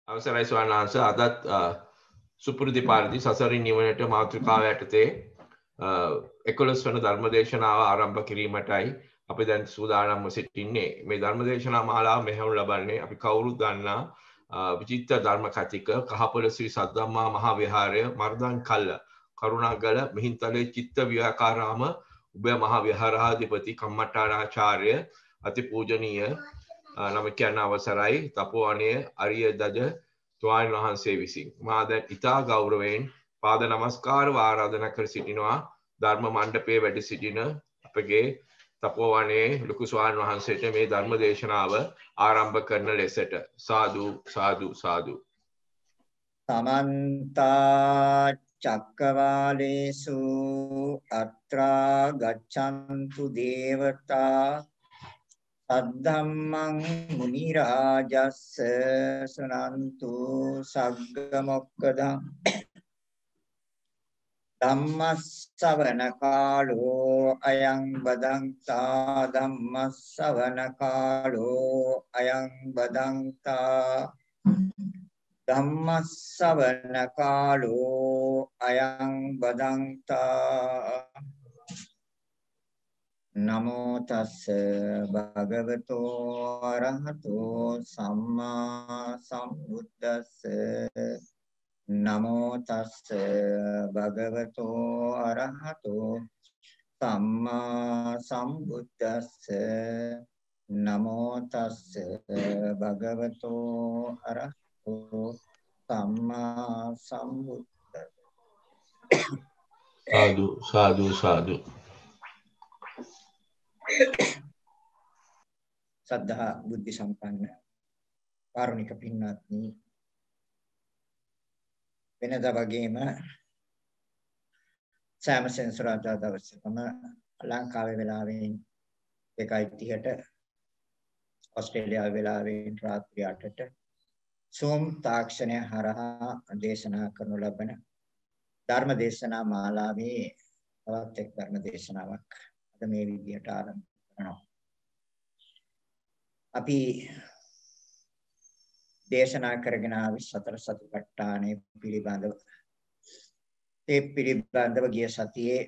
අවසරයි ස්වාමීන් වහන්සේ අදත් සුපුරුදු පාරදී සසරින් නිවනට මාතෘකාව යටතේ 11 වන ධර්මදේශනාව ආරම්භ කිරීමටයි අපි දැන් සූදානම්ව සිටින්නේ. මේ ධර්මදේශනා මාලාව මෙහෙයවනු ලබන්නේ අපි කවුරුත් දන්නා විචිත්‍ර ධර්ම කතික කහපොළ ශ්‍රී සද්ධම්මා මහා විහාරය මර්දන් කල්ල කරුණාගල මිහින්තලේ චිත්ත විහාරාම උභය මහා විහාරාධිපති කම්මට්ටානාචාර්ය අති පූජනීය නම කියන්න අවසරයි තපෝවනයේ අරිය දජ ස්වාමීන් වහන්සේ විසින් මා දැන් ඉතා ගෞරවයෙන් පාද නමස්කාර ආරාධනා කර සිටිනවා ධර්ම මණ්ඩපයේ වැඩ සිටින අපගේ තපෝවනයේ ලොකු ස්වාමීන් වහන්සේට මේ ධර්ම දේශනාව ආරම්භ කරන ලෙසට සාදු සාදු සාදු සමන්ත චක්කවාලේසු අත්‍රා ගච්ඡන්තු දේවතා සද්ධම්මං මුනි රාජස්ස සනන්තු සග්ග මොක්ඛදං ධම්මස්සවන කාලෝ අයං බදන්තා ධම්මස්සවන කාලෝ අයං බදන්තා ධම්මස්සවන කාලෝ අයං බදන්තා නමෝ තස්ස භගවතෝ අරහතෝ සම්මා සම්බුද්දස්ස නමෝ තස්ස භගවතෝ අරහතෝ සම්මා සම්බුද්දස්ස නමෝ තස්ස භගවතෝ අරහතෝ සම්මා සම්බුද්දස්ස සාදු සාදු සාදු සද්ධා බුද්ධ සම්පන්න කාරුණික පින්වත්නි වෙනදා වගේම සෑම සෙන්සුරාදා දවසකම ලංකාවේ වෙලාවෙන් 1:30ට ඕස්ට්‍රේලියාවේ වෙලාවෙන් රාත්‍රී 8ට Zoom තාක්ෂණය හරහා දේශනා කරනු ලබන ධර්ම දේශනා මාලාවේ තවත් එක් ධර්ම දේශනාවක් අද මේ විදිහට ආරම්භ කරනවා. අපි දේශනා කරගෙන ආවි සතර සතිපට්ඨානය පිළිබඳව. ඒ පිළිබඳව ගිය සතියේ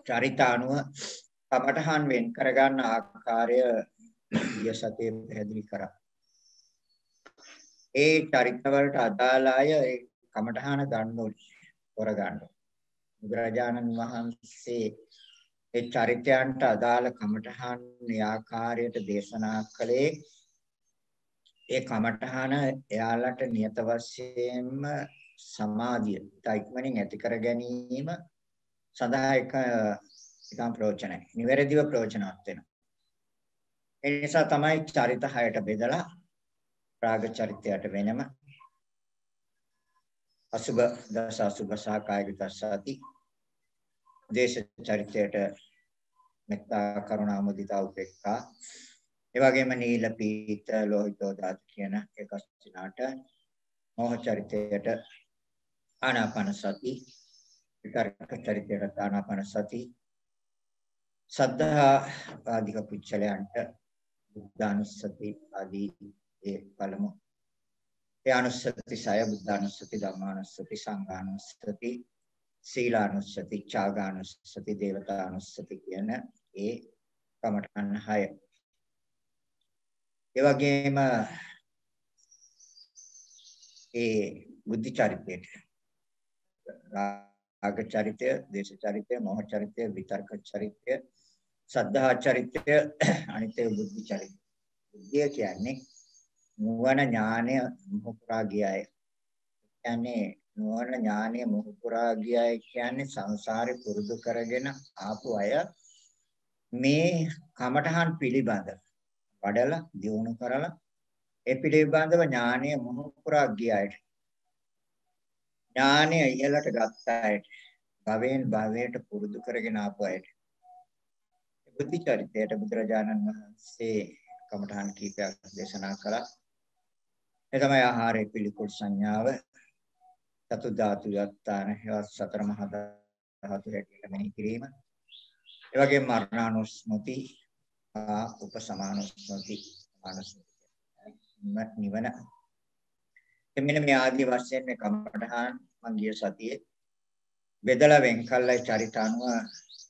චරිතානුව කමඨහන් වෙන් කරගන්න ආකාරය ගිය සතියේ පැහැදිලි කරා. ඒ චරිතවලට අදාළ අය ඒ කමඨහන ගන්න ඕනේ කරගන්න. බුදුරජාණන් වහන්සේ ඒ චරිතයන්ට අදාළ කමඨහන් ආකාරයට දේශනා කළේ ඒ කමඨහන එයාලට නියත වශයෙන්ම සමාධිය ඉක්මනින් ඇති කර ගැනීම සඳහා එකම ප්‍රයෝජනයි. නිවැරදිව ප්‍රයෝජනවත් වෙනවා. ඒ නිසා තමයි චරිත 6ට බෙදලා රාග චරිතයට වෙනම අසුභ දස අසුභ සාකායික දසති දේශ චරිතයට මෙත්තා කරුණා මුදිතා උපේක්ඛා ඒ වගේම නීල පීත ලෝහිතෝදාත කියන එකස්සිනාට මොහ චරිතයට ආනාපාන සති විතරක චරිතයට ආනාපාන සති සද්ධා ආදික පුච්චලයන්ට බුද්ධානුස්සති ආදී ඒ පළමු ඒ අනුස්සති සය බුද්ධානුස්සති ධම්මානුස්සති සංඝානුස්සති සීලානුස්සති ඡාගානුස්සති දේවතානුස්සති කියන ඒ කමඨහන් 6. ඒ වගේම ඒ බුද්ධ චරිතයට රාග චරිතය, දේශ චරිතය, මොහ චරිතය, විතර්ක චරිතය, සද්ධා චරිතය, අනිත්‍ය බුද්ධ චරිතය. බුද්ධිය කියන්නේ නුවණ ඥානය මොහුපුරා ගියයි. කියන්නේ නුවණ ඥානය මොහුපුරා ගියයි කියන්නේ සංසාරේ පුරුදු කරගෙන ආපු අය මේ කමඨහන් පිළිබඳ වඩලා දියුණු කරලා ඒ පිළිබඳව ඥානය මොහුපුරා ගියයි. ඥානය ඉහළට ගත්ත අයට භවෙන් භවයට පුරුදු කරගෙන ආපු අයට බුද්ධ චරිතයට බුදුරජාණන් වහන්සේ කමඨහන් කීපයක් දේශනා කළා. ඒ තමයි ආහාරයේ පිළිකුල් සංඥාව, චතු ධාතු යත්තාන හේවත් සතර මහා ධාතු හැටියට මෙහි කිරීම. ඒ වගේම මරණානුස්මෘති, උපසමානුස්මෘති, නිවන මෙන්න මේ ආදී වශයෙන් මේ කමඨහන් මං ගිය සතියේ බෙදලා වෙන් කළා චරිත අනුව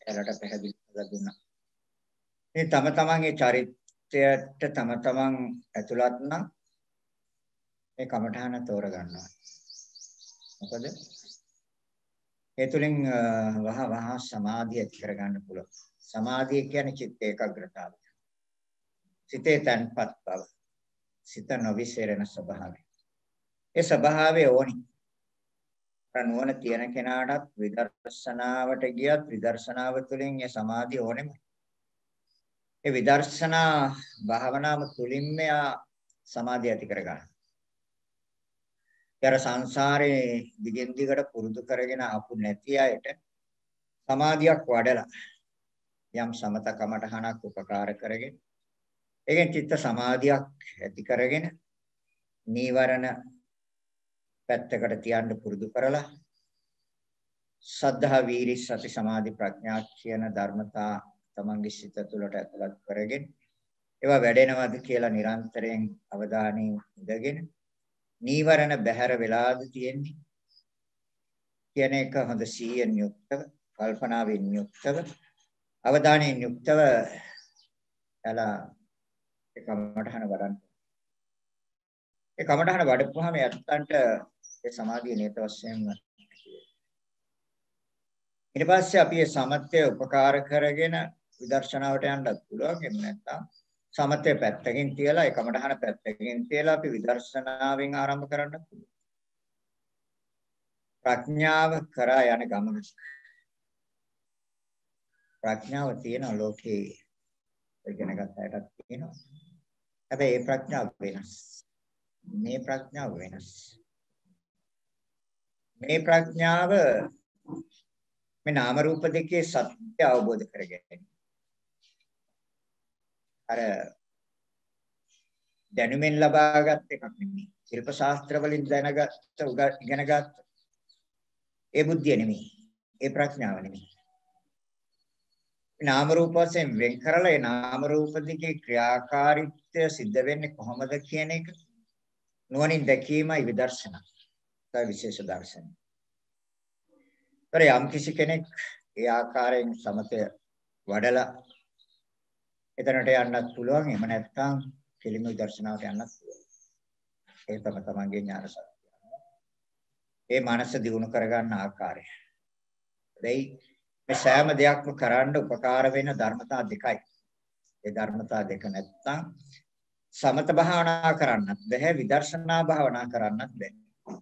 එලට පැහැදිලි කරලා දුන්නා. මේ තම තමන්ගේ චරිතයට තම තමන් ඇතුළත් නම් මේ කමඨහන තෝරගන්නවා. මොකද ඒ තුලින් වහ සමාධිය ඇති කරගන්න පුළුවන්. සමාධිය කියන්නේ චිත්ත ඒකාග්‍රතාවය. සිතේ තන්පත් බව. සිත නොවිසරණ ස්වභාවය. ඒ ස්වභාවය ඕනි. නුවණ තියෙන කෙනාටත් විදර්ශනාවට ගියත් විදර්ශනාව තුළින් ඒ සමාධිය ඕනෙම. ඒ විදර්ශනා භාවනාව තුළින්ම සමාධිය ඇති කරගන්න. ඊට සංසාරේ දිගින් දිගට පුරුදු කරගෙන ආපු නැති අයට සමාධියක් වඩලා යම් සමත කමඨහනක් උපකාර කරගෙන ඒකෙන් චිත්ත සමාධියක් ඇති කරගෙන නීවරණ පැත්තකට තියන්න පුරුදු කරලා සද්ධා වීරි සති සමාධි ප්‍රඥා කියන ධර්මතා තමන්ගේ සිත තුළට ඇතුළත් කරගෙන ඒවා වැඩෙනවද කියලා නිරන්තරයෙන් අවධානයෙන් ඉඳගෙන නීවරණ බැහැර වෙලාද තියෙන්නේ කියන එක හොඳ සීයෙන් යුක්තව කල්පනාවෙන් යුක්තව අවධානයෙන් යුක්තව එලා ඒ කමඨහන වඩන්න. ඒ කමඨහන වඩපුවාම යත්තන්ට ඒ සමාධිය නියත වශයෙන්ම ඊට පස්සේ අපි මේ සමත්ය උපකාර කරගෙන විදර්ශනාවට යන්නත් පුළුවන්. එහෙම නැත්නම් සමත්ය පැත්තකින් තියලා ඒ කමඨහන පැත්තකින් තියලා අපි විදර්ශනාවෙන් ආරම්භ කරන්න පුළුවන්. ප්‍රඥාව කරා යන ගමන. ප්‍රඥාව තියෙන ලෝකේ ඉගෙන ගන්න අයටත් තියෙනවා. හැබැයි ඒ ප්‍රඥාව වෙනස්. මේ ප්‍රඥාව වෙනස්. මේ ප්‍රඥාව මේ නාම රූප දෙකේ සත්‍ය අවබෝධ කරගන්න. අර දැනුමෙන් ලබාගත් එකක් නෙමෙයි. ශිල්ප ශාස්ත්‍ර වලින් ඉගෙනගත් ඒ බුද්ධිය නෙමෙයි. ඒ ප්‍රඥාව නෙමෙයි. නාම රූප වශයෙන් වෙන් කරලා ඒ නාම රූප දෙකේ ක්‍රියාකාරීත්වය සිද්ධ වෙන්නේ කොහොමද කියන එක නුවණින් දැකීමයි විදර්ශනා. ඒ විශේෂ දර්ශනය. යම් කිසි කෙනෙක් ඒ ආකාරයෙන් සමතය වඩලා එතනට යන්නත් පුළුවන්. එහෙම නැත්නම් කෙලිම විදර්ශනාවට යන්නත් පුළුවන්. ඒ තමන්ගේ ඥාන ශක්තිය. ඒ මනස දියුණු කරගන්න ආකාරය. දෙයි මේ සෑම දෙයක්ම කරන්න උපකාර වෙන ධර්මතා දෙකයි. ඒ ධර්මතා දෙක නැත්නම් සමත භාවනා කරන්නත් බැහැ විදර්ශනා භාවනා කරන්නත් බැහැ.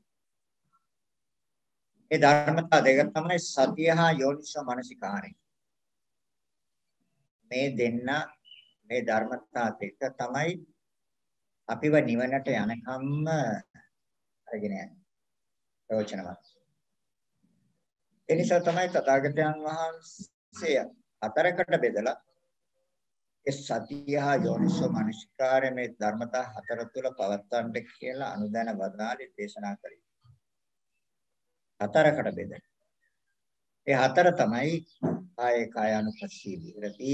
ඒ ධර්මතා දෙක තමයි සතිය හා යෝනිසෝ මනසිකාරය. මේ දෙන්න මේ ධර්මතා දෙක තමයි අපිව නිවනට යනකම්ම අරගෙන යන්නේ. ප්‍රයෝජනවත්. ඒ නිසා තමයි තථාගතයන් වහන්සේ හතරකට බෙදලා ඒ සතිය හා යෝනිසෝ මනසිකාරය මේ ධර්මතා හතර තුල පවත්වන්න කියලා අනුදාන වදාළේ දේශනා කළේ. හතරකට බෙදලා. ඒ හතර තමයි කායානුපස්සී විහෙරති,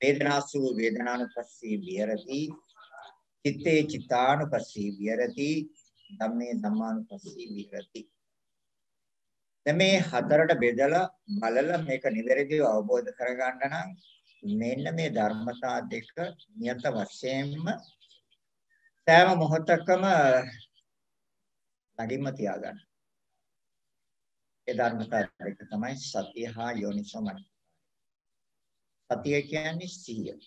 වේදනාසු වේදනානුපස්සී විහෙරති, චිත්තේ චිත්තානුපස්සී විහෙරති, ධම්මේ ධම්මානුපස්සී විහෙරති. මේ හතරට බෙදලා බලලා මේක නිවැරදිව අවබෝධ කරගන්න නම් මෙන්න මේ ධර්මතා දෙක නියත වශයෙන්ම සෑම මොහොතකම ළඟින්ම තියාගන්න. ඒ ධර්මතා දෙක තමයි සතිය හා යෝනිසෝ මනසිකාරය. සතිය කියන්නේ සිහිය.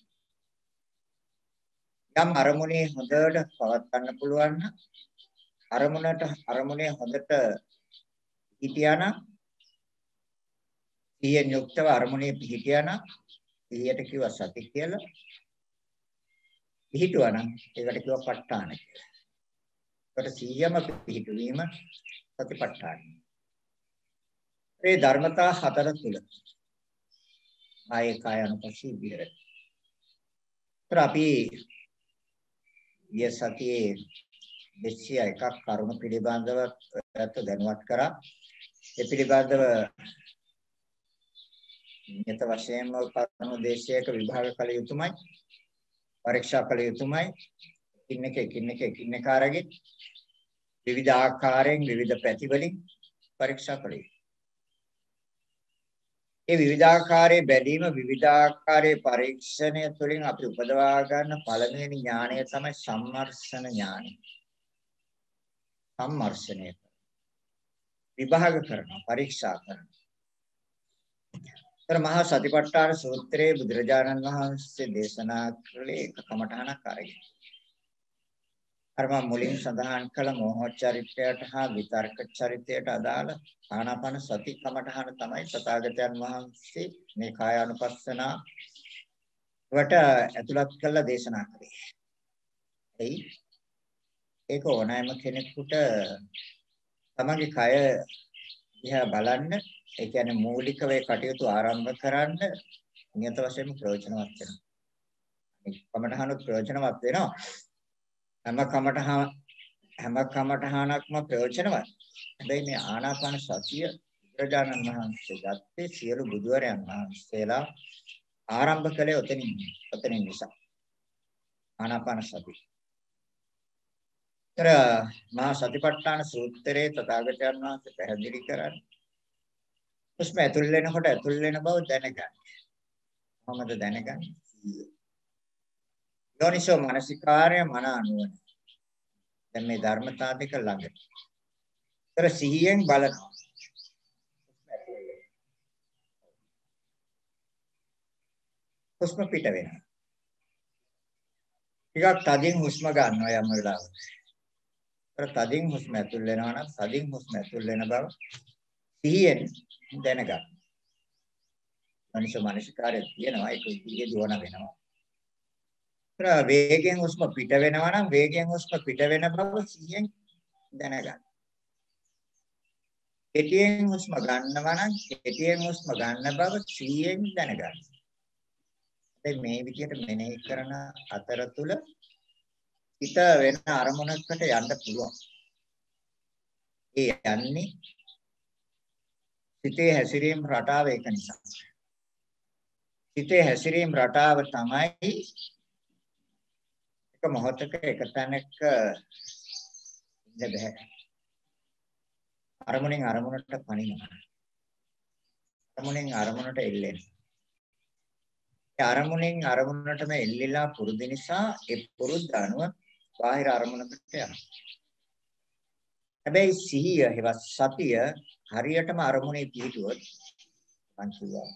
යම් අරමුණේ හොඳට පවත්වන්න පුළුවන් නම් අරමුණේ හොඳට හිටියානම් සිහියෙන් යුක්තව අරමුණේ පිහිටියානම් සිහියට කිව්වා සති කියලා. පිහිටුවානම් ඒකට කිව්වා ප ဋ ාණ කියලා. ඒකට සිහියම පිහිටුවීම සතිපට්ඨාන. මේ ධර්මතා හතර තුල කායනුපස්සී විහෙරති. අපි සතියේ 201ක් කරුණු පිළිබඳව දැනුවත් කරා. ඒ පිළිබඳව නියත වශයෙන්ම කරුණු දේශයක විභාග කළ යුතුමයි. පරීක්ෂා කළ යුතුමයි. එකින් එක අරගෙන විවිධ ආකාරයෙන් විවිධ පැති වලින් පරීක්ෂා කළේ. ඒ විවිධාකාරයේ බැලීම විවිධාකාරයේ පරීක්ෂණය තුළින් අපි උපදවා ගන්න පළමුවෙනි ඥානය තමයි සම්මර්ෂණ ඥානය. සම්මර්ෂණය විභාග කරනවා පරීක්ෂා කරනවා. මහා සතිපට්ඨාන සූත්‍රයේ බුදුරජාණන් වහන්සේ දේශනා කළේ එක කමඨහනක් අරගෙන. අර මම මුලින් සඳහන් කළ මෝහ චරිතයට හා විතර්ක චරිතයට අදාළ ආනාපාන සති කමඨහන තමයි තථාගතයන් වහන්සේ මේ කායානුපස්සනා වට ඇතුළත් කළ දේශනා කළේ. ඒක ඕනෑම කෙනෙකුට තමගේ කය දිහා බලන්න, ඒ කියන්නේ මූලික වේ කටයුතු ආරම්භ කරන්න නියත වශයෙන්ම ප්‍රයෝජනවත් වෙනවා. මේ කමඨහනුත් ප්‍රයෝජනවත් වෙනවා. හැම කමඨහනක්ම ප්‍රයෝජනවත්. හැබැයි මේ ආනාපාන සතිය බුදුරජාණන් වහන්සේ ගත්තේ සියලු බුදුවරයන් වහන්සේලා ආරම්භ කළේ ඔතනින් නිසා. ආනාපාන සතිය. මහා සතිපට්ඨාන සූත්‍රයේ තථාගතයන් වහන්සේ පැහැදිලි කරන්නේ හුස්ම ඇතුල් වෙනකොට ඇතුල් වෙන බව දැනගන්න. කොහොමද දැනගන්නේ? යෝනිසෝ මනසිකාර්ය මන අනුවන. දැන් මේ ධර්මතා දෙක ළඟ. සිහියෙන් බලනවා. හුස්ම පිට වෙනවා. ටිකක් තදින් හුස්ම ගන්නවා යම් වෙලාවක. තදින් හුස්ම ඇතුල් වෙනවා නම් තදින් හුස්ම ඇතුල් වෙන බව සිහියෙන් දැනගන්න. මනසිකාරය තියෙනවා ඒක ඉතිරිය දුවන වෙනවා. වේගයෙන් හුස්ම පිට වෙනවා නම් වේගයෙන් හුස්ම පිට වෙන බව සිහියෙන් දැනගන්න. කෙටියෙන් හුස්ම ගන්නවා නම් කෙටියෙන් හුස්ම ගන්න බව සිහියෙන් දැනගන්න. මේ විදිහට මෙනෙහි කරන අතර තුල හිත වෙන අරමුණකට යන්න පුළුවන්. ඒ යන්නේ හිතේ හැසිරීම රටාව ඒක නිසා. හිතේ හැසිරීම රටාව තමයි එක මොහොතක එක තැනක ඉන්න බෑ. අරමුණෙන් අරමුණට පනිනවා. අරමුණෙන් අරමුණට එල්ලෙනවා. අරමුණෙන් අරමුණටම එල්ලිලා පුරුදු නිසා ඒ පුරුද්ද අනුව බාහිර අරමුණකට යනවා. හැබැයි සිහිය හෙවත් සතිය හරියටම අරමුණේ පිහිටුවොත් පංචුවා.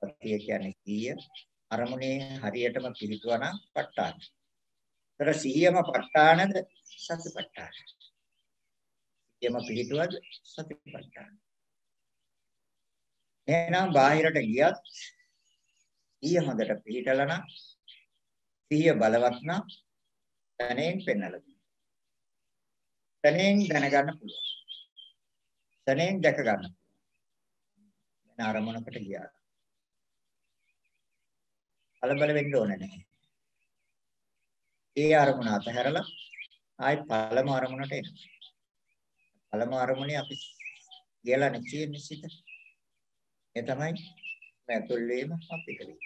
සතිය කියන්නේ සිහිය අරමුණේ හරියටම පිහිටුවා නම් ප ဋ ාණ. ඒතර සිහියම ප ဋ ාණද සතිපට්ඨාන. සිහියම පිහිටුවද සතිපට්ඨාන. එහෙනම් බාහිරට ගියත් සිහිය හොඳට පිළිටලා නම් සිහිය බලවත් නම් තනෙන් පෙන්නලා දෙනවා. තනෙන් දැනගන්න පුළුවන්. තනෙන් දැක ගන්න. වෙන අරමුණකට ගියා. කලබල වෙන්න ඕනේ නැහැ. ඒ අරමුණ අතහැරලා ආයි පළමු අරමුණට එනවා. පළමු අරමුණේ අපි කියලා නැතිවෙන්නේ සිත. ඒ තමයි ඇතුල් වීම අපිට වීම.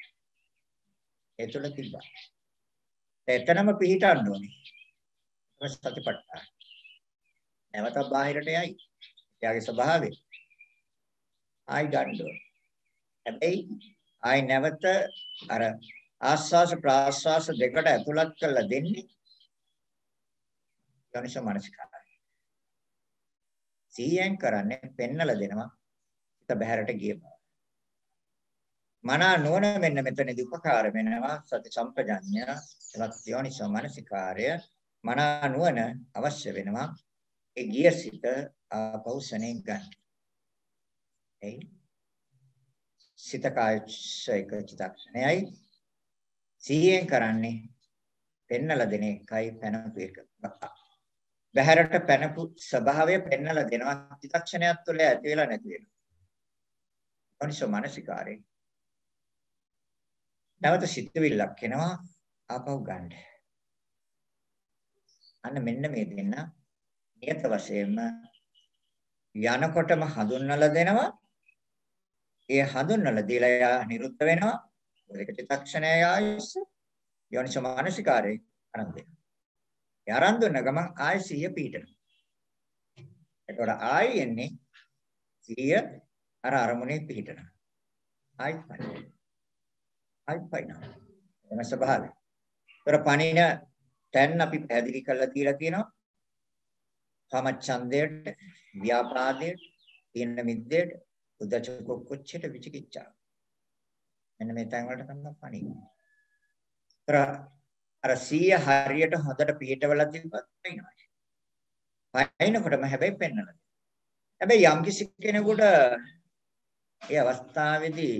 ඒ තුළ තිබ්බා. එතනම පිහිටන්න ඕනේ. සතිපට්ඨාන. නැවත බාහිරට යයි. එයාගේ ස්වභාවය. ආයි ගන්න ඕනේ. හැබැයි ආයි නැවත අර ආස්වාස ප්‍රාස්වාස දෙකට ඇතුළත් කරලා දෙන්නේ යෝනිසෝ මනසිකාරය. සිහියෙන් කරන්නේ පෙන්නලා දෙනවා. හිත බහැරට ගියපුවා. මන නොවන මෙන්න මෙතනදී උපකාර වෙනවා සති සම්පජඤ්ඤය එවත් යෝනිසෝ මනසිකාර්ය මන නොවන අවශ්‍ය වෙනවා ඒ ගිය සිත ආපෞසනේ ගන්න. එයි සිත කායයික චිත්තක්ෂණයයි සිහියෙන් කරන්නේ පෙන්නලා දෙන එකයි පැනපු එක. බහැරට පැනපු ස්වභාවය පෙන්නලා දෙනවා චිත්තක්ෂණයක් තුළ ඇති වෙලා නැති වෙනවා. යෝනිසෝ මනසිකාර්ය නැවත සිතවිල්ලක් එනවා ආපහු ගන්න. අන්න මෙන්න මේ දෙන්න නියත වශයෙන්ම යනකොටම හඳුන්වලා දෙනවා. ඒ හඳුන්වලා දීලා යා නිරුද්ධ වෙනවා. ඒක චිත්තක්ෂණයයි ආයස යෝනිසෝ මනසිකාරේ අනන්තය. ඒ අරන් දුන්න ගමන් ආයෙ 100 පීඩනවා. එතකොට ආයෙ එන්නේ 100 අර අරමුණේ පිහිටනවා. ආයෙත් පනිනවා. ආයෙත් පනිනවා. එන ස්වභාවය. ඒතර පනින තැන් අපි පැහැදිලි කරලා තියලා තියෙනවා. කාමච්ඡන්දයට, ව්‍යාපාදයට, තීන මිද්දයට, උද්ධච්ච කුච්චයට, විචිකිච්ඡා. මෙන්න මේ තැන් වලට තමයි පනින්නේ. ඒතර අර 100 හරියට හොඳට පිහිටවලා තිබ්බත් පනිනවා. පනිනකොටම හැබැයි පෙන්නනවා. හැබැයි යම් කිසි කෙනෙකුට ඒ අවස්ථාවේදී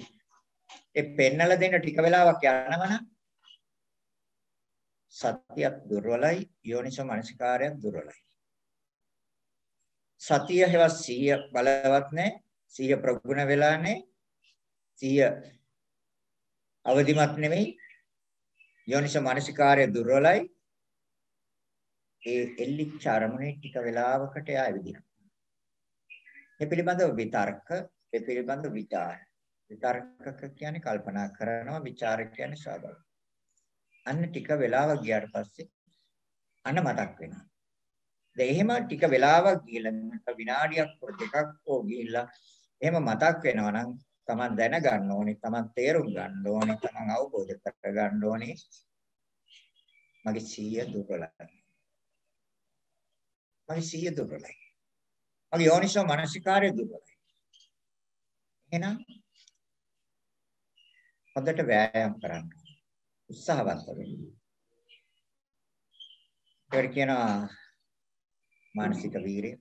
ඒ පෙන්නලා දෙන්න ටික වෙලාවක් යනවනම් සතියක් දුර්වලයි යෝනිසෝ මනසිකාරයක් දුර්වලයි. සතිය හැවත් 100 බලවත් නැහැ 100 ප්‍රගුණ වෙලා නැහැ 100 අවදිමත් නෙමෙයි යෝනිසෝ මනසිකාරය දුර්වලයි. ඒ එල්ලිච්ච අරමුණේ ටික වෙලාවකට ආවිදිනවා. මේ පිළිබඳව විතර්ක, මේ පිළිබඳව විචාර. විතර්ක කියන්නේ කල්පනා කරනවා, විචාර කියන්නේ සාධක. අන්න ටික වෙලාවක් ගියාට පස්සේ අන්න මතක් වෙනවා. දැන් එහෙම ටික වෙලාවක් ගිහලා විනාඩියක් හෝ දෙකක් හෝ ගිහිල්ලා එහෙම මතක් වෙනවා නම් තමන් දැනගන්න ඕනේ, තමන් තේරුම් ගන්න ඕනේ, තමන් අවබෝධ කර ගන්න ඕනේ මගේ 100 දුර්වලයි. මගේ 100 දුර්වලයි. මගේ යෝනිසෝ මනසිකාරය දුර්වලයි. එහෙනම් හොඳට වෑයම් කරන්න. උත්සාහවත් වෙන්න. ඒකට කියනවා මානසික වීරිය,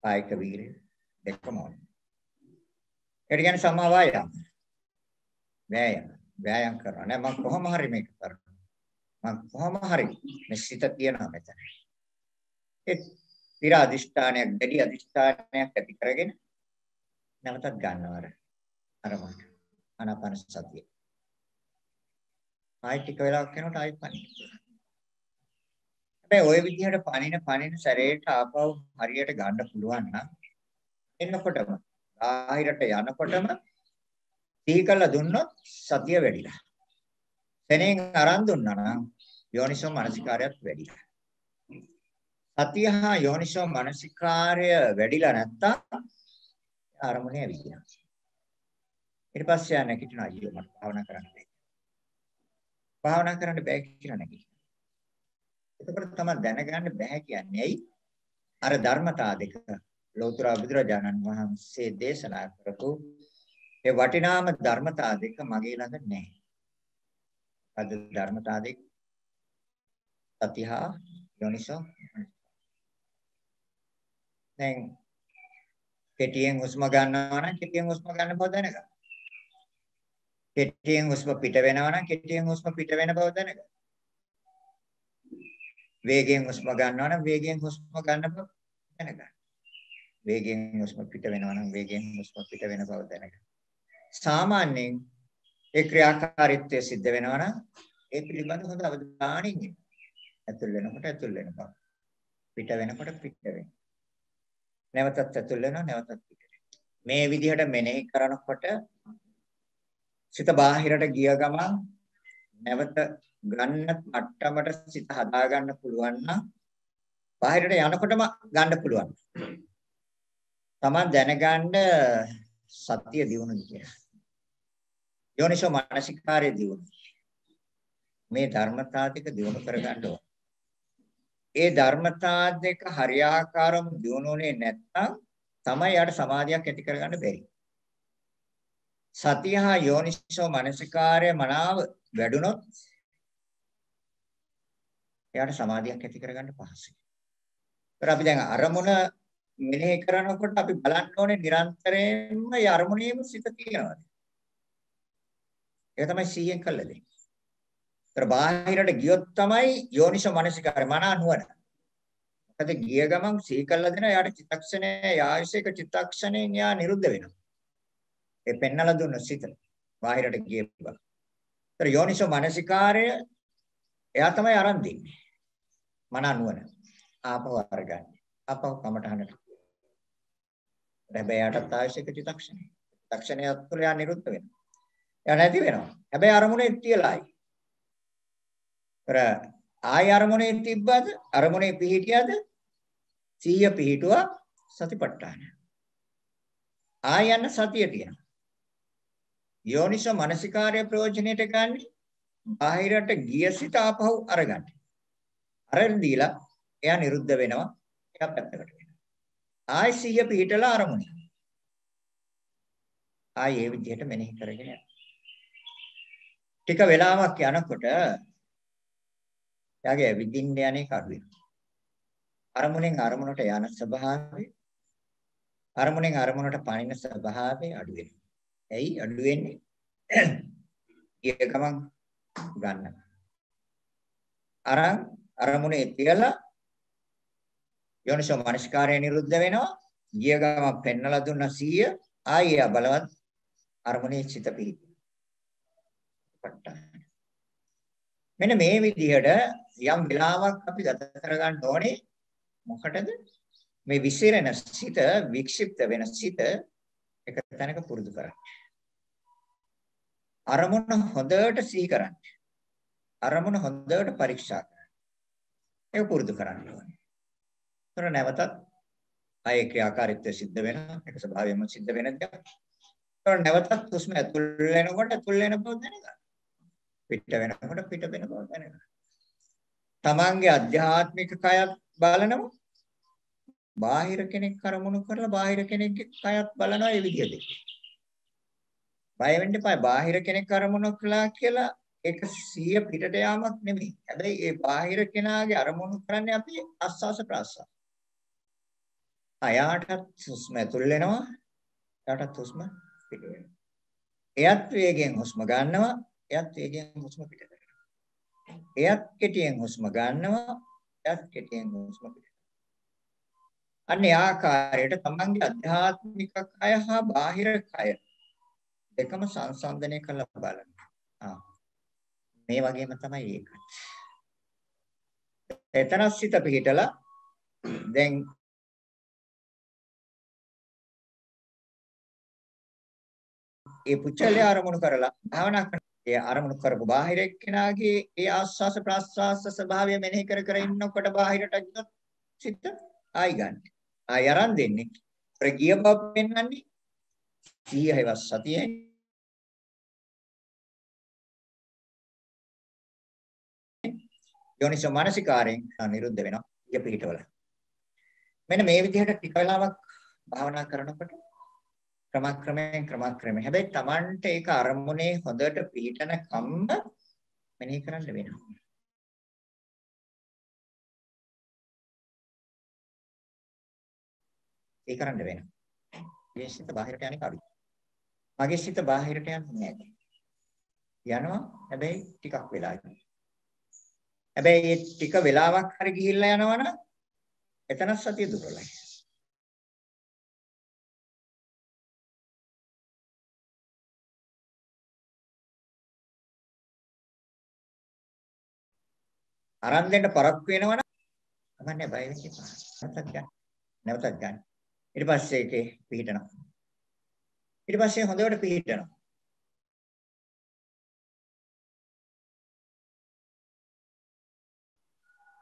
කායික වීරිය දෙකම ඕනේ. ඒකට කියන්නේ සම්මා වායාම. වෑයම් කරනවා. නෑ මම කොහොම හරි මේක කරනවා. මම කොහොම හරි මේ සිත තියනවා මෙතන. ඒ විර අධිෂ්ඨානයක්, දෙඩි අධිෂ්ඨානයක් ඇති කරගෙන නැවතත් ගන්නවා අරමුණ. ආනාපාන සතිය. ආයෙ ටික වෙලාවක් යනකොට ආයෙත් පනිනවා. හැබැයි ওই විදිහට පනින සැරේට ආපහු හරියට ගන්න පුළුවන් නම් එන්නකොටම ආහිරට යනකොටම සීකල දුන්නොත් සතිය වැඩිලා. තැනෙන් අරන් දුන්නා නම් යෝනිසෝ මනසිකාරයත් වැඩිලා. සතිය හා යෝනිසෝ මනසිකාරය වැඩිලා නැත්තම් අරමුණේ ඇවිදිනවා. ඊට පස්සේ නැගිටිනවා අයියෝ මට භාවනා කරන්න බැහැ. භාවනා කරන්න බැහැ කියලා නැගිටිනවා. එතකොට තමයි දැනගන්න බැහැ කියන්නේ ඇයි? අර ධර්මතා දෙක ලෝතර බුදුරජාණන් වහන්සේ දේශනා කරපු ඒ වටිනාම ධර්මතා දෙක මගේ ළඟ නැහැ. අද ධර්මතා දෙක සතිය යෝනිසෝ දැන් කෙටියෙන් හුස්ම ගන්නවා නම් කෙටියෙන් හුස්ම ගන්න බව දැනගන්න. කෙටියෙන් හුස්ම පිට වෙනවා නම් කෙටියෙන් හුස්ම පිට වෙන බව දැනගන්න. වේගයෙන් හුස්ම ගන්නවා නම් වේගයෙන් හුස්ම ගන්න බව දැනගන්න. වේගයෙන් හුස්ම පිට වෙනවා නම් වේගයෙන් හුස්ම පිට වෙන බව දැනගන්න. සාමාන්‍යයෙන් ඒ ක්‍රියාකාරීත්වය සිද්ධ වෙනවා නම් ඒ පිළිබඳ හොඳ අවධානයෙන් ඉන්න. ඇතුල් වෙනකොට ඇතුල් වෙන බව. පිට වෙනකොට පිට වෙන. නැවතත් ඇතුල් වෙනවා නැවතත් පිට වෙනවා. මේ විදිහට මෙනෙහි කරනකොට සිත බාහිරට ගිය ගමන් නැවත ගන්න මට්ටමට සිත හදා ගන්න පුළුවන් නම් බාහිරට යනකොටම ගන්න පුළුවන්. Taman දැනගන්න සතිය දියුණුයි කියලා. යෝනිසෝ මනසිකාරය දියුණුයි. මේ ධර්මතා දෙක දියුණු කරගන්න ඕන. ඒ ධර්මතා දෙක හරියාකාරව දියුණුනේ නැත්නම් තමයි යාට සමාධියක් ඇති කරගන්න බැරි. සතිය හා යෝනිසෝ මනසිකාරය මනාව වැඩුණොත් එයාට සමාධියක් ඇති කරගන්න පහසුයි. ඒත් අපි දැන් අරමුණ මෙනෙහි කරනකොට අපි බලන්න ඕනේ නිරන්තරයෙන්ම ඒ අරමුණේම සිත තියෙනවා. ඒක තමයි 100න් කළ දෙන්නේ. ඒත් බාහිරට ගියොත් තමයි යෝනිසෝ මනසිකාරය මනා නුවණ. මොකද ගිය ගමන් සිහි කළා දෙන යාට චිත්තක්ෂණයේ ආයශේක චිත්තක්ෂණයෙන් යා නිරුද්ධ වෙනවා. ඒ පෙන්නලා දුන්න සිත බාහිරට ගිය බව. ඒත් යෝනිසෝ මනසිකාරය එයා තමයි අරන් දෙන්නේ. මනා නුවණ. ආපහු අරගන්නේ. ආපහු කමටහනට. හැබැයි යාටත් ආයශේක චිත්තක්ෂණය. චිත්තක්ෂණයත් තුළ යා නිරුද්ධ වෙනවා. යා නැති වෙනවා. හැබැයි අරමුණේ තියලායි. ආය අරමුණේ තිබ්බද? අරමුණේ පිහිටියද? සිහිය පිහිටුවා සතිපට්ඨාන. ආය යන සතිය තියෙනවා. යෝනිසෝ මනසිකාර්ය ප්‍රයෝජනෙට ගන්න බාහිරට ගිය සිත ආපහු අරගන්න. අරන් දීලා එයා නිරුද්ධ වෙනවා. එයා පැත්තකට වෙනවා. ආය සිහිය පිහිටලා අරමුණේ. ආය ඒ විදිහට මෙනෙහි කරගෙන යනවා. ටික වෙලාවක් යනකොට එයාගේ විදින්න යන්නේ කඩු වෙනවා. අරමුණෙන් අරමුණට යන ස්වභාවය අරමුණෙන් අරමුණට පනින ස්වභාවය අඩු වෙනවා. ඇයි අඩු වෙන්නේ? ඊය ගමන් ගන්න. අරමුණේ තියලා යෝනිසෝ මනස්කාරය නිරුද්ධ වෙනවා. ඊය ගමන් පෙන්නලා දුන්න 100 ආයෙ බලවත් අරමුණේ සිත පිහිටි. මෙන්න මේ විදිහට යම් වෙලාවක් අපි ගත කරගන්න ඕනේ. මොකටද? මේ විසිරෙන සිත, වික්ෂිප්ත වෙන සිත එක තැනක පුරුදු කරන්න. අරමුණ හොඳට සිහි කරන්න. අරමුණ හොඳට පරීක්ෂා කරන්න. ඒක පුරුදු කරන්න ඕනේ. ඒතර නැවතත් ආයේ ක්‍රියාකාරීත්වය සිද්ධ වෙනවා. ඒක ස්වභාවයෙන්ම සිද්ධ වෙන දෙයක්. ඒතර නැවතත් හුස්ම ඇතුල් වෙනකොට ඇතුල් වෙන බව දැනගන්න. පිට වෙනකොට පිට වෙන බව දැනගන්න. තමන්ගේ අධ්‍යාත්මික කයත් බලනවා. බාහිර කෙනෙක් අරමුණු කරලා බාහිර කෙනෙක්ගේ කයත් බලනවා ඒ විදිහට. බය වෙන්න එපා. බාහිර කෙනෙක් අරමුණු කළා කියලා ඒක 100 පිටට යාමක් නෙමෙයි. හැබැයි ඒ බාහිර කෙනාගේ අරමුණු කරන්නේ අපි ආස්වාස ප්‍රාස්වාස. අයාටත් හුස්ම ඇතුල් වෙනවා. එයාටත් හුස්ම පිට වෙනවා. එයත් වේගෙන් හුස්ම ගන්නවා. එයත් වේගෙන් හුස්ම පිට කරනවා. එයත් කෙටියෙන් හුස්ම ගන්නවා. එයත් කෙටියෙන් හුස්ම පිට කරනවා. අන්නේ ආකාරයට තමන්ගේ අධ්‍යාත්මික කය හා බාහිර කය දෙකම සංසන්දනය කරලා බලන්න. මේ වගේම තමයි ඒකත්. එතන සිත පිහිටලා දැන් ඒ පුච්චලේ අරමුණු කරලා භාවනා කරන ඒ අරමුණු කරපු බාහිර එක්කෙනාගේ ඒ ආස්වාස ප්‍රාස්වාස ස්වභාවය මෙනෙහි කර කර ඉන්නකොට බාහිරට ගියොත් සිත ආයි ගන්න. ආයි අරන් දෙන්නේ. ප්‍රගිය බව පෙන්වන්නේ 100 සතියේ යෝනිසෝ මානසිකාරයෙන් නිරුද්ධ වෙනවා. ඊය පිටවල. මෙන්න මේ විදිහට ටික වෙලාවක් භාවනා කරනකොට ක්‍රමක්‍රමයෙන් හැබැයි Tamanට ඒක අරමුණේ හොඳට පිහිටන කම්ම මෙනෙහි කරන්න වෙනවා. ඒ කරන්න වෙනවා. මේ සිත බාහිරට යන්නේ කවුද? මගේ සිත බාහිරට යන්නේ නැහැ. යනවා හැබැයි ටිකක් වෙලා යනවා. හැබැයි මේ ටික වෙලාවක් හරි ගිහිල්ලා යනවනම් එතන සතිය දුර්වලයි. අරන් දෙන්න පරක්කු වෙනවනම් තමන්නේ බය වෙන්න එපා. නැවතත් ගන්න. ඊට පස්සේ ඒකේ පිහිටනවා. ඊට පස්සේ හොඳට පිහිටනවා.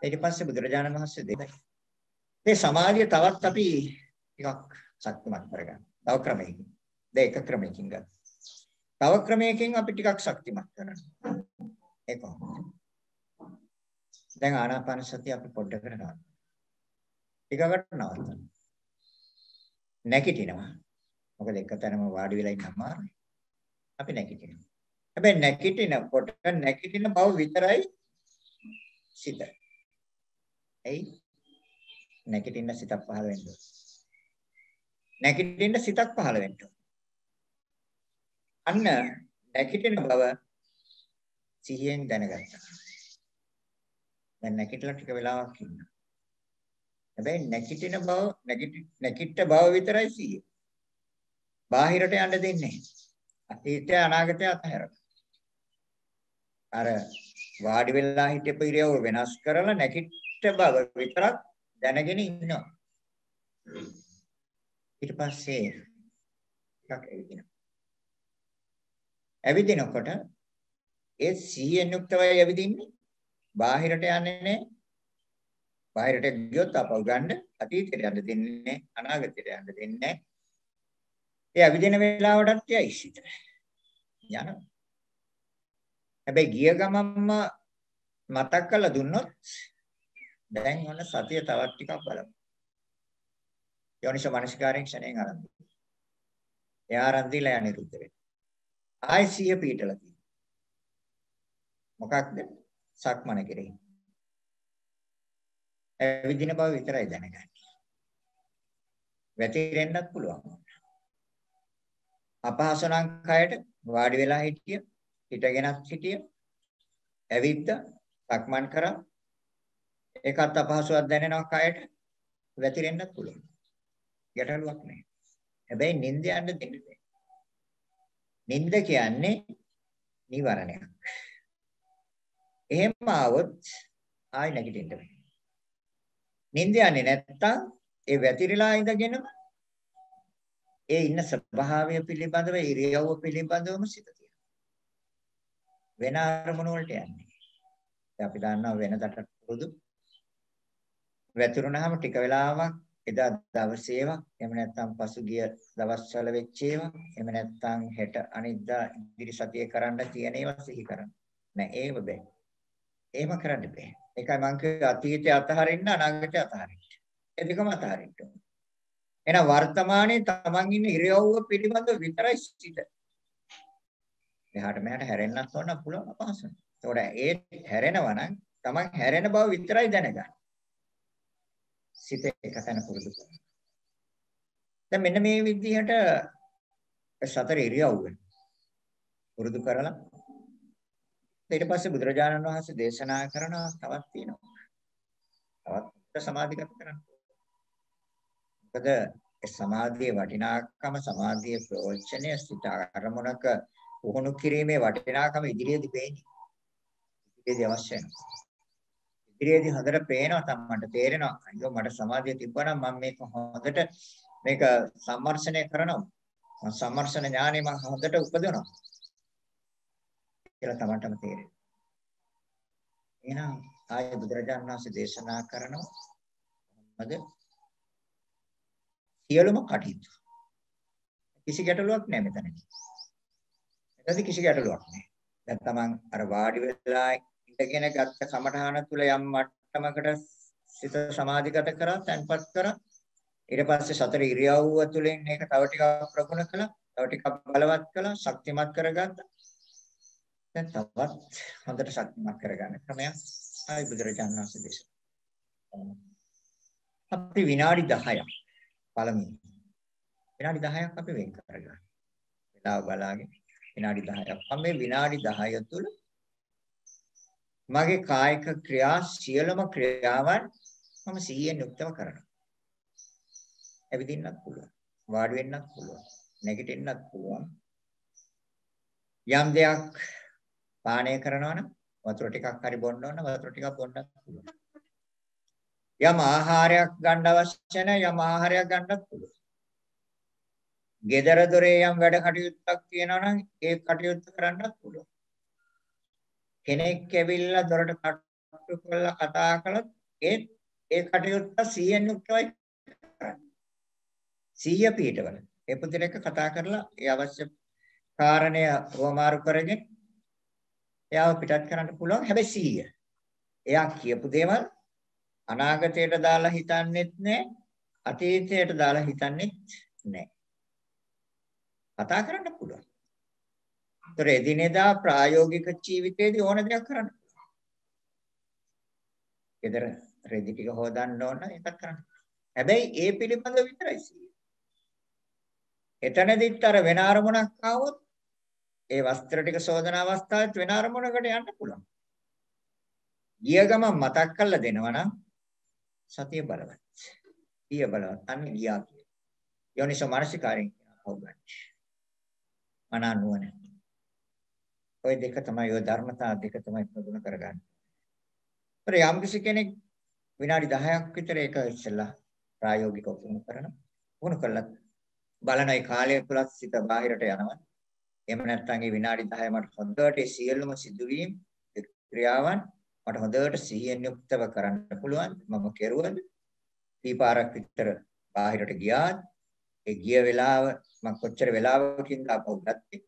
ඊට පස්සේ බුදුරජාණන් වහන්සේ දෙයි. මේ සමාධිය තවත් අපි ටිකක් ශක්තිමත් කරගන්න. තව ක්‍රමයකින්. දැන් එක ක්‍රමයකින් ගන්න. තව ක්‍රමයකින් අපි ටිකක් ශක්තිමත් කරනවා. ඒක කොහොමද? දැන් ආනාපාන සතිය අපි පොඩ්ඩක් කරනවා. ටිකකට නවත්තනවා. නැගිටිනවා. මොකද එක තැනම වාඩි වෙලා ඉන්න අමාරුයි. අපි නැගිටිනවා. හැබැයි නැගිටිනකොට නැගිටින බව විතරයි සිත. එයි නැගිටින්න සිතක් පහළ වෙන්න ඕන. නැගිටින්න සිතක් පහළ වෙන්න ඕන. අන්න නැගිටින බව සිහියෙන් දැනගත්තා. දැන් නැගිටලා ටික වෙලාවක් ඉන්නවා. හැබැයි නැගිටින බව නැගිට බව විතරයි සිහිය. බාහිරට යන්න දෙන්නේ නැහැ. අතීතය අනාගතය අතහැරලා. අර වාඩි වෙලා හිටපු ඉරියව්ව වෙනස් කරලා නැගිට බව විතරක් දැනගෙන ඉන්නවා. ඊට පස්සේ ටිකක් ඇවිදිනවා. ඇවිදිනකොට ඒ සිහියෙන් යුක්තවයි ඇවිදින්නේ. බාහිරට යන්නේ නැහැ. බාහිරට ගියොත් අපව ගන්න අතීතයට යන්න දෙන්නේ නැහැ. අනාගතයට යන්න දෙන්නේ නැහැ. ඒ අවිදින වේලාවටත් යයි සිට. යනවා. හැබැයි ගිය ගමන්ම මතක් කරලා දුන්නොත් දැන් ඔන්න සතිය තවත් ටිකක් බලමු. යෝනිසෝ මනසිකාරයෙන් ක්ෂණයෙන් ආරම්භ. ඒ ආරම්භිලා යන්නේ රුද්දේ. ආයි සිය පීඨලා තියෙනවා. මොකක්ද? සක්මන කෙරෙහි. විදින බව විතරයි දැනගන්නේ. වැතිරෙන්නත් පුළුවන්. අපහසුණං කයට වාඩි වෙලා හිටිය, හිටගෙනත් හිටිය, ඇවිද්ද, සක්මන් කරා. ඒකත් අපහසුවක් දැනෙනවා කයට. වැතිරෙන්නත් පුළුවන්. ගැටලුවක් නැහැ. හැබැයි නිින්ද යන්න දෙන්නේ නැහැ. නිින්ද කියන්නේ නිවරණයක්. එහෙම ආවොත් ආයි නැගිටින්න බෑ. නිින්ද යන්නේ නැත්තම් ඒ වැතිරිලා ඉඳගෙනම ඒ ඉන්න ස්වභාවය පිළිබඳව ඉරියව්ව පිළිබඳවම සිත තියෙනවා. වෙන අරමුණු වලට යන්නේ. දැන් අපි දන්නවා වෙනදට පුරුදු වැතිරුණාම ටික වෙලාවක් එදා දවසේම එහෙම නැත්නම් පසුගිය දවස්වල වෙච්ච ඒවා එහෙම නැත්නම් හෙට අනිද්දා ඉදිරි සතියේ කරන්න තියෙන ඒවා සිහි කරන්න. නෑ ඒව බෑ. එහෙම කරන්න බෑ. ඒකයි මම කිව්වේ අතීතය අතහරින්න අනාගතය අතහරින්න. ඒ දෙකම අතහරින්න ඕනේ. එහෙනම් වර්තමානයේ තමන් ඉන්න ඉරියව්ව පිළිබඳව විතරයි සිත. එහාට මෙහාට හැරෙන්නත් ඕන පුළුවන් අපහසුයි. ඒතකොට ඒ හැරෙනවා නම් තමන් හැරෙන බව විතරයි දැනගන්න. සිත එකතැන පුරුදු කරනවා. දැන් මෙන්න මේ විදිහට සතර ඉරියව්ව පුරුදු කරලා ඊට පස්සේ බුදුරජාණන් වහන්සේ දේශනා කරන තවත් තියෙනවා. තවත් සමාධිගත කරන්න. මොකද සමාධියේ වටිනාකම සමාධියේ ප්‍රයෝජනය සිත අරමුණක පුහුණු කිරීමේ වටිනාකම ඉදිරියේදී පේන්නේ. ඉදිරියේදී අවශ්‍ය වෙනවා. ඉදිරියේදී හොඳට පේනවා තමයි තේරෙනවා. අයියෝ මට සමාධිය තිබ්බනම් මම මේක හොඳට මේක සම්මර්ෂණය කරනවා. මම සම්මර්ෂණ ඥානෙ මම හොඳට උපදවනවා. කියලා තමන්ටම තේරෙනවා. එහෙනම් ආයේ බුදුරජාණන් වහන්සේ දේශනා කරනවා මොකද? සියලුම කටයුතු. කිසි ගැටලුවක් නැහැ මෙතනදී. මෙතනදී කිසි ගැටලුවක් නැහැ. දැන් තමන් අර වාඩි වෙලා ඉඳගෙන ගත්ත කමඨහන තුල යම් මට්ටමකට සිත සමාධිගත කරා, තැන්පත් කරා. ඊට පස්සේ සතර ඉරියව්ව තුලින් මේක තව ටිකක් ප්‍රගුණ කළා, තව ටිකක් බලවත් කළා, ශක්තිමත් කරගත්තා. දැන් තවත් හොඳට ශක්තිමත් කරගන්න ක්‍රමයක් ආයි බුදුරජාණන් වහන්සේ දේශනා. අපි විනාඩි 10ක් පළමුව විනාඩි 10ක් අපි වෙන් කරගන්න. වෙලාව බලාගෙන විනාඩි 10ක්. මම මේ විනාඩි 10 තුළ මගේ කායික ක්‍රියා සියලුම ක්‍රියාවන් මම 100න් යුක්තව කරනවා. ඇවිදින්නත් පුළුවන්. වාඩි වෙන්නත් පුළුවන්. නැගිටින්නත් පුළුවන්. යම් දෙයක් පානය කරනවා නම් වතුර ටිකක් හරි බොන්න ඕන වතුර ටිකක් බොන්නත් පුළුවන්. යම් ආහාරයක් ගන්න අවශ්‍ය නැහැ යම් ආහාරයක් ගන්නත් පුළුවන්. ගෙදර දොරේ යම් වැඩ කටයුත්තක් තියෙනවා නම් ඒ කටයුත්ත කරන්නත් පුළුවන්. කෙනෙක් ඇවිල්ලා දොරට කට්ටු කරලා කතා කළොත් ඒ කටයුත්ත 100න් යුක්තවයි කරන්නේ. 100 පිටවල. ඒ පුදුර එක කතා කරලා ඒ අවශ්‍ය කාරණය වමාරු කරගෙන එයාව පිටත් කරන්න පුළුවන්. හැබැයි 100. එයා කියපු දේවල් අනාගතයට දාලා හිතන්නෙත් නැහැ. අතීතයට දාලා හිතන්නෙත් නැහැ. කතා කරන්න පුළුවන්. ඒතර එදිනෙදා ප්‍රායෝගික ජීවිතයේදී ඕන දෙයක් කරන්න පුළුවන්. ඊතර රෙදි ටික හොදන්න ඕන ඒකත් කරන්න. හැබැයි ඒ පිළිබඳව විතරයි 100. එතනදිත් අර වෙන අරමුණක් ආවොත් ඒ වස්ත්‍ර ටික සෝදන අවස්ථාවෙත් වෙන අරමුණකට යන්න පුළුවන්. ගිය ගමන් මතක් කරලා දෙනවා නම් සතිය බලවත්. පිය බලවත්. අන්න ගියා කිය. යෝනිසෝ මානසිකාරයෙන් හොගන්න. මනනුවන. ඔය දෙක තමයි ඔය ධර්මතා දෙක තමයි ප්‍රගුණ කරගන්නේ. ඒතර යම් කිසි කෙනෙක් විනාඩි 10ක් විතර ඒක ඉස්සෙල්ලා ප්‍රායෝගිකව පුහුණු කරනවා. පුහුණු කළා බලන ඒ කාලය තුල සිත බාහිරට යනවා. එහෙම නැත්නම් ඒ විනාඩි 10 මට හොඳට සියලුම සිදුවීම් ක්‍රියාවන් මට හොඳට සිහියෙන් යුක්තව කරන්න පුළුවන්. මම කෙරුවද? දීපාරක් විතර බාහිරට ගියාද? ඒ ගිය වෙලාව මම කොච්චර වෙලාවකින්ද ආපහු ගත්තේ?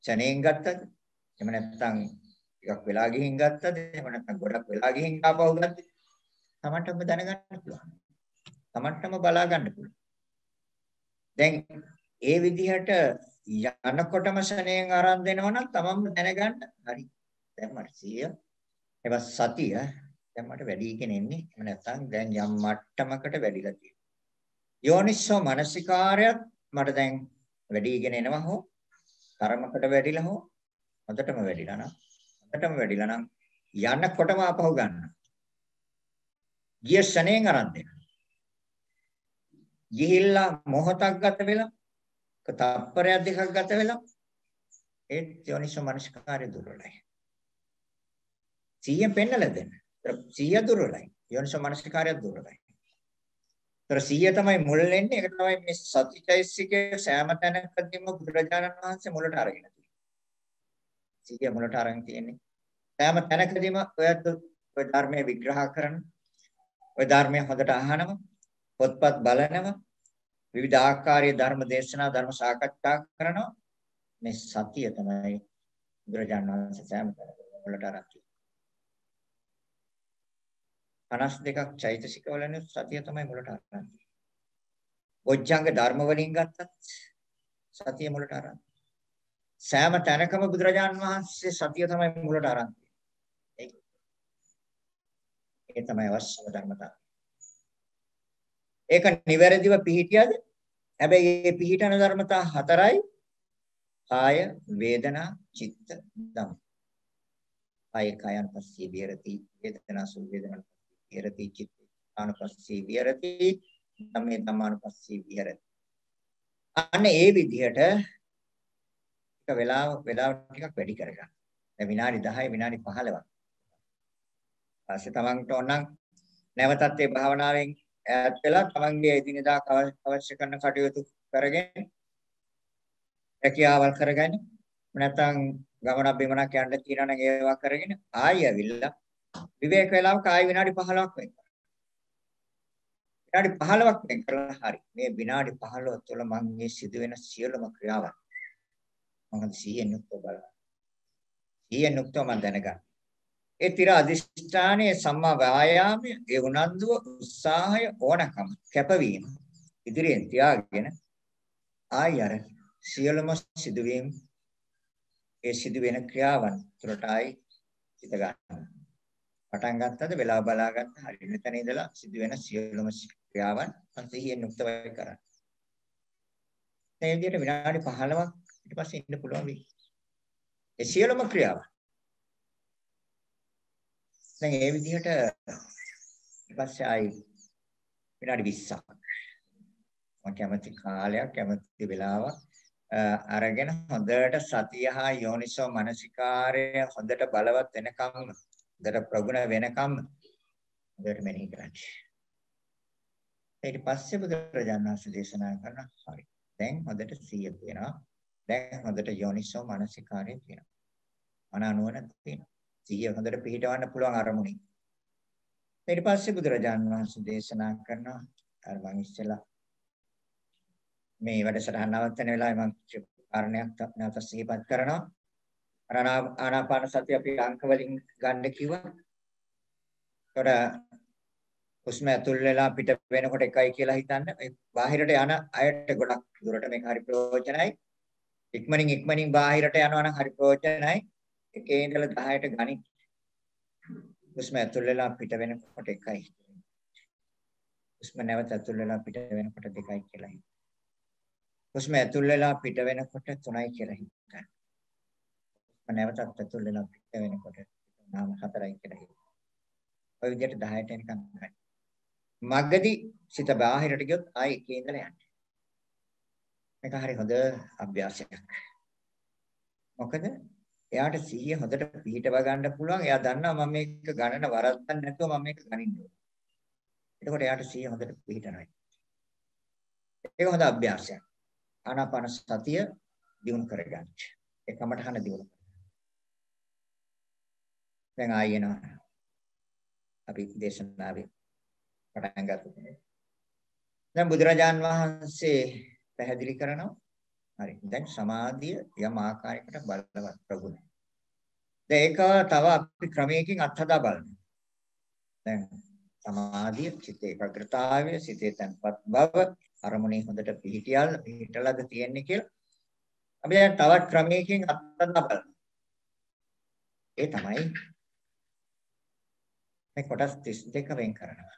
ඡනේන් ගත්තද? එහෙම නැත්නම් ටිකක් වෙලා ගිහින් ගත්තද? එහෙම නැත්නම් ගොඩක් වෙලා ගිහින් ආපහු ගත්තද? තමන්ටම දැනගන්න පුළුවන්. තමන්ටම බලා ගන්න පුළුවන්. දැන් ඒ විදිහට යනකොටම ශරණයෙන් ආරම්භ වෙනවා නම් තමන්ම දැනගන්න හරි. දැන් මට 100 ඒවා සතිය දැන් මට වැඩිගෙන එන්නේ. එහෙම නැත්නම් දැන් යම් මට්ටමකට වැඩිලා තියෙනවා. යෝනිස්සෝ මනසිකාරයත් මට දැන් වැඩිගෙන එනවා හෝ තරමකට වැඩිලා හෝ හොඳටම වැඩිලා නම් යනකොටම ආපහු ගන්න. ගිය ශරණයෙන් ආරම්භ වෙනවා. ගිහිල්ලා මොහොතක් ගත වෙලා තප්පරයක් දෙකක් ගත වෙලා ඒ යෝනිසෝ මනසිකාරය දුර්වලයි. 100 පෙන්නලා දෙන්න. 100 දුර්වලයි. යෝනිසෝ මනසිකාරය දුර්වලයි. 100 තමයි මුල් වෙන්නේ. ඒක තමයි මේ සතිචෛසිකයේ සෑම තැනකදීම බුදුරජාණන් වහන්සේ මුලට අරගෙන තියෙන්නේ. 100 මුලට අරගෙන තියෙන්නේ. සෑම තැනකදීම ඔය ධර්මයේ විග්‍රහ කරන ඔය ධර්මයේ හොඳට අහනම පොත්පත් බලනවා විවිධ ආකාරයේ ධර්ම දේශනා ධර්ම සාකච්ඡා කරනවා මේ සතිය තමයි බුදුරජාණන් වහන්සේ සෑම වලට අරන් 52ක් චෛතසික වලනේ සතිය තමයි මුලට අරන්. බොජ්ජංග ධර්ම වලින් ගත්තත් සතිය මුලට අරන්. සෑම තැනකම බුදුරජාණන් වහන්සේ සතිය තමයි මුලට අරන්. ඒ තමයි අවශ්‍යම ධර්මතාවය. ඒක නිවැරදිව පිළිහිටියද? හැබැයි මේ පිළිහිටන ධර්මතා 4යි. කාය, වේදනා, චිත්ත, ධම්ම. කාය කායන් පස්සේ විහෙරති, වේදනා සු වේදනා විහෙරති, චිත්ත ආනපස්සේ විහෙරති, ධම්මේ ධම්මානපස්සේ විහෙරති. අන්න ඒ විදිහට එක වෙලාව ටිකක් වැඩි කරගන්න. දැන් විනාඩි 10 විනාඩි 15ක්. ඊපස්සේ තමන්ට ඕනනම් නැවතත් ඒ භාවනාවෙන් ඈත් වෙලා තමන්ගේ එදිනෙදා අවශ්‍ය කරන කටයුතු කරගෙන රැකියාවල් කරගෙන නැත්නම් ගමනක් බිමනක් යන්න තියෙනවා නම් ඒවා කරගෙන ආයෙ ඇවිල්ලා විවේක වේලාවක ආයෙ විනාඩි 15ක් වෙන්න. විනාඩි 15ක් වෙන් කරලා හරි. මේ විනාඩි 15 තුළ මම මේ සිදුවෙන සියලුම ක්‍රියාවන් මම 100න් යුක්තව බලනවා. 100න් යුක්තව මම දැනගන්නවා. ඒ තිර අධිෂ්ඨානයේ සම්මා වායාමය, ඒ උනන්දුව, උත්සාහය, ඕනකම, කැපවීම ඉදිරියෙන් තියාගෙන ආයෙ අර සියලුම සිදුවීම් ඒ සිදුවෙන ක්‍රියාවන් තුළට ආයි හිත ගන්න. පටන් ගත්තද වෙලාව බලා ගන්න හරි මෙතන ඉඳලා සිදුවෙන සියලුම ක්‍රියාවන් අන්තිහියෙන් යුක්තවයි කරන්න. මේ විදිහට විනාඩි 15ක් ඊට පස්සේ ඉන්න පුළුවන් වෙයි. ඒ සියලුම ක්‍රියාවන්. දැන් මේ විදිහට ඊට පස්සේ ආයි විනාඩි 20ක්. මම කැමති කාලයක් කැමති වෙලාවක් අරගෙන හොඳට සතිය හා යෝනිසෝ මනසිකාරය හොඳට බලවත් වෙනකම් හොඳට ප්‍රගුණ වෙනකම් හොඳට මෙනෙහි කරන්න. ඊට පස්සේ බුදුරජාණන් වහන්සේ දේශනා කරන හරි. දැන් හොඳට සිහිය තියෙනවා. දැන් හොඳට යෝනිසෝ මනසිකාරය තියෙනවා. අනානුවන තියෙනවා. සිහිය හොඳට පිහිටවන්න පුළුවන් අරමුණේ. ඊට පස්සේ බුදුරජාණන් වහන්සේ දේශනා කරනවා අර මං ඉස්සෙල්ලා මේ වැඩසටහන නවත්තන වෙලාවේ මම කාරණයක් නැවත සිහිපත් කරනවා. ආනාපාන සතිය අපි අංක වලින් ගන්න කිව්වා. ඒකට හුස්ම ඇතුල් වෙලා පිට වෙනකොට එකයි කියලා හිතන්න. ඒ බාහිරට යන අයට ගොඩක් දුරට මේක හරි ප්‍රයෝජනයි. ඉක්මනින් බාහිරට යනවා නම් හරි ප්‍රයෝජනයි. එකේ ඉඳලා 10ට ගණන්. හුස්ම ඇතුල් වෙලා පිට වෙනකොට එකයි. හුස්ම නැවත ඇතුල් වෙලා පිට වෙනකොට දෙකයි කියලා හිතන්න. හුස්ම ඇතුල් වෙලා පිට වෙනකොට 3යි කියලා හිතන්න. නැවතත් ඇතුල් වෙලා පිට වෙනකොට නාම 4යි කියලා හිතන්න. ඔය විදිහට 10ට එනකම් ගන්න. මග්ගදී සිත බාහිරට ගියොත් ආයෙ එකේ ඉඳලා යන්න. මේක හරි හොඳ අභ්‍යාසයක්. මොකද එයාට සිහිය හොඳට පිහිටව ගන්න පුළුවන්. එයා දන්නවා මම මේක ගණන වරද්දන්න නැතුව මම මේක ගණින්න ඕනේ. එතකොට එයාට සිහිය හොඳට පිහිටනවා. ඒක හොඳ අභ්‍යාසයක්. ආනාපාන සතිය දියුණු කරගන්න. ඒ කමටහන දියුණු කරගන්න. දැන් ආයෙනවා. අපි දේශනාවේ පටන් ගත්තා. දැන් බුදුරජාන් වහන්සේ පැහැදිලි කරනවා. හරි. දැන් සමාධිය යම් ආකාරයකට බලවත් ප්‍රගුණ. දැන් ඒක තව අපි ක්‍රමයකින් අත්හදා බලනවා. දැන් සමාධිය, චිත්ත ඒකාග්‍රතාවය, සිතේ තැන්පත් බව, අරමුණේ හොඳට පිහිටලාද තියෙන්නේ කියලා අපි දැන් තවත් ක්‍රමයකින් අත්හදා බලනවා. ඒ තමයි මේ කොටස් 32 වෙන් කරනවා.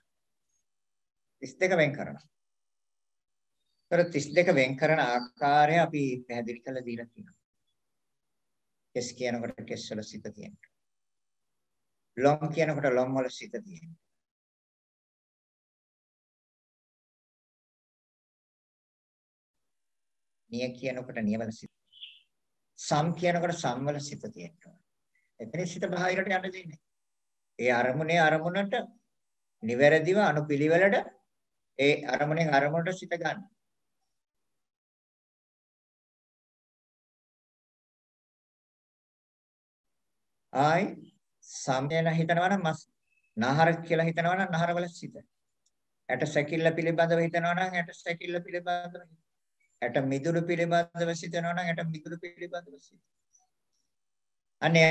32 වෙන් කරනවා. 32 වෙන් කරන ආකාරය අපි පැහැදිලි කරලා දීලා තියෙනවා. කෙස් කියනකොට කෙස් වල සිත තියෙනවා. ලොම් කියනකොට ලොම් වල සිත තියෙනවා. නිය කියනකොට නිය වල සිත. සම් කියනකොට සම් වල සිත තියෙනවා. එතන සිත බාහිරට යන්න දෙන්නේ. ඒ අරමුණට නිවැරදිව අනුපිළිවෙලට ඒ අරමුණෙන් අරමුණට සිත ගන්න. ආයි සම්යන හිතනවා නම් මස් නහර කියලා හිතනවා නම් නහර වල සිත. ඇට සැකිල්ල පිළිබඳව හිතනවා නම් ඇට සැකිල්ල පිළිබඳව. ඇට මිදුළු පිළිබඳව සිතනවා නම් ඇට මිදුළු පිළිබඳව සිත. අනේ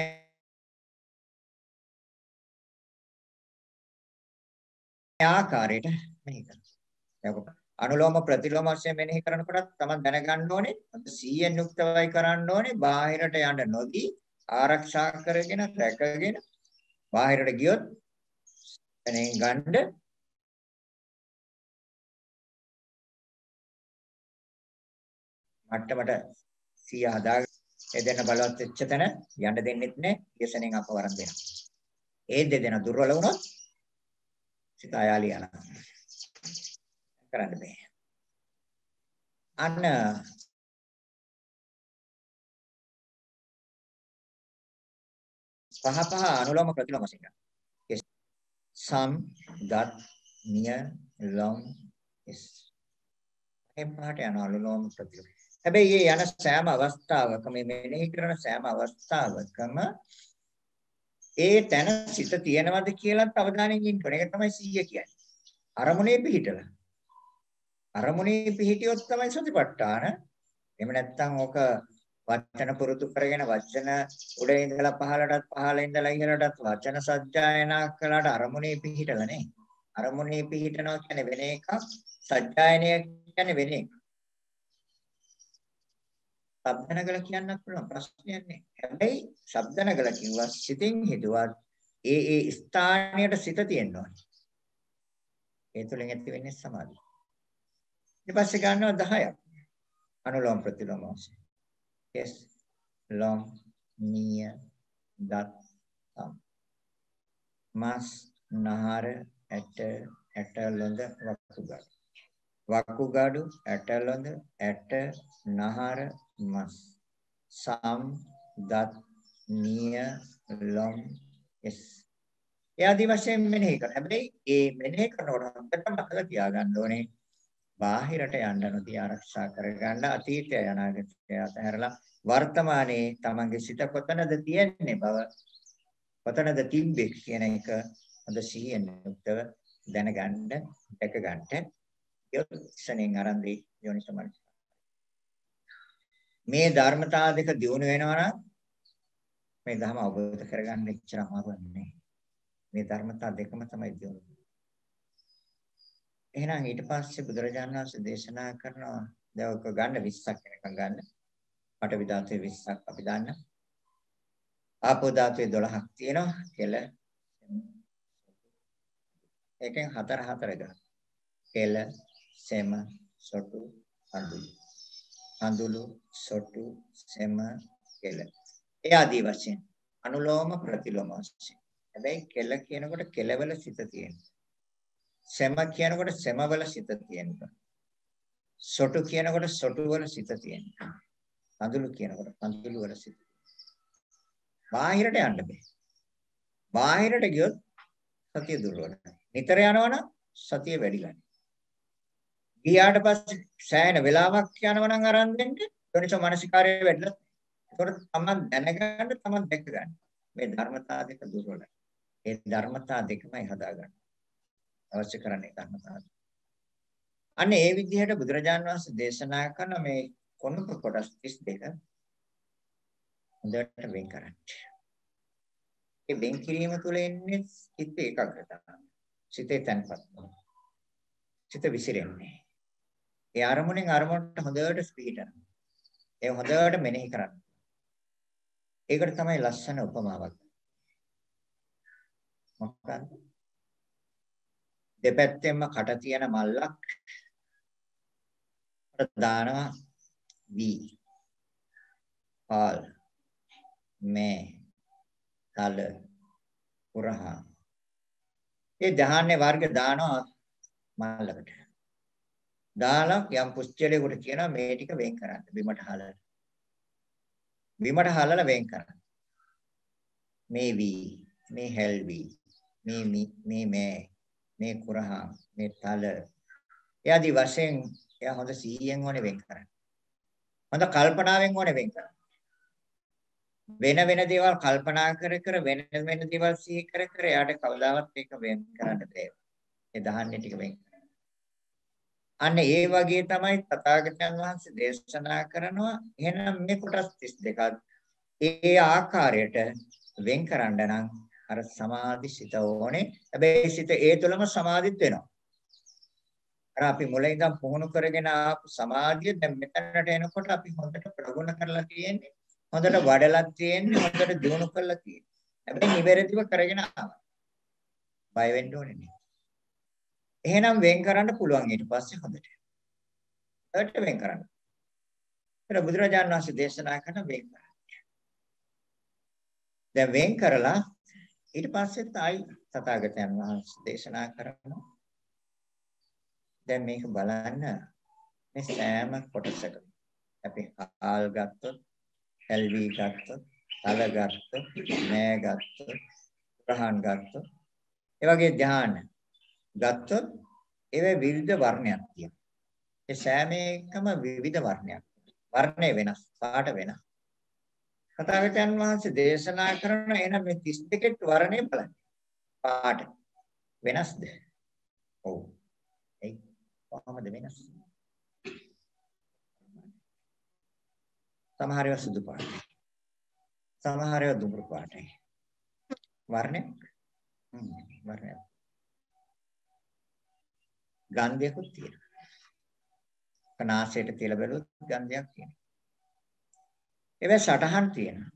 ආකාරයට මෙහි කරනවා. අනුලෝම ප්‍රතිලෝම වශයෙන් මෙනෙහි කරනකොට තමයි දැනගන්න ඕනේ 100න් යුක්තවයි කරන්න ඕනේ. බාහිරට යන්න නොදී ආරක්ෂා කරගෙන රැකගෙන බාහිරට ගියොත් එනේ ගන්න මට්ටමට 100 හදාගෙන එදෙන බලවත් වෙච්ච තැන යන්න දෙන්නෙත් නෑ. ඊසනෙන් අප වරන් දෙනවා. ඒ දෙදෙන දුර්වල වුණොත් සිත ආයාලි යනවා. කරන්න බෑ. අන්න පහ අනුලෝම ප්‍රතිලෝම වශයෙන්. සම් දත් නිය ලොම් එස්. මේ පහට යන අනුලෝම ප්‍රතිලෝම. හැබැයි මේ යන සෑම අවස්ථාවකම මේ මෙනෙහි කරන සෑම අවස්ථාවකම ඒ තැන සිත තියෙනවද කියලා අවධානයෙන් ඉන්න ඕනේ. ඒක තමයි 100 කියන්නේ. අරමුණේ පිහිටලා. අරමුණේ පිහිටියොත් තමයි සතිපට්ඨාන. එහෙම නැත්නම් ඕක වචන පුරුදු කරගෙන වචන උඩ ඉඳලා පහළටත් පහළ ඉඳලා ඉහළටත් වචන සජ්ජායනා කළාට අරමුණේ පිහිටලා නේ. අරමුණේ පිහිටනවා කියන්නේ වෙන එකක්. සජ්ජායනය කියන්නේ වෙන එකක්. ශබ්දනගල කියන්නත් පුළුවන් ප්‍රශ්නයක් නෑ. හැබැයි ශබ්දනගල කිව්වා සිතින් හිතුවත් ඒ ස්ථානයට සිත තියෙන්න ඕනේ. ඒ තුලින් ඇති වෙන්නේ සමාධිය. ඊට පස්සේ ගන්නවා 10ක්. අනුලෝම ප්‍රතිලෝම වශයෙන්. කෙස් ලොම් නිය දත් සම් මස් නහර ඇට ලොඳ වකුගඩු ඇට ලොඳ ඇට නහර මස් සම් දත් නිය ලොම් එස්. ඒ ආදි වශයෙන් මෙනෙහි කරනවා. හැබැයි ඒ මෙනෙහි කරනකොට හොඳට මතක තියාගන්න ඕනේ බාහිරට යන්න නොදී ආරක්ෂා කරගන්න අතීතය අනාගතය අතහැරලා වර්තමානයේ තමන්ගේ සිත කොතනද තියෙන්නේ බව කොතනද තිබ්බේ කියන එක හොඳ සිහියෙන් යුක්තව දැනගන්න දැක ගන්න යොත්සනෙන් ආරම්භී යෝනිසමනස මේ ධර්මතාව දෙක දියුණු වෙනවා නම් මේ ධර්ම අවබෝධ කරගන්න ඉච්චර අමාරු නෑ. මේ ධර්මතාව දෙකම තමයි දියුණු. එහෙනම් ඊට පස්සේ බුදුරජාණන් වහන්සේ දේශනා කරනවා දැන් ඔක ගන්න 20ක් වෙනකම් ගන්න. පඨවි ධාතුවේ 20ක් අපි දාන්න. ආපෝ ධාතුවේ 12ක් තියෙනවා කියලා. එකෙන් 4 ගන්න. කෙල, සෙම, සොටු, අඳුළු. අඳුළු, සොටු, සෙම, කෙල. ඒ ආදී වශයෙන් අනුලෝම ප්‍රතිලෝම වශයෙන්. හැබැයි කෙල කියනකොට කෙලවල සිත තියෙනවා. සෙම කියනකොට සෙමවල සිත තියෙනවා. සොටු කියනකොට සොටු වල සිත තියෙනවා. අඳුළු කියනකොට අඳුළු වල සිත. බාහිරට යන්න බෑ. බාහිරට ගියොත් සතිය දුර්වලයි. නිතර යනවනම් සතිය වැඩි ගන්න. ගියාට පස්සේ සෑහෙන වෙලාවක් යනවා නම් අරන් දෙන්න යෝනිසෝ මනසිකාරය වැඩිලා. ඒකට තමන් දැනගන්න තමන් දැක ගන්න. මේ ධර්මතාව දෙක දුර්වලයි. ඒ ධර්මතා දෙකමයි හදාගන්න. අවශ්‍ය කරන්නේ ධර්මතා. අන්න ඒ විදිහට බුදුරජාණන් වහන්සේ දේශනා කරන මේ කොනක කොටස් 32 හොඳට වෙන් කරන්න. ඒ වෙන් කිරීම තුළ එන්නේ සිත ඒකාග්‍රතාව. සිතේ තැන්පත් වෙනවා. සිත විසිරෙන්නේ. ඒ අරමුණෙන් අරමුණට හොඳට පිහිටනවා. ඒ හොඳට මෙනෙහි කරන්න. ඒකට තමයි ලස්සන උපමාවක්. මොකක්ද? දෙපැත්තෙන්ම කට තියෙන මල්ලක් දානවා වී පාල් මේ තල පුරහා ඒ ධාන්‍ය වර්ග දානවා මල්ලකට දාලා යම් පුස්චලයකට කියනවා මේ ටික වෙන් කරන්න බිමට හලලා වෙන් කරන්න මේ වී මේ හැල් වී මේ කුරහා මේ තල එයාදී වශයෙන් එයා හොඳ සීයෙන් ඕනේ වෙන් කරන්න. හොඳ කල්පනාවෙන් ඕනේ වෙන් කරන්න. වෙන දේවල් කල්පනා කර වෙන දේවල් සිහි කර එයාට කවදාවත් ඒක වෙන් කරන්න බැහැ. ඒ දහන්නේ ටික වෙන් කරන්න. අන්න ඒ වගේ තමයි තථාගතයන් වහන්සේ දේශනා කරනවා. එහෙනම් මේ කොටස් 32ක් ඒ ආකාරයට වෙන් කරන්න නම් අර සමාධි සිත ඕනේ. හැබැයි සිත ඒ තුළම සමාධිත් වෙනවා. අර අපි මුලින් ඉඳන් පුහුණු කරගෙන ආපු සමාධිය දැන් මෙතනට එනකොට අපි හොඳට ප්‍රගුණ කරලා තියෙන්නේ. හොඳට වඩලා තියෙන්නේ. හොඳට දියුණු කරලා තියෙන්නේ. හැබැයි නිවැරදිව කරගෙන ආවා. බය වෙන්න ඕනේ නෑ. එහෙනම් වෙන් කරන්න පුළුවන් ඊට පස්සේ හොඳට. හොඳට වෙන් කරන්න. ඒක බුදුරජාණන් වහන්සේ දේශනා කරන වෙන් කරන්න. දැන් වෙන් කරලා ඊට පස්සේ තයි තථාගතයන් වහන්සේ දේශනා කරනවා. දැන් මේක බලන්න මේ සෑම කොටසකම අපි ආල් ගත්තොත්, එල්වි ගත්තොත්, තල ගත්තොත්, නෑ ගත්තොත්, ප්‍රහාන් ගත්තොත්, ඒ වගේ ධ්‍යාන ගත්තොත් ඒවේ විවිධ වර්ණයක් තියෙනවා. ඒ සෑම එකම විවිධ වර්ණයක්. වර්ණය වෙනස්, පාට වෙනස්. තථාගතයන් වහන්සේ දේශනා කරන එන මේ 32 වර්ණය බලන්න. පාට වෙනස්ද? ඔව්. ඒ කොහොමද වෙනස්? සමහර ඒවා සුදු පාටයි. සමහර ඒවා දුඹුරු පාටයි. වර්ණයක්. වර්ණයක්. ගන්ධයකුත් තියෙනවා. කනාසයට තියලා බැලුවොත් ගන්ධයක් තියෙනවා. ඒවා සටහන් තියෙනවා.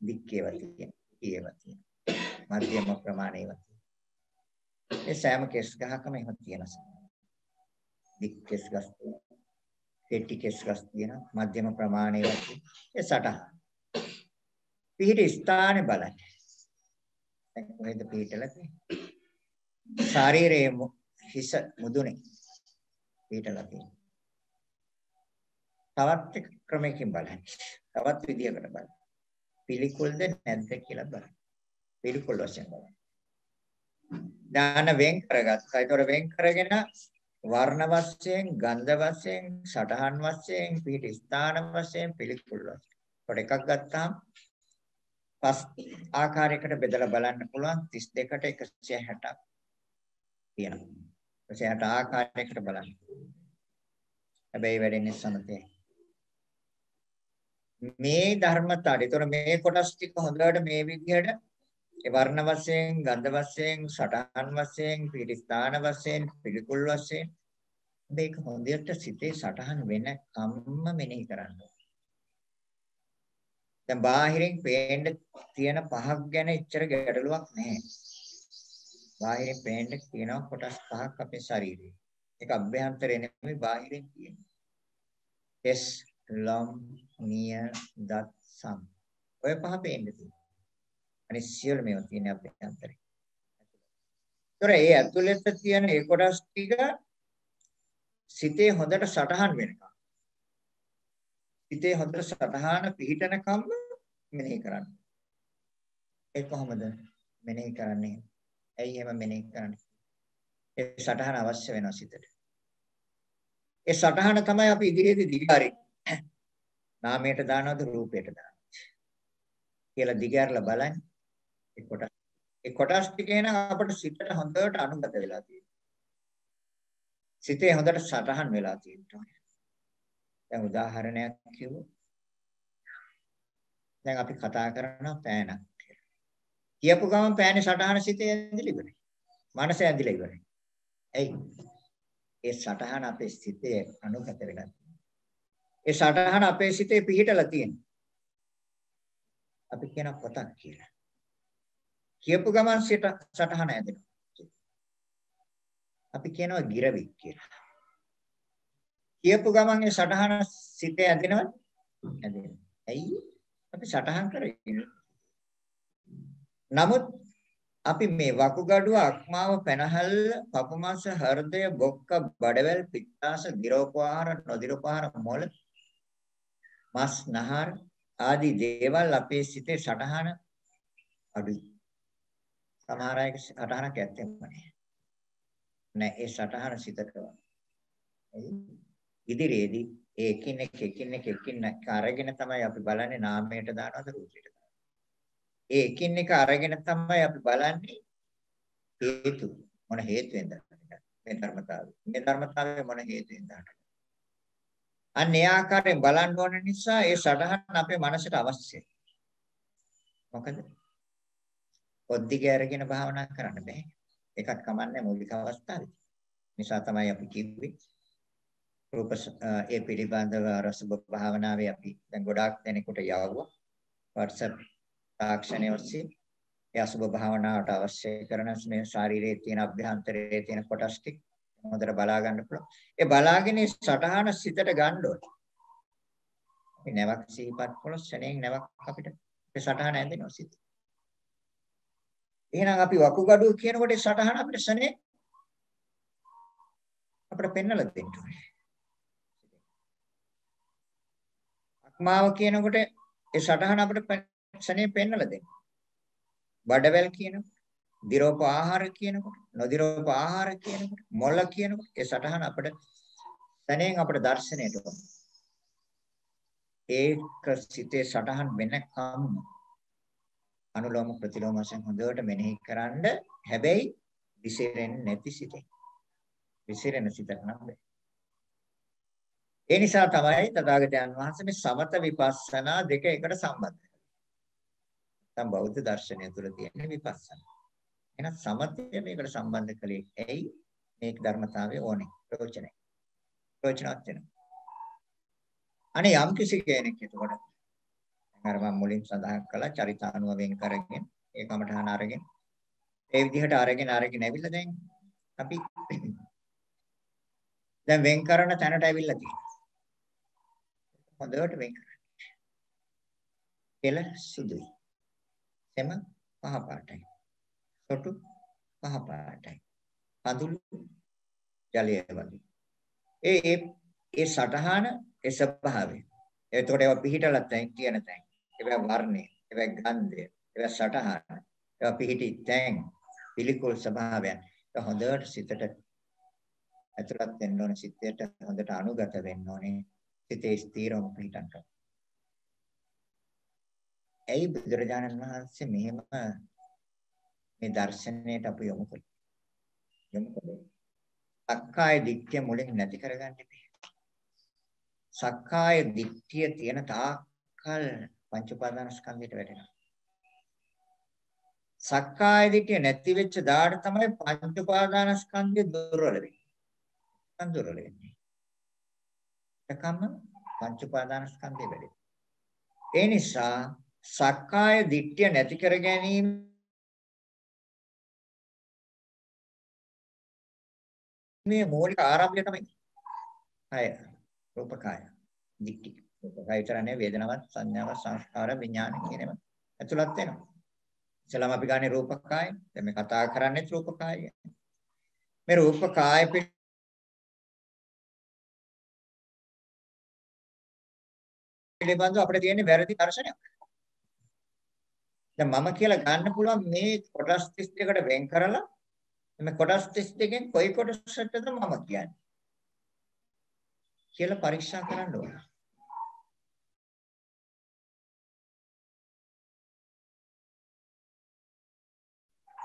දික්කේවා තියෙනවා. ඒවා තියෙනවා. මධ්‍යම ප්‍රමාණේවා තියෙනවා. ඒ සෑම කෙස් ගහකම එහෙම තියෙනවා. දික් කෙස් ගස් තියෙනවා. කෙටි කෙස් ගස් තියෙනවා. මධ්‍යම ප්‍රමාණේවා තියෙනවා. ඒ සටහන්. පිහිට ස්ථානේ බලන්න. දැන් කොහෙද පිහිටලා තියෙන්නේ? ශරීරයේ හිස මුදුනේ පිහිටලා තියෙනවා. තවත් එක ක්‍රමයකින් බලන්න. තවත් විදියකට බලන්න. පිළිකුල්ද නැද්ද කියලා බලන්න. පිළිකුල් වශයෙන් බලන්න. දාන වෙන් කරගත්තා. ඒතොර වෙන් කරගෙන වර්ණ වශයෙන්, ගන්ධ වශයෙන්, සටහන් වශයෙන්, පිහිට ස්ථාන වශයෙන්, පිළිකුල් වශයෙන්. කොට එකක් ගත්තාම පස් ආකාරයකට බෙදලා බලන්න පුළුවන් 32ට 160ක් තියෙනවා. 160 ආකාරයකට බලන්න. හැබැයි වැඩෙන්නේ සමතේ. මේ ධර්මතාවය. ඒතොර මේ කොටස් ටික හොඳට මේ විදිහට ඒ වර්ණ වශයෙන්, ගන්ධ වශයෙන්, සටහන් වශයෙන්, පිළිස්ථාන වශයෙන්, පිළිකුල් වශයෙන් මේක හොඳට සිතේ සටහන් වෙන කම්ම මෙනෙහි කරන්න. දැන් බාහිරින් පේන්න තියෙන පහක් ගැන එච්චර ගැටලුවක් නැහැ. බාහිරින් පේන්න තියෙන කොටස් පහක් අපේ ශරීරේ. ඒක අභ්‍යන්තරේ නෙමෙයි බාහිරින් තියෙන්නේ. කෙස්, ලම්, නිය, දත්, සම්. ඔය පහ පේන්න තියෙනවා. අනිත් සියලු මේවා තියෙන අභ්‍යන්තරේ. ඒතර ඒ ඇතුළත තියෙන ඒ කොටස් ටික සිතේ හොඳට සටහන් වෙනවා. සිතේ හොඳට සටහන පිහිටනකම් මෙනෙහි කරන්න. ඒ කොහොමද මෙනෙහි කරන්නේ? ඇයි එහෙම මෙනෙහි කරන්නේ? ඒ සටහන අවශ්‍ය වෙනවා සිතට. ඒ සටහන තමයි අපි ඉදිරියේදී දිගාරින්නේ. නාමයට දානවද රූපයට දානවද කියලා දිගාරලා බලන්න. ඒ කොටස් ඒ කොටස් ටිකේ නම් අපිට සිතට හොඳට අනුගත වෙලා තියෙනවා. සිතේ හොඳට සටහන් වෙලා තියෙනවා. දැන් උදාහරණයක් කිව්වොත් දැන් අපි කතා කරනවා පෑනක් කියලා. කියපු ගමන් පෑනේ සටහන සිතේ ඇඳිලා ඉවරයි. මනස ඇඳිලා ඉවරයි. එයි ඒ සටහන අපේ සිතේ අනුගත වෙලා තියෙනවා. ඒ සටහන අපේ සිතේ පිහිටලා තියෙනවා. අපි කියන පොතක් කියලා. කියපු ගමන් සටහන ඇඳෙනවා. අපි කියනවා ගිරවි කියලා. කියපු ගමන් ඒ සටහන සිතේ ඇඳෙනවද? ඇඳෙනවා. ඇයි? අපි සටහන් කරගෙන. නමුත් අපි මේ වකුගඩුව, අක්මාව, පැනහල්ල, පපුමස, හෘදය, බොක්ක, බඩවැල්, පිත්තාශ, දිරෝපහාර, නොදිරෝපහාර, මොළ, මස්, නහර ආදී දේවල් අපේ සිතේ සටහන අඩුයි. සමහර අයගේ සටහනක් ඇත්තෙම නැහැ. නෑ ඒ සටහන සිතට. ඉදිරියේදී ඒ එකින් එක අරගෙන තමයි අපි බලන්නේ නාමයට දානවද රූපයට දානවද. ඒ එකින් එක අරගෙන තමයි අපි බලන්නේ හේතු මොන හේතුවෙන්ද මේ ධර්මතාවය. මේ ධර්මතාවය මොන හේතුවෙන්ද? අන්න ඒ ආකාරයෙන් බලන්න ඕන නිසා ඒ සටහන අපේ මනසට අවශ්‍යයි. මොකද ඔද්දිගේ අරගෙන භාවනා කරන්න බෑ. ඒකත් කමන්නේ මූලික අවස්ථාවේ. නිසා තමයි අපි කිව්වේ රූප ඒ පිළිබඳව රසබ භාවනාවේ අපි දැන් ගොඩාක් දෙනෙකුට යවුවා. WhatsApp තාක්ෂණය ඔස්සේ ඒ අසුබ භාවනාවට අවශ්‍ය කරන මේ ශාරීරියේ තියෙන අභ්‍යන්තරයේ තියෙන කොටස් ටික හොඳට බලා ගන්න පුළුවන්. ඒ බලාගෙන සටහන සිතට ගන්න ඕනේ. අපි නැවක් සිහිපත් කළොත් ශරණයෙන් නැවක් අපිට ඒ සටහන ඇඳෙනවා සිත. එහෙනම් අපි වකුගඩුව කියනකොට ඒ සටහන අපිට ශරණේ අපිට පෙන්වලා දෙන්න ඕනේ. අක්මාව කියනකොට ඒ සටහන අපිට ශරණේ පෙන්වලා දෙන්න. බඩවැල් කියනකොට, දිරෝප ආහාර කියනකොට, නොදිරෝප ආහාර කියනකොට, මොළ කියනකොට ඒ සටහන අපිට ශරණයෙන් අපිට දර්ශනයට වුණා. ඒක සිතේ සටහන් වෙනකම් අනුලෝම ප්‍රතිලෝම වශයෙන් හොඳට මෙනෙහි කරන්ඩ හැබැයි විසිරෙන්නේ නැති සිතේ. විසිරෙන සිතක් නම් බෑ. ඒ නිසා තමයි තථාගතයන් වහන්සේ මේ සමත විපස්සනා දෙක එකට සම්බන්ධ කරන්නේ. නැත්නම් බෞද්ධ දර්ශනය තුළ තියෙන විපස්සනා. එහෙනම් සමතය මේකට සම්බන්ධ කළේ ඇයි? මේක ධර්මතාවයේ ඕනේ. ප්‍රයෝජනයි. ප්‍රයෝජනවත් වෙනවා. අනේ යම් කිසි කෙනෙක් එතකොට අර මම මුලින් සඳහන් කළා චරිතානුව වෙන් කරගෙන ඒ කමඨහන අරගෙන ඒ විදිහට අරගෙන ඇවිල්ලා දැන් අපි දැන් වෙන් කරන තැනට ඇවිල්ලා තියෙනවා. හොඳට වෙන් කරන්න. කෙල සුදුයි. එම පහ පාටයි. සොටු පහ පාටයි. කඳුළු ජලය වගේ. ඒ සටහන ඒ ස්වභාවය. එතකොට ඒවා පිහිටලා තැන් කියන තැන්. ඒවා වර්ණය, ඒවා ගන්ධය, ඒවා සටහන, ඒවා පිහිටි තැන්, පිළිකුල් ස්වභාවයන්. ඒක හොඳට සිතට ඇතුළත් වෙන්න ඕනේ, සිතේට හොඳට අනුගත වෙන්න ඕනේ. සිතේ ස්ථිරවම පිහිටන්න. ඇයි බුදුරජාණන් වහන්සේ මෙහෙම මේ දර්ශනයට අපි යොමු කළේ? සක්කාය දිට්ඨිය මුලින් නැති කරගන්න බෑ. සක්කාය දිට්ඨිය තියෙන තාක්කල් පංච උපාදානස්කන්ධයට වැටෙනවා. සක්කාය දිට්ඨිය නැති වෙච්ච දාට තමයි පංච උපාදානස්කන්ධය දුර්වල වෙන්නේ. දුර්වල වෙන්නේ. එකම පංච උපාදානස්කන්ධය වැඩි. ඒ නිසා සක්කාය දිට්ඨිය නැති කර ගැනීම මේ මූලික ආරම්භය තමයි. අය රූපකාය දිට්ඨි. රූපකාය විතරනේ වේදනාවක් සංඥාවක් සංස්කාර විඥාන කියනම ඇතුළත් වෙනවා. ඉතලම අපි ගන්නේ රූපකාය. දැන් මේ කතා කරන්නේ රූපකාය. මේ රූපකාය පිළිබඳව අපිට තියෙන වැරදි දර්ශනයක්. දැන් මම කියලා ගන්න පුළුවන් මේ කොටස් 32කට වෙන් කරලා මේ කොටස් 32කින් කොයි කොටසටද මම කියන්නේ කියලා පරීක්ෂා කරන්න ඕන.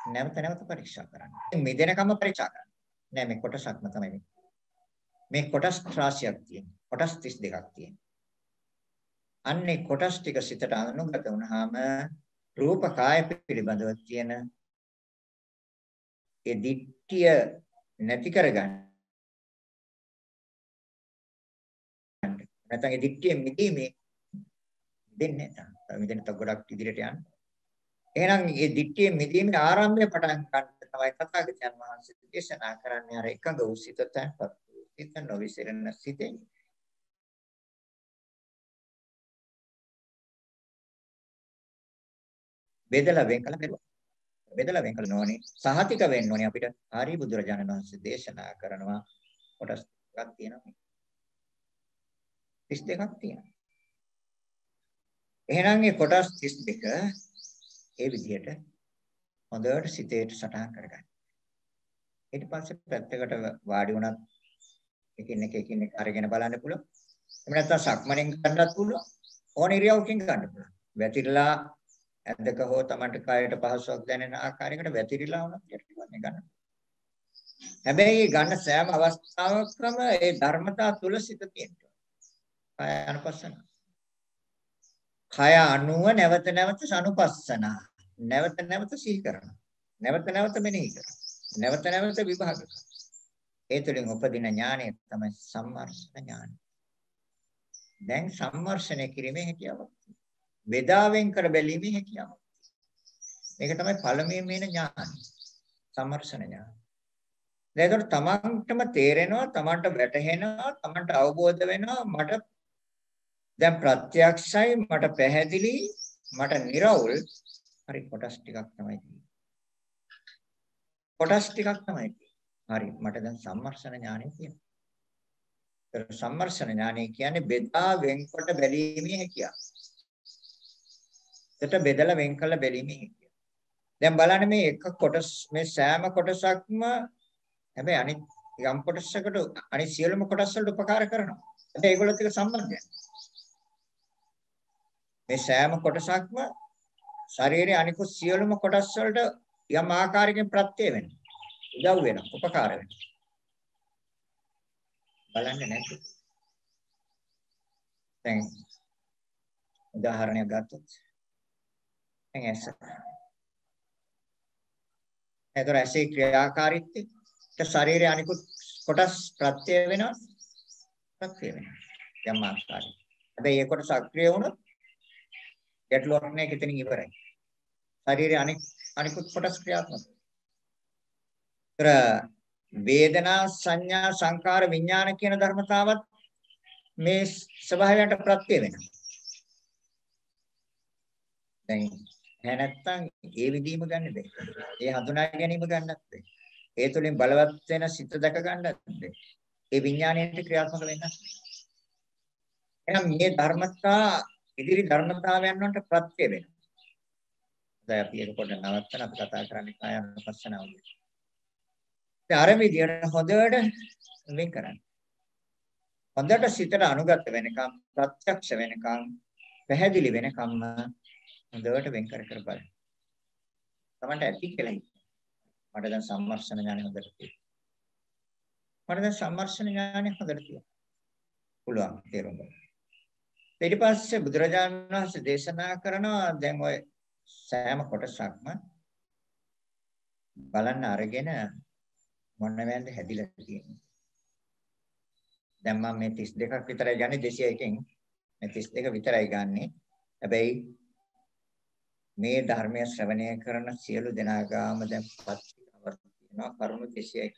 නැවත නැවත පරීක්ෂා කරන්න. මිදෙනකම පරීක්ෂා කරන්න. නෑ මේ කොටසක්ම තමයි මේ කොටස් රාශියක් තියෙනවා. කොටස් 32ක් තියෙනවා. අන්නේ කොටස් ටික සිතට අනුගත වුණාම රූප කාය පිළිබඳව තියෙන ඒ දිට්ඨිය නැති කරගන්න. නැත්නම් ඒ දිට්ඨිය මිදීමේ දෙන්නේ නැහැ. මිදෙන්න තව ගොඩක් ඉදිරියට යන්න. එහෙනම් මේ දිට්ඨිය මිදීමේ ආරම්භය පටන් ගන්න තමයි තථාගතයන් වහන්සේ දේශනා කරන්නේ අර එකඟ වූ සිත තැන්පත් වූ සිත නොවිසිරෙන සිතෙන්. බෙදලා වෙන් කළ බැලුවා. බෙදලා වෙන් කළ නොවනේ සහතික වෙන්න ඕනේ අපිට. ආරි බුදුරජාණන් වහන්සේ දේශනා කරනවා කොටස් ටිකක් තියෙනවා. 32ක් තියෙනවා. එහෙනම් මේ කොටස් 32 ඒ විදිහට හොඳට සිතේට සටහන් කරගන්න. ඊට පස්සේ පැත්තකට වාඩි වුණත් එකින් එක අරගෙන බලන්න පුළුවන්. එහෙම නැත්නම් සක්මණෙන් ගන්නත් පුළුවන්. ඕන ඉරියව්වකින් ගන්න පුළුවන්. වැතිරලා ඇද්දක හෝ Tamanට කායයට පහසුවක් දැනෙන ආකාරයකට වැතිරිලා වුණත් යටිපන්නේ ගන්න. හැබැයි ගන්න සෑම අවස්ථාවකම ඒ ධර්මතා තුල සිත තියෙනවා. කාය අනුපස්සන. කාය අනුව නැවත නැවත සනුපස්සන. නැවත නැවත සිහි කරනවා. නැවත නැවත මෙනෙහි කරනවා. නැවත නැවත විභාග කරනවා. ඒ තුළින් උපදින ඥානය තමයි සම්මර්ෂණ ඥානය. දැන් සම්මර්ෂණය කිරීමේ හැකියාවක්. වේදාවෙන් කර බැලීමේ හැකියාවක්. මේක තමයි පළමුවෙන් මේන ඥානය. සම්මර්ෂණ ඥානය. දැන් තමන්ටම තේරෙනවා, තමන්ට වැටහෙනවා, තමන්ට අවබෝධ වෙනවා මට දැන් ප්‍රත්‍යක්ෂයි, මට පැහැදිලි, මට නිර්වෘල් හරි කොටස් ටිකක් තමයි තියෙන්නේ. කොටස් ටිකක් තමයි තියෙන්නේ. හරි මට දැන් සම්මර්ෂණ ඥානය තියෙනවා. ඒ සම්මර්ෂණ ඥානය කියන්නේ බෙදා වෙන්කොට බැලීමේ හැකියාව. ඒකට බෙදලා වෙන් කළ බැලීමේ හැකියාව. දැන් බලන්න මේ එක කොටස් මේ සෑම කොටසක්ම හැබැයි අනිත් යම් කොටසකට අනිත් සියලුම කොටස් වලට උපකාර කරනවා. හැබැයි ඒගොල්ලොත් එක්ක සම්බන්ධයක්. මේ සෑම කොටසක්ම ශරීරයේ අනිකුත් සියලුම කොටස් වලට යම් ආකාරයකින් ප්‍රත්‍ය වෙනවා. උදව් වෙනවා, උපකාර වෙනවා. බලන්නේ නැද්ද? දැන් උදාහරණයක් ගත්තොත් දැන් ඇස. ඒතර ඇසේ ක්‍රියාකාරීත්වය ශරීරයේ අනිකුත් කොටස් ප්‍රත්‍ය වෙනවා. ප්‍රත්‍ය වෙනවා. යම් ආකාරයකින්. හැබැයි ඒ කොටස අක්‍රිය වුණොත් ගැටලුවක් නැහැ එතනින් ඉවරයි. ශරීරයේ අනිකුත් කොටස් ක්‍රියාත්මක. ඒතර වේදනා සංඥා සංකාර විඥාන කියන ධර්මතාවත් මේ ස්වභාවයට ප්‍රත්‍ය වෙනවා. දැන් හැ නැත්තම් ඒ විදිහම ගන්න බෑ. ඒ හඳුනා ගැනීම ගන්නත් බෑ. ඒ තුලින් බලවත් වෙන සිත දැක ගන්නත් බෑ. ඒ විඥාණයට ක්‍රියාත්මක වෙන්නත් බෑ. එහෙනම් මේ ධර්මතා ඉදිරි ධර්මතාවයන් වලට ප්‍රත්‍ය වෙනවා. දැන් අපි ඒක පොඩ්ඩක් නවත්තන අපි කතා කරන්නේ කාය අනුපස්සනාව. ඒ අර විදියට හොඳට වෙන් කරන්න. හොඳට සිතට අනුගත වෙනකම් ප්‍රත්‍යක්ෂ වෙනකම් පැහැදිලි වෙනකම් හොඳට වෙන් කර කර බලන්න. තමන්ට ඇති කියලා හිතන්න. මට දැන් සම්මර්ෂණ ඥානෙ හොඳට තියෙනවා. මට දැන් සම්මර්ෂණ ඥානෙ හොඳට තියෙනවා. පුළුවන් තේරුම් ගන්න. ඊට පස්සේ බුදුරජාණන් වහන්සේ දේශනා කරනවා දැන් ඔය සෑම කොටසක්ම බලන්න අරගෙන මොනවැන්ද හැදිලා තියෙන්නේ. දැන් මම මේ 32ක් විතරයි ගන්නේ 201කින් මේ 32 විතරයි ගන්නෙ. හැබැයි මේ ධර්මය ශ්‍රවණය කරන සියලු දෙනාගාම දැන් පත්‍රිකාවක් තියෙනවා කරුණු 201ක.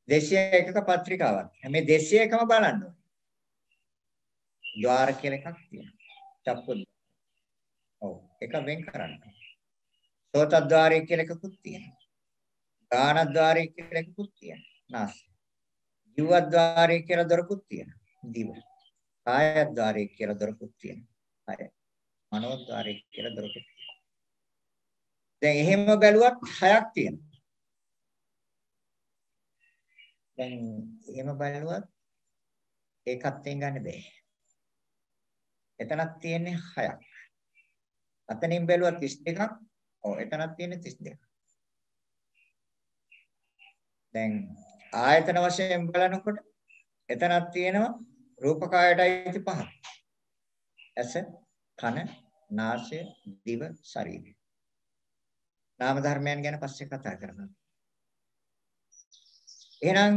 201ක පත්‍රිකාවක්. මේ 201ම බලන්න ඕනේ. ద్వාර කියලා එකක් තියෙනවා. චක්කු. ඔව් ඒක වෙන් කරන්න. සෝතද්්වාරය කියලා එකකුත් තියෙනවා. ගානද්්වාරය කියලා එකකුත් තියෙනවා. නාසය. ජීවද්්වාරය කියලා දොරකුත් තියෙනවා. දිව. කායද්්වාරය කියලා දොරකුත් තියෙනවා. කය. මනෝද්්වාරය කියලා දොරකුත් තියෙනවා. දැන් එහෙම බැලුවත් 6ක් තියෙනවා. දැන් එහෙම බලුවත් ඒකත් ගන්න බෑ. එතනක් තියෙන්නේ 6ක්. අතනින් බැලුවත් 32ක්, ඔව් එතනක් තියෙන 32. දැන් ආයතන වශයෙන් බලනකොට එතනක් තියෙනවා රූප කායයටයි 5. ඇස, කන, නාසය, දිව, ශරීරය. නාම ධර්මයන් ගැන පස්සේ කතා කරනවා. එහෙනම්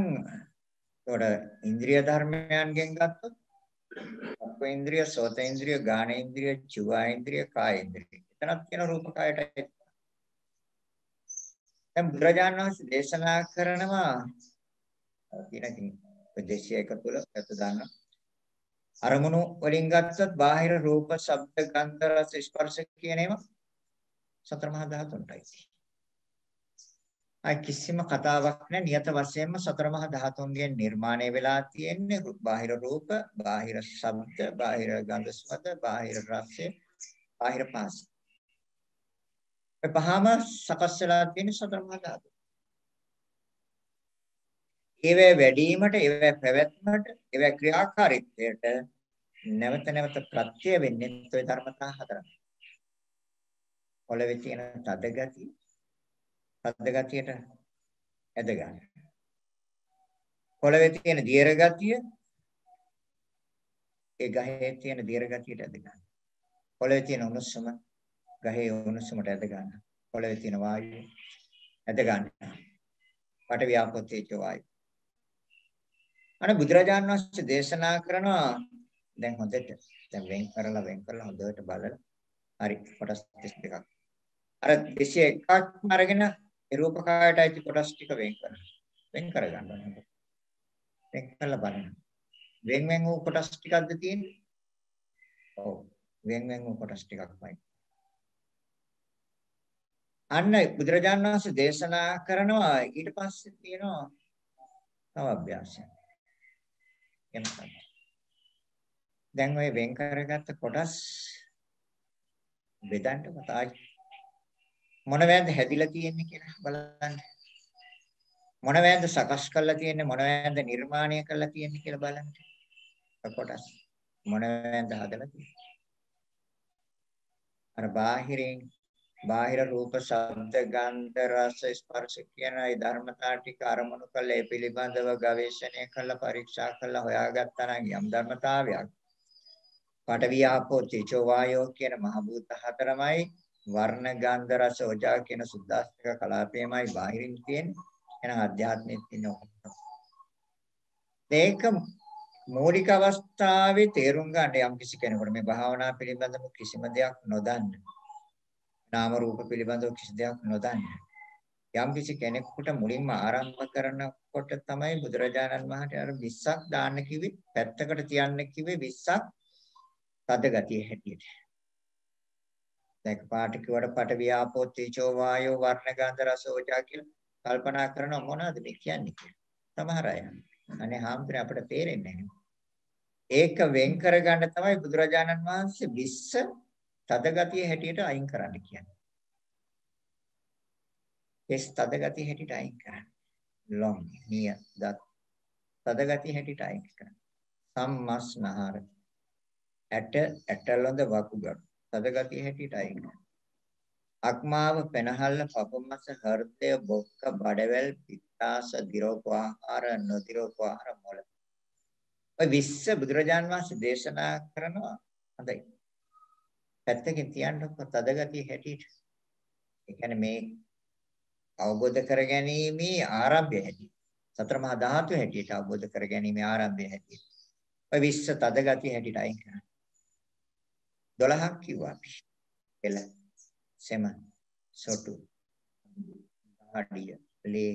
ඒකට ඉන්ද්‍රිය ධර්මයන්ගෙන් ගත්තොත් චක්ක ඉන්ද්‍රිය, සෝත ඉන්ද්‍රිය, ගාන ඉන්ද්‍රිය, චුව ඉන්ද්‍රිය, කාය ඉන්ද්‍රිය. එතනක් තියෙන රූප කායයටයි. දැන් බුදුරජාණන් වහන්සේ දේශනා කරනවා කියන උපදේශය එක තුළ අත දාන්න. අරමුණු වලින් ගත්තොත් බාහිර රූප, ශබ්ද, ගන්ධ, රස, ස්පර්ශ කියන ඒවා සතර මහා ධාතුන්ටයි. අය කිසිම කතාවක් නැහැ. නියත වශයෙන්ම සතර මහා ධාතුන්ගෙන් නිර්මාණය වෙලා තියෙන්නේ බාහිර රූප, බාහිර ශබ්ද, බාහිර ගන්ධ සුවඳ, බාහිර රස, බාහිර පහස. ඒ පහම සකස් වෙලා තියෙන සතර මහා ධාතු. ඒවැ වැඩිවීමට, ඒවැ පැවැත්මට, ඒවැ ක්‍රියාකාරීත්වයට නැවත නැවත ප්‍රත්‍ය වෙන්නේ ඔය ධර්මතා හතරක්. පොළවේ තියෙන තද ගතිය, තද ගතියට ඇද ගන්න. පොළවේ තියෙන දියර ගතිය, ඒ ගහේ තියෙන දියර ගතියට ඇද ගන්න. පොළවේ තියෙන උණුසුම, ගහේ උණුසුමට ඇද ගන්න. පොළවේ තියෙන වායුව ඇද ගන්න. පඨවි ආපෝ තේජෝ වායු. අනේ බුදුරජාණන් වහන්සේ දේශනා කරනවා දැන් හොඳට දැන් වෙන් කරලා හොඳට බලලා හරි කොටස් 32ක්. අර 201ක් අරගෙන ඒ රූප කායයට අයිති කොටස් ටික වෙන් කරගන්න ඕනේ. වෙන් කරලා බලන්න. වෙන් වූ කොටස් ටිකක්ද තියෙන්නේ? ඔව්. වෙන් වූ කොටස් ටිකක්මයි. අන්න බුදුරජාණන් වහන්සේ දේශනා කරනවා ඊට පස්සේ තියෙනවා තව අභ්‍යාසයක්. දැන් ඔය වෙන් කරගත්ත කොටස් බෙදන්න මතයි මොනවැන්ද හැදිලා තියෙන්නේ කියලා බලන්න. මොනවැන්ද සකස් කරලා තියෙන්නේ, මොනවැන්ද නිර්මාණය කරලා තියෙන්නේ කියලා බලන්න. කොටස් මොනවැන්ද හදලා තියෙන්නේ. අර බාහිර රූප, ශබ්ද, ගන්ධ, රස, ස්පර්ශ කියන ඒ ධර්මතා ටික අරමුණු කරලා ඒ පිළිබඳව ගවේෂණය කරලා පරීක්ෂා කරලා හොයාගත්තා නම් යම් ධර්මතාවයක් පඨවි ආපෝ තේජෝ වායෝ කියන මහ භූත හතරමයි වර්ණ ගන්ධ රස ඕජා කියන සුද්දාස්තික කලාපයමයි බාහිරින් තියෙන්නේ. එහෙනම් අධ්‍යාත්මෙත් තියෙන ඔක්කොම. මේක මූලික අවස්ථාවේ තේරුම් ගන්න යම් කිසි කෙනෙකුට මේ භාවනා පිළිබඳව කිසිම දෙයක් නොදන්න. නාම රූප පිළිබඳව කිසි දෙයක් නොදන්න. යම් කිසි කෙනෙකුට මුලින්ම ආරම්භ කරනකොට තමයි බුදුරජාණන් වහන්සේ අර 20ක් දාන්න කිව්වේ, පැත්තකට තියන්න කිව්වේ 20ක් තද ගතිය හැටියට. දැන් පාට කිව්වට පඨවි ආපෝ තේජෝ වායෝ වර්ණ ගන්ධ රස ඕජා කියලා කල්පනා කරන මොනවද මේ කියන්නේ කියලා. සමහර අය අනේ හාමුදුරනේ අපිට තේරෙන්නේ නැහැ. ඒක වෙන් කරගන්න තමයි බුදුරජාණන් වහන්සේ 20 තද ගතිය හැටියට අයින් කරන්න කියන්නේ. ඒ තද ගතිය හැටියට අයින් කරන්න. ලොම් නිය දත් තද ගතිය හැටියට අයින් කරන්න. සම්මස්නහර ඇටලොඳ වකුගඩු තද ගතිය හැටියට අයින් කරන්න. අක්මාව පෙනහල්ල පපමස හෘදය බොක්ක බඩවැල් පිත්තාස දිරෝපආහාර නොදිරෝපආහාර මොළ. ඔය 20 බුදුරජාන් වහන්සේ දේශනා කරනවා. හොඳයි. පැත්තකින් තියන්නකො තද ගතිය හැටියට. ඒ කියන්නේ මේ අවබෝධ කර ගැනීමේ ආරම්භය හැටියට. සතර මහා ධාතු හැටියට අවබෝධ කර ගැනීමේ ආරම්භය හැටියට. ඔය 20 තද ගතිය හැටියට අයින් කරන්න. 12ක් කිව්වා අපි. එළ සෙම සොටු ආඩිය ලේ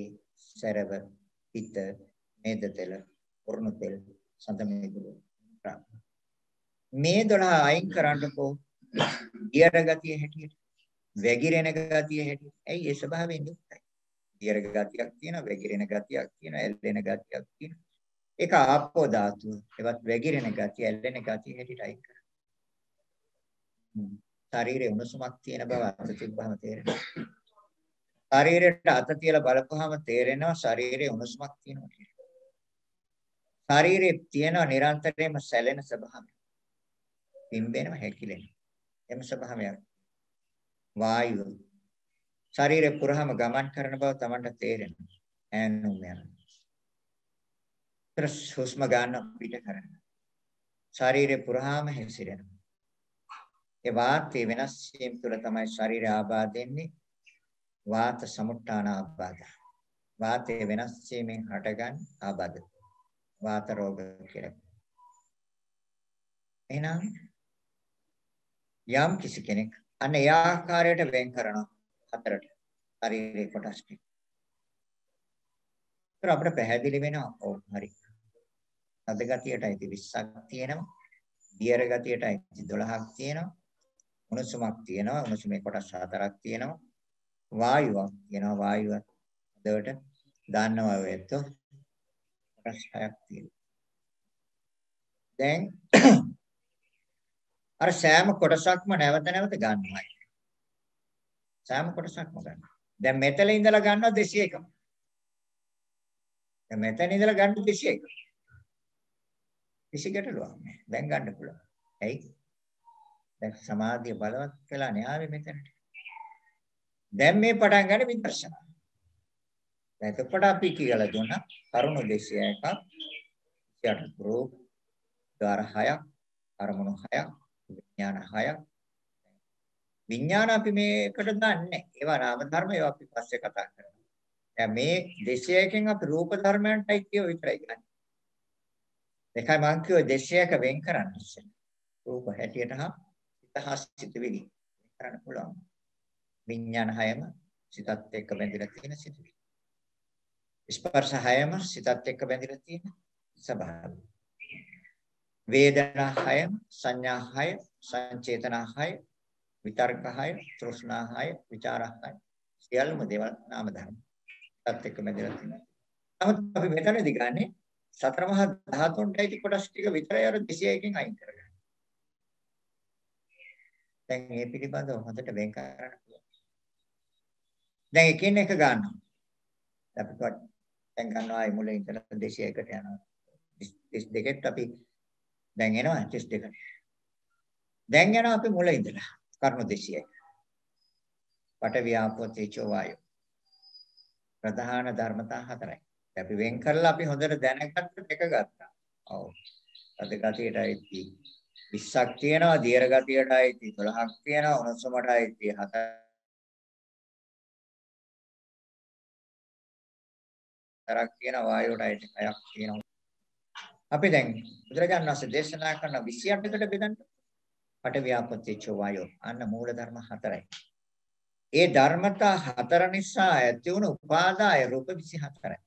සරව පිත මේද තෙල වර්ණ තෙල සඳමිදුළු මේ 12 අයින් කරන්නකෝ දියර ගතිය හැටියට වැగిරෙන ගතිය හැටියට. ඇයි ඒ ස්වභාවයෙන් යුක්තයි. දියර ගතියක් තියෙනවා, වැగిරෙන ගතියක් තියෙනවා, ඇල්ලෙන ගතියක් තියෙනවා. ඒක ආපෝ ධාතුව. ඒවත් වැగిරෙන ගතිය, ඇල්ලෙන ගතිය හැටියට අයින් කරන්න. ශරීරයේ උණුසුමක් තියෙන බව අත තිබ්බම තේරෙනවා. ශරීරයට අත තියලා බලපුවාම තේරෙනවා ශරීරයේ උණුසුමක් තියෙනවා කියලා. ශරීරයේ තියෙන නිරන්තරයෙන්ම සැලෙන ස්වභාවය. පිම්බෙනවා හැකිලෙනවා. එම ස්වභාවයක්. වායුව ශරීරේ පුරාම ගමන් කරන බව තමන්ට තේරෙනවා. ඈනුම් යනවා. හුස්ම ගන්න පිට කරනවා. ශරීරේ පුරාම හැසිරෙනවා. ඒ වාතයේ වෙනස් වීම තුළ තමයි ශරීරය ආබාධෙන්නේ. වාත සමුත්ථාන ආබාධ. වාතයේ වෙනස් වීමෙන් හටගන්න ආබාධ. වාත රෝග කියලා. එහෙනම් යම් කිසි කෙනෙක් අන්න ඒ ආකාරයට වෙන් කරනවා හතරට ශරීරේ කොටස් ටික. ඒත් අපිට පැහැදිලි වෙනවා ඔව් හරි. අද ගතියටයි 20ක් තියෙනවා. දියර ගතියටයි 12ක් තියෙනවා. උණුසුමක් තියෙනවා. උණුසුමේ කොටස් 4ක් තියෙනවා. වායුවක් තියෙනවා. වායුව හදවට දාන්නවා වේත කොටස් 6ක් තියෙනවා. දැන් අර සෑම කොටසක්ම නැවත නැවත ගන්නවා. සෑම කොටසක්ම ගන්නවා. දැන් මෙතන ඉඳලා ගන්නවා 201ම. දැන් මෙතන ඉඳලා ගන්න 201. කිසි ගැටලුවක් නැහැ. දැන් ගන්න පුළුවන්. ඇයි? දැන් සමාධිය බලවත් වෙලා න්යාවෙ මෙතනට. දැන් මේ පටන් ගන්න විදර්ශනා. දැන් එතකොට අපි කියලා දුන්නා කරුණු 201ක් 28 රූප ද්වාර 6ක් අරමුණු 6ක් විඥාන 6ක්. විඥාන අපි මේකට දාන්නේ. ඒවා නාම ධර්ම ඒවා අපි පස්සේ කතා කරනවා. දැන් මේ 201කින් අපි රූප ධර්මයන්ටයි කියව විතරයි ගන්න. දෙකයි මං කියුවේ 201 වෙන් කරන්න ඉස්සෙල්ලා. රූප හැටියට හා සිත විලි කරන්න පුළුවන්. විඥාන 6ම සිතත් එක්ක බැඳිලා තියෙන සිතුවිලි. ස්පර්ශ 6ම සිතත් එක්ක බැඳිලා තියෙන ස්වභාවය. වේදනා 6ම සංඥා 6 සංචේතන 6 විතර්ක 6 තෘෂ්ණා 6 විචාර 6 සියල්ලම දේවල් නාම ධර්ම. ඒත් එක්ක බැඳිලා තියෙනවා. නමුත් අපි මෙතනදී ගන්නේ සතර මහා ධාතුන්ටයි කොටස් ටික විතරයි අර 201කින් අයින් කරගන්නේ. දැන් මේ පිළිබඳව හොඳට වෙන් කරන්න පුළුවන්. දැන් එකින් එක ගන්නවා. අපි දැන් ගන්නවා ආයි මුලින් ඉඳලා 201කට යනවා. 32ට අපි දැන් එනවා 32ට. දැන් යනවා අපි මුල ඉඳලා කර්ම 201. පඨවි ආපෝ තේජෝ වායෝ. ප්‍රධාන ධර්මතා හතරයි. අපි වෙන් කරලා අපි හොඳට දැනගත්ත දෙක ගත්තා. ඔව්. අද ගතියටයි 20ක් තියෙනවා, දියර ගතියටයි 12ක් තියෙනවා, උණුසුමටයි 4ක් තියෙනවා, වායුවටයි 6ක් තියෙනවා. අපි දැන් බුදුරජාණන් වහන්සේ දේශනා කරන 28කට බෙදන්න. පඨවි ආපෝ තේජෝ වායෝ අන්න මූල ධර්ම හතරයි. ඒ ධර්මතා හතර නිසා ඇති වුණු උපාදාය රූප 24යි.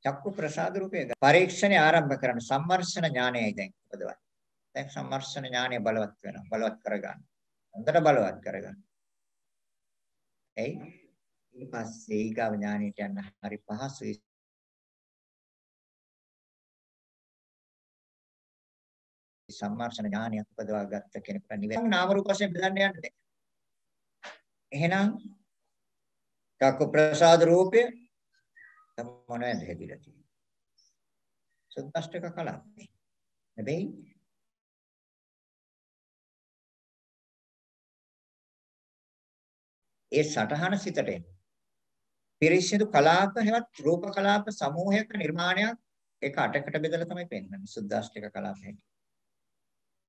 චක්කු ප්‍රසාද රූපේ පරීක්ෂණය ආරම්භ කරන සම්මර්ෂණ ඥානයයි දැන් උපදවන්නේ. දැන් සම්මර්ෂණ ඥානය බලවත් වෙනවා. බලවත් කරගන්න. හොඳට බලවත් කරගන්න. එයි ඊට පස්සේ ඊගාව ඥානයට යන්න හරි පහසුයි. සම්මර්ෂණ ඥානය උපදවා ගත්ත කෙනෙකුට නිවැරදි නාම රූප වශයෙන් බෙදන්න යන්නේ. එහෙනම් චක්කු ප්‍රසාද රූපය මොනවද හැදිලා තියෙන්නේ? සුද්දාෂ්ටක කලාපේ. හැබැයි ඒ සටහන සිතට එන පිරිසිදු කලාප හැවත් රූප කලාප සමූහයක නිර්මාණයක් ඒක 8කට බෙදලා තමයි පෙන්වන්නේ සුද්දාෂ්ටක කලාපේ.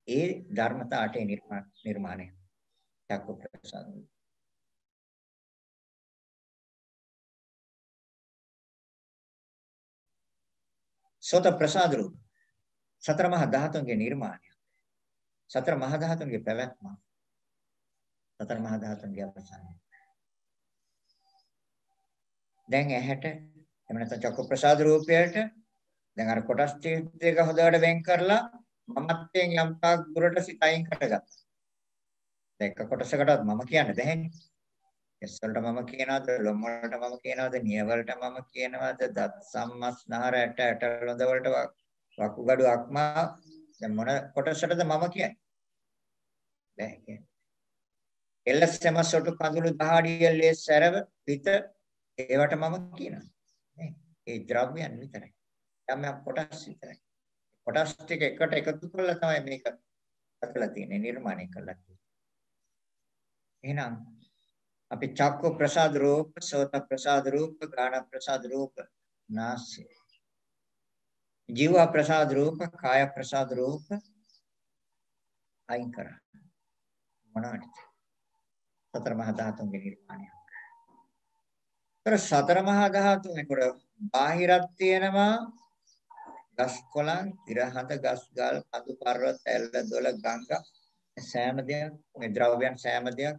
ඒ ධර්මතා 8 නිර්මාණය චක්කු ප්‍රසාද. සෝත ප්‍රසාද රූප සතර මහා ධාතුන්ගේ නිර්මාණය. සතර මහා ධාතුන්ගේ පැවැත්ම. සතර මහා ධාතුන්ගේ අවසානය. දැන් ඇහැට එහෙම නැත්නම් චක්කු ප්‍රසාද රූපයට දැන් අර කොටස් ටික හොදවට වෙන් කරලා මමත්වයෙන් යම් තාක් දුරට සිත අයින් කරගත්තා. දැන් එක කොටසකටවත් මම කියන්න බැහැනේ. කෙස් වලට මම කියනවාද, ලොම් වලට මම කියනවාද, නිය වලට මම කියනවාද, දත් සම්මස්නහර ඇට ඇටලොඳ වලට වකුගඩු අක්මා දැන් මොන කොටසටද මම කියන්නේ? බැහැ කියන්නේ. එල්ලසම සොටු කඳුළු දහඩිය ලේ සැරව පිට ඒවට මම කියනවා. නේ? ඒ ද්‍රව්‍යයන් විතරයි. යම් කොටස් විතරයි. කොටස් ටික එකට එකතු කරලා තමයි මේක අතලා තියෙන නිර්මාණය කළා. එහෙනම් අපි චක්ක ප්‍රසාද රූප, සෝත ප්‍රසාද රූප, ගාන ප්‍රසාද රූප, නාසය. ජීව ප්‍රසාද රූප, කාය ප්‍රසාද රූප අයින් කරා. මොනවද? සතර මහා ධාතුන්ගේ නිර්මාණය. ඒතර සතර මහා ධාතුන් එකට බාහිරක් තියෙනවා. ගස් කොළන්, ඉරහඳ, ගස් ගල්, කඳු පර්වත, ඇල්ල දොළ, ගංගා සෑම දෙයක් මේ ද්‍රව්‍යයන් සෑම දෙයක්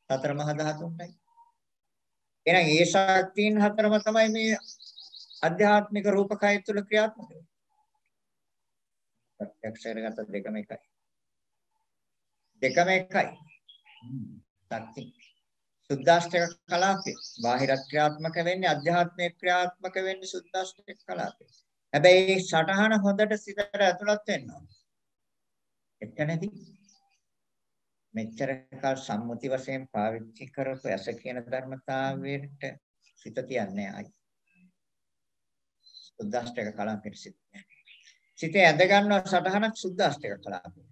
සතර මහා ධාතුන්යි. එහෙනම් ඒ ශක්තියින් හතරම තමයි මේ ආධ්‍යාත්මික රූපකය තුළ ක්‍රියාත්මක වෙන්නේ. ප්‍රත්‍යක්ෂයට ගත දෙකම එකයි. දෙකම එකයි. ශක්ති සුද්දාෂ්ටක කලාපේ බාහිර ක්‍රියාත්මක වෙන්නේ ආධ්‍යාත්මික ක්‍රියාත්මක වෙන්නේ සුද්දාෂ්ටක කලාපේ. හැබැයි සටහන හොඳට සිතට ඇතුළත් වෙන්න ඕන. එතනදී මෙච්චර කල් සම්මුති වශයෙන් පාවිච්චි කරපු ඇස කියන ධර්මතාවයට සිත තියන්නේ ආයි. සුද්දාෂ්ටක කලාපෙට සිත. සිතේ ඇද ගන්නවා සටහනක් සුද්දාෂ්ටක කලාපේ.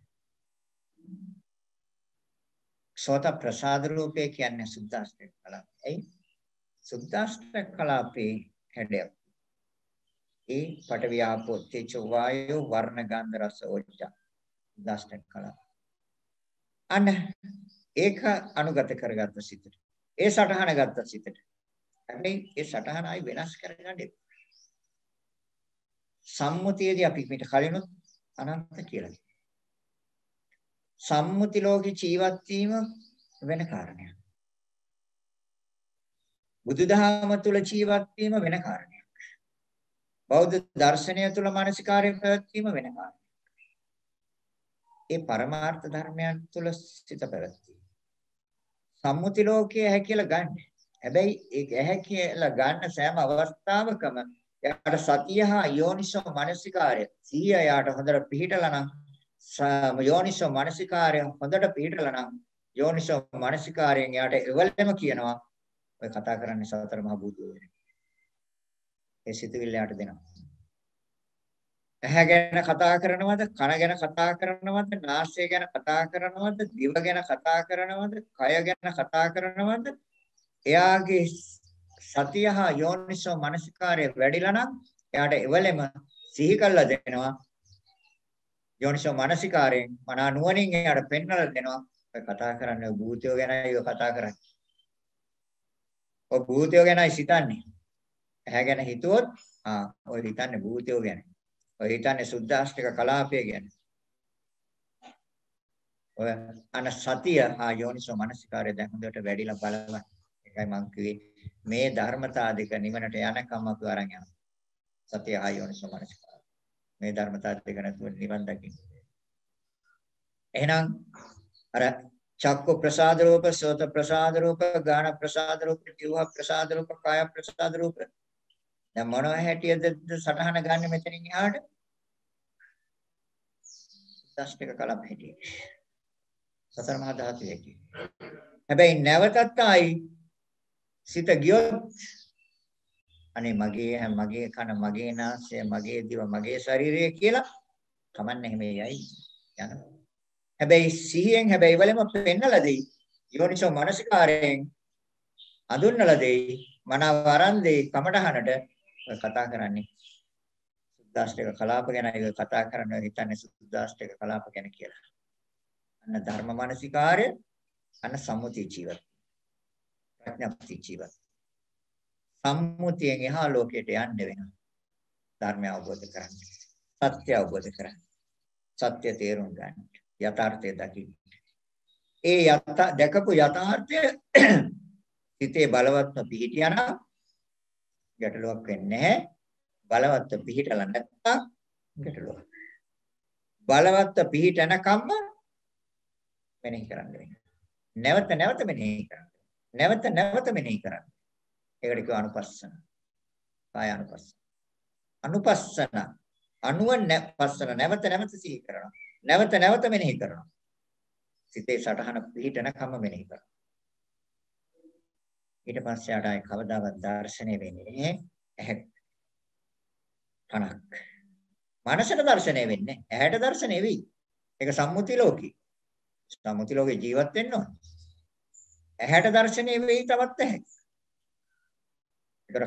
සෝත ප්‍රසාද රූපේ කියන්නේ සුද්දාෂ්ටක කලාපේ. එයි සුද්දාෂ්ටක කලාපේ හැඩයක්. ඒ පඨවි ආපෝ තේජෝ වායෝ වර්ණ ගන්ධ රස ඕජා සුද්දාෂ්ටක කලාප. අන්න ඒක අනුගත කරගත්ත සිතට. ඒ සටහන ගත්ත සිතට. හැබැයි ඒ සටහන ආයි වෙනස් කරගන්න එපා. සම්මුතියේදී අපි පිට කලිනුත් අනන්ත කියලා කිව්වා. සම්මුති ලෝකේ ජීවත් වීම වෙන කාරණයක්. බුදුදහම තුල ජීවත් වීම වෙන කාරණයක්. බෞද්ධ දර්ශනය තුල මානසිකාරය පැවැත්වීම වෙන කාරණයක්. ඒ පරමාර්ථ ධර්මයන් තුල සිත පැවැත්වීම. සම්මුති ලෝකයේ ඇහැ කියලා ගන්න. හැබැයි ඒක ඇහැ කියලා ගන්න සෑම අවස්ථාවකම යාට සතිය හා යෝනිසෝ මානසිකාරය සිහිය යාට හොඳට පිහිටලා නම් යෝනිසෝ මානසිකාරය හොඳට පිහිටලා නම් යෝනිසෝ මානසිකාරයෙන් යාට එවලෙම කියනවා ඔය කතා කරන්නේ සතර මහා භූතයෝ වෙන. ඒ සිතුවිල්ල යාට දෙනවා. ඇහැ ගැන කතා කරනවද, කන ගැන කතා කරනවද, නාසය ගැන කතා කරනවද, දිව ගැන කතා කරනවද, කය ගැන කතා කරනවද? එයාගේ සතිය හා යෝනිසෝ මනසිකාරය වැඩිලා නම් එයාට එවලෙම සිහි කළා දෙනවා. යෝනිසෝ මනසිකාරයෙන් මන නුවණින් එයාට පෙන්වලා දෙනවා. ඔය කතා කරන්නේ භූතයෝ ගැනයි ඔය කතා කරන්නේ. ඔය භූතයෝ ගැනයි සිතන්නේ. ඇහැ ගැන හිතුවොත් ඔය හිතන්නේ භූතයෝ ගැන. ඔය හිතන්නේ සුද්දාෂ්ටක කලාපය ගැන. ඔය අන සතිය හා යෝනිසෝ මනසිකාරය දැන් හොඳට වැඩිලා බලන්න. ඒකයි මම කිව්වේ මේ ධර්මතා දෙක නිවනට යනකම් අපි අරන් යනවා. සතිය හා යෝනිසෝ මනසිකාරය. මේ ධර්මතා දෙක නැතුව නිවන් දකින්න. එහෙනම් අර චක්ක ප්‍රසාද රූප, සෝත ප්‍රසාද රූප, ගාන ප්‍රසාද රූප, ජීව ප්‍රසාද රූප, කාය ප්‍රසාද රූප. දැන් මොනවා හැටියද සටහන ගන්න මෙතනින් එහාට? දෂ්ටක කලප හැටිය. සතර මහා ධාතු හැටිය. හැබැයි නැවතත් ආයි සිත ගියොත් අනේ මගේ කන, මගේ නාසය, මගේ දිව, මගේ ශරීරය කියලා කමන්නේ එහෙම යයි යනවා. හැබැයි සිහියෙන් හැබැයි වලම පෙන්නලා දෙයි. යෝනිසෝ මනසිකාරයෙන් අඳුන්නලා දෙයි. මනව අරන් දෙයි කමටහනට කතා කරන්නේ. සුද්දාෂ්ටක කලාප ගැන කතා කරනවා හිතන්නේ සුද්දාෂ්ටක කලාප ගැන කියලා. අන්න ධර්ම මනසිකාරය, අන්න සම්මුති ජීවත්. ප්‍රඥප්ති ජීවත්. සම්මුතියෙන් එහා ලෝකයට යන්න වෙනවා. ධර්මය අවබෝධ කරගන්න. සත්‍ය අවබෝධ කරගන්න. සත්‍ය තේරුම් ගන්න. යථාර්ථය දකින්න. ඒ දැකපු යථාර්ථය සිතේ බලවත්ව පිහිටියා නම් ගැටලුවක් වෙන්නේ නැහැ. බලවත්ව පිහිටලා නැත්නම් ගැටලුවක්. බලවත්ව පිහිටනකම්ම මෙනෙහි කරන්න වෙනවා. නැවත නැවත මෙනෙහි කරන්න. නැවත නැවත මෙනෙහි කරන්න. ඒකට කියව අනුපස්සන. කාය අනුපස්සන. අනුපස්සන. අනුපස්සන නැවත නැවත සිහි කරනවා. නැවත නැවත මෙනෙහි කරනවා. සිතේ සටහන පිහිටනකම්ම මෙනෙහි කරනවා. ඊට පස්සේ ආයි කවදාවත් දර්ශනය වෙන්නේ නැහැ. ඇහැ කනක්. මනසට දර්ශනය වෙන්නේ. ඇහැට දර්ශනය වෙයි. ඒක සම්මුති ලෝකේ. සම්මුති ලෝකේ ජීවත් වෙන්න ඕන. ඇහැට දර්ශනීය වෙයි තවත් ඇහැ. ඒතර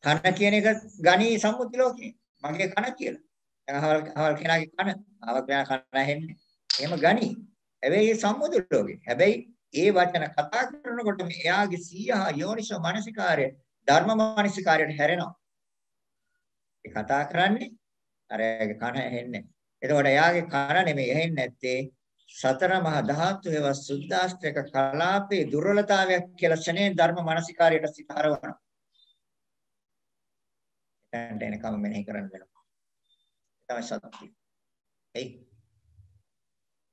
කන කියන එක ගණී සම්මුති ලෝකේ. මගේ කන කියලා. දැන් අහවල් කෙනාගේ කන, අහවල් කෙනා කන ඇහෙන්නේ. එහෙම ගණී. හැබැයි ඒ සම්මුති ලෝකේ. හැබැයි ඒ වචන කතා කරනකොට එයාගේ සීහ යෝනිසෝ මනසිකාර්ය ධර්ම මනසිකාර්යයට හැරෙනවා. ඒ කතා කරන්නේ අර එයාගේ කන ඇහෙන්නේ. එතකොට එයාගේ කන නෙමෙයි ඇහෙන්නේ නැත්තේ සතර මහා ධාතු හේව සුද්ධාෂ්ටක කලාපේ දුර්වලතාවයක් කියලා ශනේ ධර්ම මනසිකාරයට සිත හරවනවා. එතනට එනකම් මෙනෙහි කරන්න වෙනවා. තමයි සත්‍ය. එයි.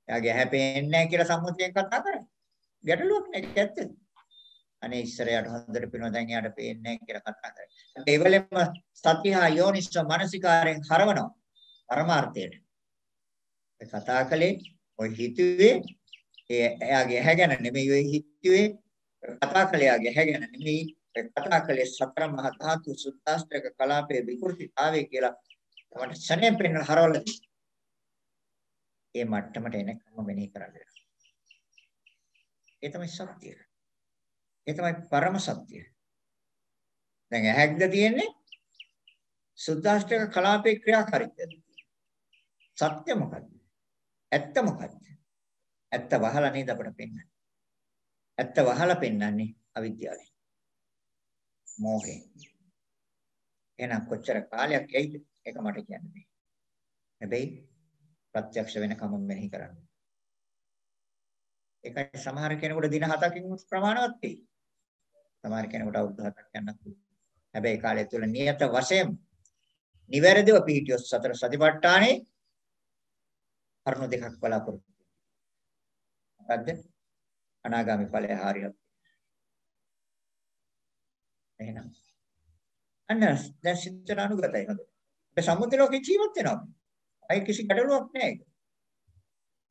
එයාගේ ඇහැ පේන්නේ නැහැ කියලා සම්මුතියෙන් කතා කරන්නේ. ගැටලුවක් නෑ ඒක ඇත්ත. අනේ ඉස්සරයට හොඳට පේනවා දැන් එයාට පේන්නේ නැහැ කියලා කතා කරන්නේ. ඒ වෙලෙම සතිහා යෝනිස්ස මානසිකාරයෙන් හරවනවා. පරමාර්ථයට. ඒ කතා කලේ ඔය හිතුවේ එයාගේ ඇහැ ගැන නෙමෙයි ඔය හිතුවේ කතා කලේ එයාගේ ඇහැ ගැන නෙමෙයි කතා කලේ සතර මහා ධාතු සුත්තාෂ්ටක කලාපේ විකෘතිතාවය කියලා තමයි ශනේ පෙන්න හරවලා ඒ මට්ටමට එනකම් මෙනෙහි කරන්න. ඒ තමයි සත්‍යය. ඒ තමයි පරම සත්‍යය. දැන් ඇහැක්ද තියෙන්නේ සුද්දාෂ්ටක කලාපේ ක්‍රියාකාරීත්වය. සත්‍ය මොකද්ද? ඇත්ත මොකද්ද? ඇත්ත වහලා නේද අපිට පෙන්වන්නේ. ඇත්ත වහලා පෙන්වන්නේ අවිද්‍යාවෙන්. මෝහයෙන්. එහෙනම් කොච්චර කාලයක් ඇයිද? ඒක මට කියන්න බෑ. හැබැයි ප්‍රත්‍යක්ෂ වෙනකම් මෙනෙහි කරන්න. ඒකයි සමහර කෙනෙකුට දින 7කින් ප්‍රමාණවත් වෙයි. සමහර කෙනෙකුට අවුරුදු 7ක් යන්නත් පුළුවන්. හැබැයි කාලය තුල නියත වශයෙන් නිවැරදිව පිහිටියොත් සතර සතිපට්ඨානේ කරුණු දෙකක් බලාපොරොත්තු. මොකද්ද? අනාගාමී ඵලය හරියට. එහෙනම් අන්න දැන් සිතට අනුගතයි නේද? මේ සම්මුති ලෝකේ ජීවත් වෙනවා. අයි කිසි ගැටලුවක් නැහැ ඒක.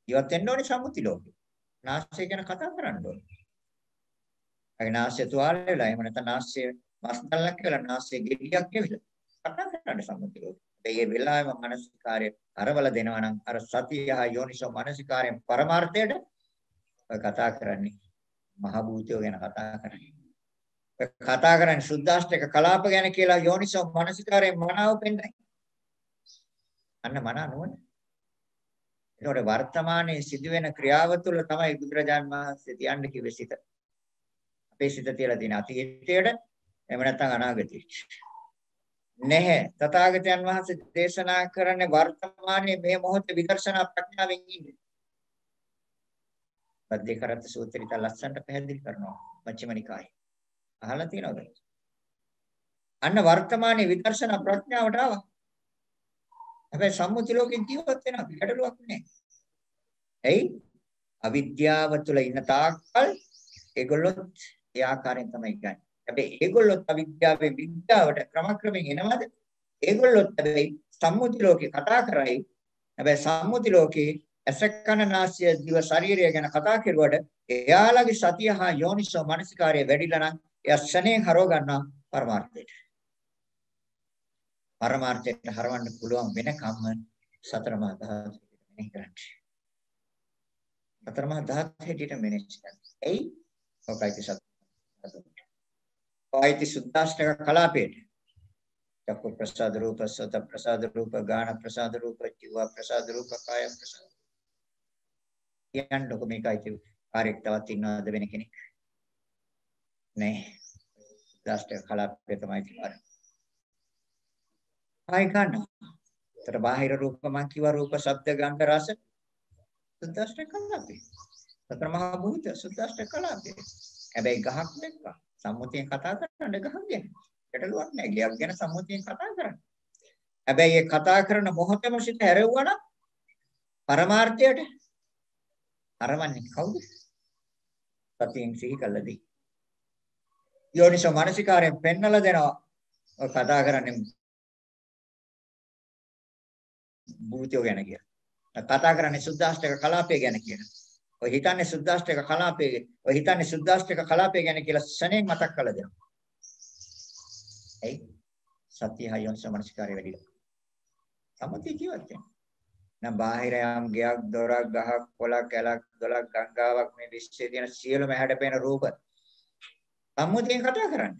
ජීවත් වෙන්න ඕනේ සම්මුති ලෝකේ. නාස්‍ය ගැන කතා කරන්න ඕනේ. අයි නාස්‍ය තුවාල වෙලා එහෙම නැත්නම් නාස්‍ය මස්තල්ලක් කියලා නාස්‍ය ගෙඩියක් කියලා කතා කරන්න සම්මුති ලෝකේ. මේ වෙලාවෙම මානසිකාර්ය අරවල දෙනවා නම් අර සතිය හා යෝනිසෝ මානසිකාර්යයෙන් පරමාර්ථයට කතා කරන්නේ මහ භූතයෝ ගැන කතා කරන්නේ. කතා කරන්නේ සුද්දාෂ්ටක කලාප ගැන කියලා යෝනිසෝ මානසිකාර්යයෙන් මනාව පෙන්නයි. අන්න මනා නුවණ. ඒකට වර්තමානයේ සිදුවෙන ක්‍රියාව තුළ තමයි බුදුරජාන් වහන්සේ තියන්න කිව්වේ සිත. අපේ සිත තියලා තියෙන අතීතයට එහෙම නැත්නම් අනාගතයට. නැහැ. තථාගතයන් වහන්සේ දේශනා කරන්නේ වර්තමානයේ මේ මොහොතේ විදර්ශනා ප්‍රඥාවෙන් ඉන්නේ. පද්දේ කරත් සූත්‍රිත ලස්සනට පැහැදිලි කරනවා මච්චිම නිකායේ. අහලා තියෙනවද? අන්න වර්තමානයේ විදර්ශනා ප්‍රඥාවට ආවා. හැබැයි සම්මුති ලෝකෙන් ජීවත් වෙනවා ගැටලුවක් නැහැ. එයි අවිද්‍යාව තුළ ඉන්න තාක්කල් ඒගොල්ලොත් ඒ ආකාරයෙන් තමයි ගන්නේ. හැබැයි ඒගොල්ලොත් අවිද්‍යාවේ විද්‍යාවට ක්‍රමක්‍රමයෙන් එනවාද? ඒගොල්ලොත් හැබැයි සම්මුති ලෝකේ කතා කරයි. හැබැයි සම්මුති ලෝකේ අසකන නාස්‍ය දිව ශරීරය ගැන කතා කරුවට එයාලගේ සතිය හා යෝනිසෝ මනසිකාර්යය වැඩිලා නම් එයා ශනේ හරව ගන්නවා පරමාර්ථයට. පරමාර්ථයට හරවන්න පුළුවන් වෙනකම්ම සතර මහා ධාතු මෙනෙහි කරන්න. සතර මහා ධාතු හැටියට මෙනෙහි කරන්න. එයි ඔකයි සත්‍ය. ඔයිති සුද්දාෂ්ටක කලාපේට. චක්කු ප්‍රසාද රූප, සෝත ප්‍රසාද රූප, ගාන ප්‍රසාද රූප, ජීව ප්‍රසාද රූප, කාය ප්‍රසාද. කියන්නකො මේකයි කිව්වේ. කාර්යයක් තවත් ඉන්නවද වෙන කෙනෙක්? නෑ. සුද්දාෂ්ටක කලාපේ තමයි තියෙන්නේ. ආයි ගන්න. ඒතර බාහිර රූප මං කිව්වා රූප, ශබ්ද, ගන්ධ, රස සුද්දාෂ්ටක කලාපේ. සතර මහා භූත සුද්දාෂ්ටක කලාපේ. හැබැයි ගහක් දෙක්ක සම්මුතියෙන් කතා කරන්න ගහක් ගැන. ගැටලුවක් නැහැ. ගියක් ගැන සම්මුතියෙන් කතා කරන්න. හැබැයි ඒ කතා කරන මොහොතේම සිත හැරෙවුවා නම් පරමාර්ථයට අරවන්නේ කවුද? සතියෙන් සිහි කළදී. යෝනිසෝ මානසිකාරයෙන් පෙන්නලා දෙනවා. ඔය කතා කරන්නේ භූතයෝ ගැන කියලා. කතා කරන්නේ සුද්දාෂ්ටක කලාපය ගැන කියලා. ඔය හිතන්නේ සුද්දාෂ්ටක කලාපය, ඔය හිතන්නේ සුද්දාෂ්ටක කලාපය ගැන කියලා ශණයෙන් මතක් කරලා දෙනවා. එයි සත්‍ය හයොන් සමනස්කාරය වැඩිලා. සම්මුතිය ජීවත් වෙනවා. නම් බාහිර යම් ගයක් දොරක් ගහක් කොළක් කැලක් දොලක් ගංගාවක් මේ විශ්වයේ තියෙන සියලුම හැඩ පෙනෙන රූප සම්මුතියෙන් කතා කරන්නේ.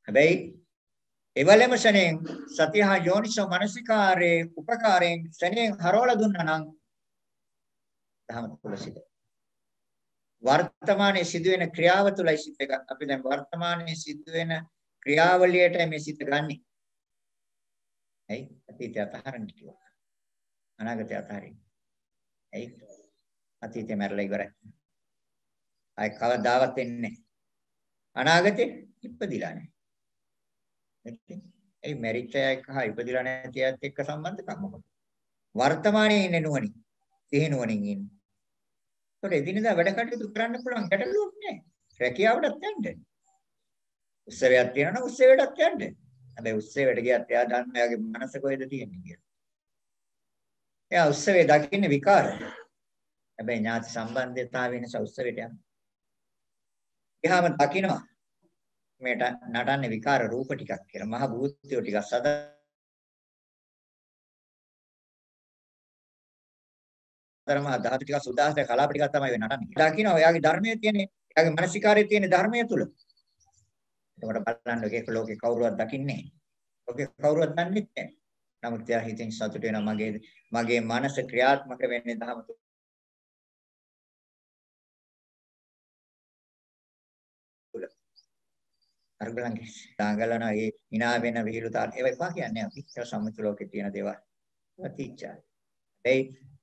හැබැයි එවලෙම ශණයෙන් සතිහා යෝනිසෝ මනසිකාරේ උපකාරයෙන් ශණයෙන් හරවලා දුන්නා නම් ධම්ම තුලසිත වර්තමානයේ සිදුවෙන ක්‍රියාව තුලයි සිත් එක. අපි දැන් වර්තමානයේ සිදුවෙන ක්‍රියාවලියට මේ සිත් ගන්නෙ. ඇයි? අතීතය අතහරින්න කිව්වා. අනාගතය අතහරින්න. ඇයි? අතීතය මැරලා ඉවරයි. ආයි කවදාවත් එන්නේ නැහැ. අනාගතේ ඉපදිලා නැහැ. ඒ මැරිච්ච අය කහ ඉපදිලා නැති අයත් එක්ක සම්බන්ධකම් මොකද? වර්තමානයේ ඉන්නේ නුවණින්. සිහි නුවණින් ඉන්නේ. ඒකට එදිනෙදා වැඩ කටයුතු කරන්න පුළුවන් ගැටලුවක් නැහැ. රැකියාවටත් යන්න. උත්සවයක් තියෙනවා නම් උත්සවයටත් යන්න. හැබැයි උත්සවයට ගියත් එයා දන්න එයාගේ මනස කොහෙද තියෙන්නේ කියලා. එයා උත්සවයේ දකින්නේ විකාර. හැබැයි ඥාති සම්බන්ධතාවය නිසා උත්සවයට යනවා. එහාම දකින්නවා මේට නටන්නේ විකාර රූප ටිකක් කියලා. මහ භූතයෝ ටිකක් සතරම ධාතු ටික සුදාස්ත කලාප ටිකක් තමයි වෙ නටන්නේ. දකින්නවා එයාගේ ධර්මයේ තියෙන්නේ, එයාගේ මානසිකාරයේ තියෙන ධර්මයේ තුල. එතකොට බලන්න ඔකේ ලෝකේ කවුරුවත් දකින්නේ නැහැ. ඔකේ කවුරුවත් දන්නේ නැහැ. නමුත් එයා හිතින් සතුට වෙනවා මගේ මනස ක්‍රියාත්මක වෙන්නේ ධර්ම තුල. අරගලන්ගේ දාගලන ඒ hina වෙන විහිළුතාව ඒව එපා කියන්නේ අපි. ඒක සම්මුති ලෝකේ තියෙන දේවල්. ප්‍රතිචාර. ඒ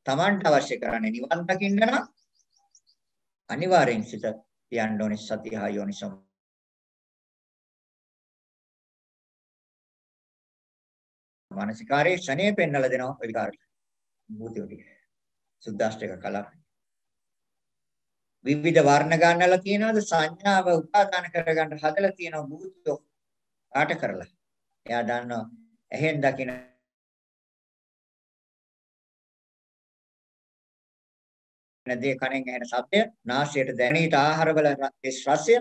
තමන්ට අවශ්‍ය කරන්නේ නිවන් දකින්න නම් අනිවාර්යෙන් සිත තියන්න ඕනේ සතිය යෝනිසෝ මානසිකාරයේ ශනේ පෙන්නලා දෙනවා ඔය විකාරය. භූතයෝ ටික. සුද්දාෂ්ටක කලාප. විවිධ වර්ණ ගන්නලා තියනවාද සංඥාව උපාදාන කරගන්න හදලා තියෙනවා භූතයෝ කාට කරලා. එයා දන්නවා එහෙන් දකින්න නැදේ කණෙන් ඇහෙන ශබ්දය නාසයට දැනීට ආහාරවල ඒ රසය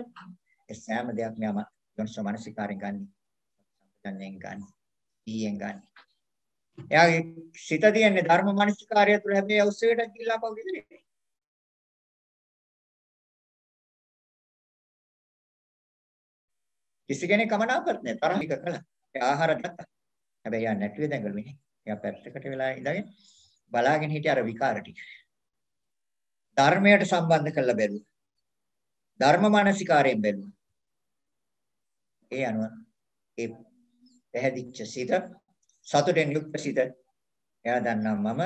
ඒ සෑම දෙයක්ම යම යොන්සෝ මානසිකාරයෙන් ගන්න. සංඥෙන් ගන්න. ඊයෙන් ගන්න. එයාගේ සිත තියෙන්නේ ධර්ම මානසිකාරය තුළ හැබැයි උත්සවයට ගිහිල්ලා පොල් ඉදිරියට. කිසි කෙනෙක් කමනාපත් නැහැ තරහික කළා. ඒ ආහාර ගත්තා. හැබැයි යා නැටුවේ දැඟලු මිනිහ. එයා පැත්තකට වෙලා ඉඳගෙන බලාගෙන හිටිය අර විකාර ටික. ධර්මයට සම්බන්ධ කරලා බැලුවා. ධර්ම මානසිකාරයෙන් බැලුවා. ඒ අනුව ඒ පැහැදිච්ච සිත සතුටෙන් යුක්ත සිත එයා දන්නවා මම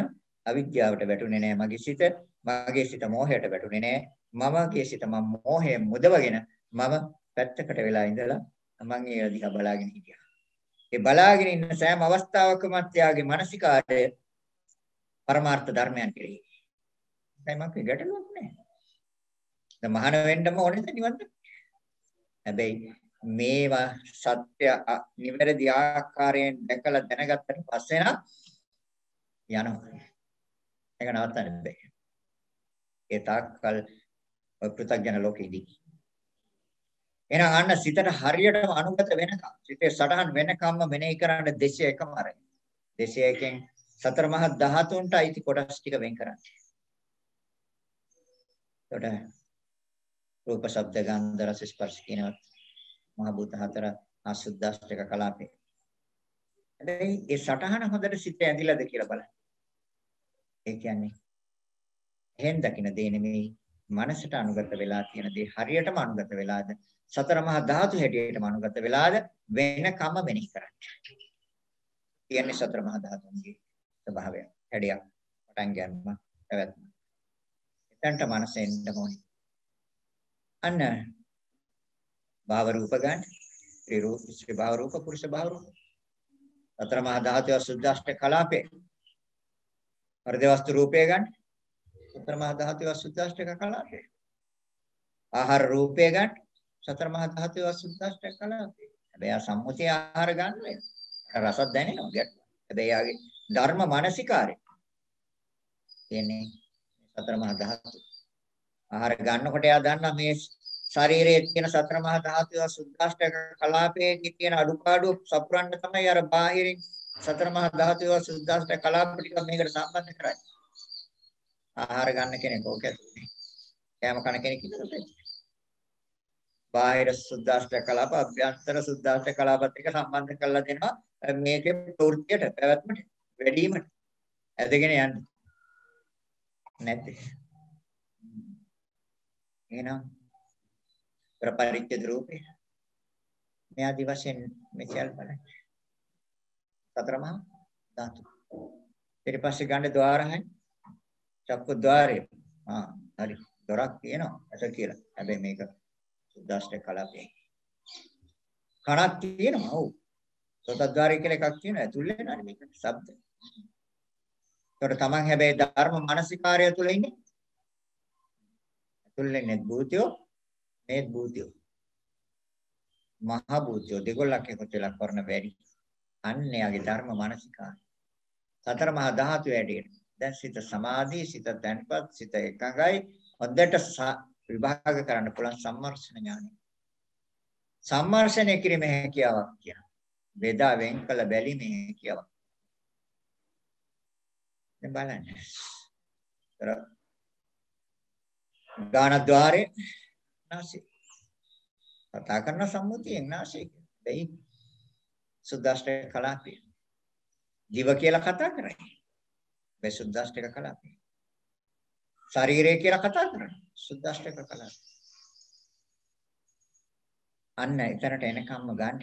අවිද්‍යාවට වැටුනේ නෑ මගේ සිත මෝහයට වැටුනේ නෑ මමගේ සිත මම මෝහයෙන් මුදවගෙන මම පැත්තකට වෙලා ඉඳලා මම ඒ දිහා බලාගෙන හිටියා. ඒ බලාගෙන ඉන්න සෑම අවස්ථාවකම ත්‍යාගේ මානසිකාරය පරමාර්ථ ධර්මයන් කෙරෙහි. දැන් මම ගැටලුවක් නෑ. දැන් මහාන වෙන්නම ඕනේද නිවන්ද? හැබැයි මේවා සත්‍ය නිවැරදි ආකාරයෙන් දැකලා දැනගත්තට පස්සේ නම් යනවා. ඒක නවත්තන්න බෑ. ඒ තාක්කල් පෘථග්ජන ලෝකෙදී. එහෙනම් අන්න සිතට හරියටම අනුගත වෙනකම් සිතේ සටහන් වෙනකම්ම මෙනෙහි කරන්න දේශය එකමාරයි. දේශයකින් සතර මහා ධාතුන්ට අයිති කොටස් ටික වෙන් කරන්න. ඒකට රූප ශබ්ද ගන්ධ රස ස්පර්ශ කියනවා. මහ භූත හතර අසුද්දාෂ්ටක කලාපේ. හැබැයි ඒ සටහන හොඳට සිත ඇඳිලාද කියලා බලන්න. ඒ කියන්නේ එහෙන් දකින්න දේ නෙමෙයි මනසට අනුගත වෙලා තියෙන දේ හරියටම අනුගත වෙලාද සතර මහා ධාතු හැටියටම අනුගත වෙලාද වෙනකම මෙනෙහි කරන්න. කියන්නේ සතර මහා ධාතුන්ගේ ස්වභාවය. හැඩයක් පටන් ගන්නම පැවැත්ම. එතනට මනස එන්න ඕනේ. අන්න භාව රූප ගන්න. ත්‍රි භාව රූප පුරුෂ භාව රූප. සතර මහා ධාතු සුද්දාෂ්ටක කලාපේ. හෘද වස්තු රූපය ගන්න. සතර මහා ධාතු සුද්දාෂ්ටක කලාපේ. ආහාර රූපය ගන්න. සතර මහා ධාතු සුද්දාෂ්ටක කලාපේ. හැබැයි සම්මුතිය ආහාර ගන්න වෙන. රසත් දැනෙනවා ගැටුව. හැබැයි යාගේ ධර්ම මානසිකාරය කියන්නේ සතර මහා ධාතු. ආහාර ගන්නකොට එයා දන්නා මේ ශරීරයේ තියෙන සතර මහා ධාතු සුද්දාෂ්ටක කලාපයේ තියෙන අඩුපාඩු සපුරන්න තමයි අර බාහිරින් සතර මහා ධාතුව සුද්දාෂ්ටක කලාප ටික මේකට සම්බන්ධ කරන්නේ. ආහාර ගන්න කෙනෙක් ඕක ඇතුලේ. කෑම කන කෙනෙක් ඉන්නකොට බාහිර සුද්දාෂ්ටක කලාප අභ්‍යන්තර සුද්දාෂ්ටක කලාපත් එක්ක සම්බන්ධ කරලා දෙනවා මේකේ ප්‍රවෘත්තියට පැවැත්මට වැඩිවීමට ඇදගෙන යන්න. නැද්ද? එහෙනම් ප්‍රපරිච්ඡේද රූපේ මේ ආදි වශයෙන් මෙචල් බලන්න. සතර මහා ධාතු. ඊට පස්සේ ගන්න ద్వාරයන් චක්කු ద్వාරය. හරි. දොරක් තියෙනවා ඇත කියලා. හැබැයි මේක සුද්දාෂ්ටක කලාපේ. කණක් තියෙනවා. ඔව්. සෝතද්්වාරය කියලා එකක් තියෙනවා. ඇතුළේ නේද මේක ශබ්ද. ඒකට තමන් හැබැයි ධර්ම මානසිකාරය තුළ ඉන්නේ. ඇතුළේ නේ භූතයෝ මේ භූතයෝ. මහා භූතයෝ දෙගොල්ලක් එකතු වෙලා කරන වැඩි. අන්නේගේ ධර්ම මානසිකාරය. සතර මහා ධාතු වැඩියට. දැන් සිත සමාධි, සිත තැන්පත්, සිත එකඟයි. හොඳට විභාග කරන්න පුළුවන් සම්මර්ෂණ ඥානය. සම්මර්ෂණය කිරීමේ හැකියාවක් කියනවා. වේදා වෙන් කළ බැලීමේ හැකියාවක්. දැන් බලන්න. ගානද්්වාරේ නාසය. කතා කරන සම්මුතියෙන් නාසය. දෙයි සුද්දාෂ්ටක කලාපේ. ජීව කියලා කතා කරන්නේ. මේ සුද්දාෂ්ටක කලාපේ. ශරීරය කියලා කතා කරන්නේ. සුද්දාෂ්ටක කලාපේ. අන්න එතරට එනකම්ම ගන්න.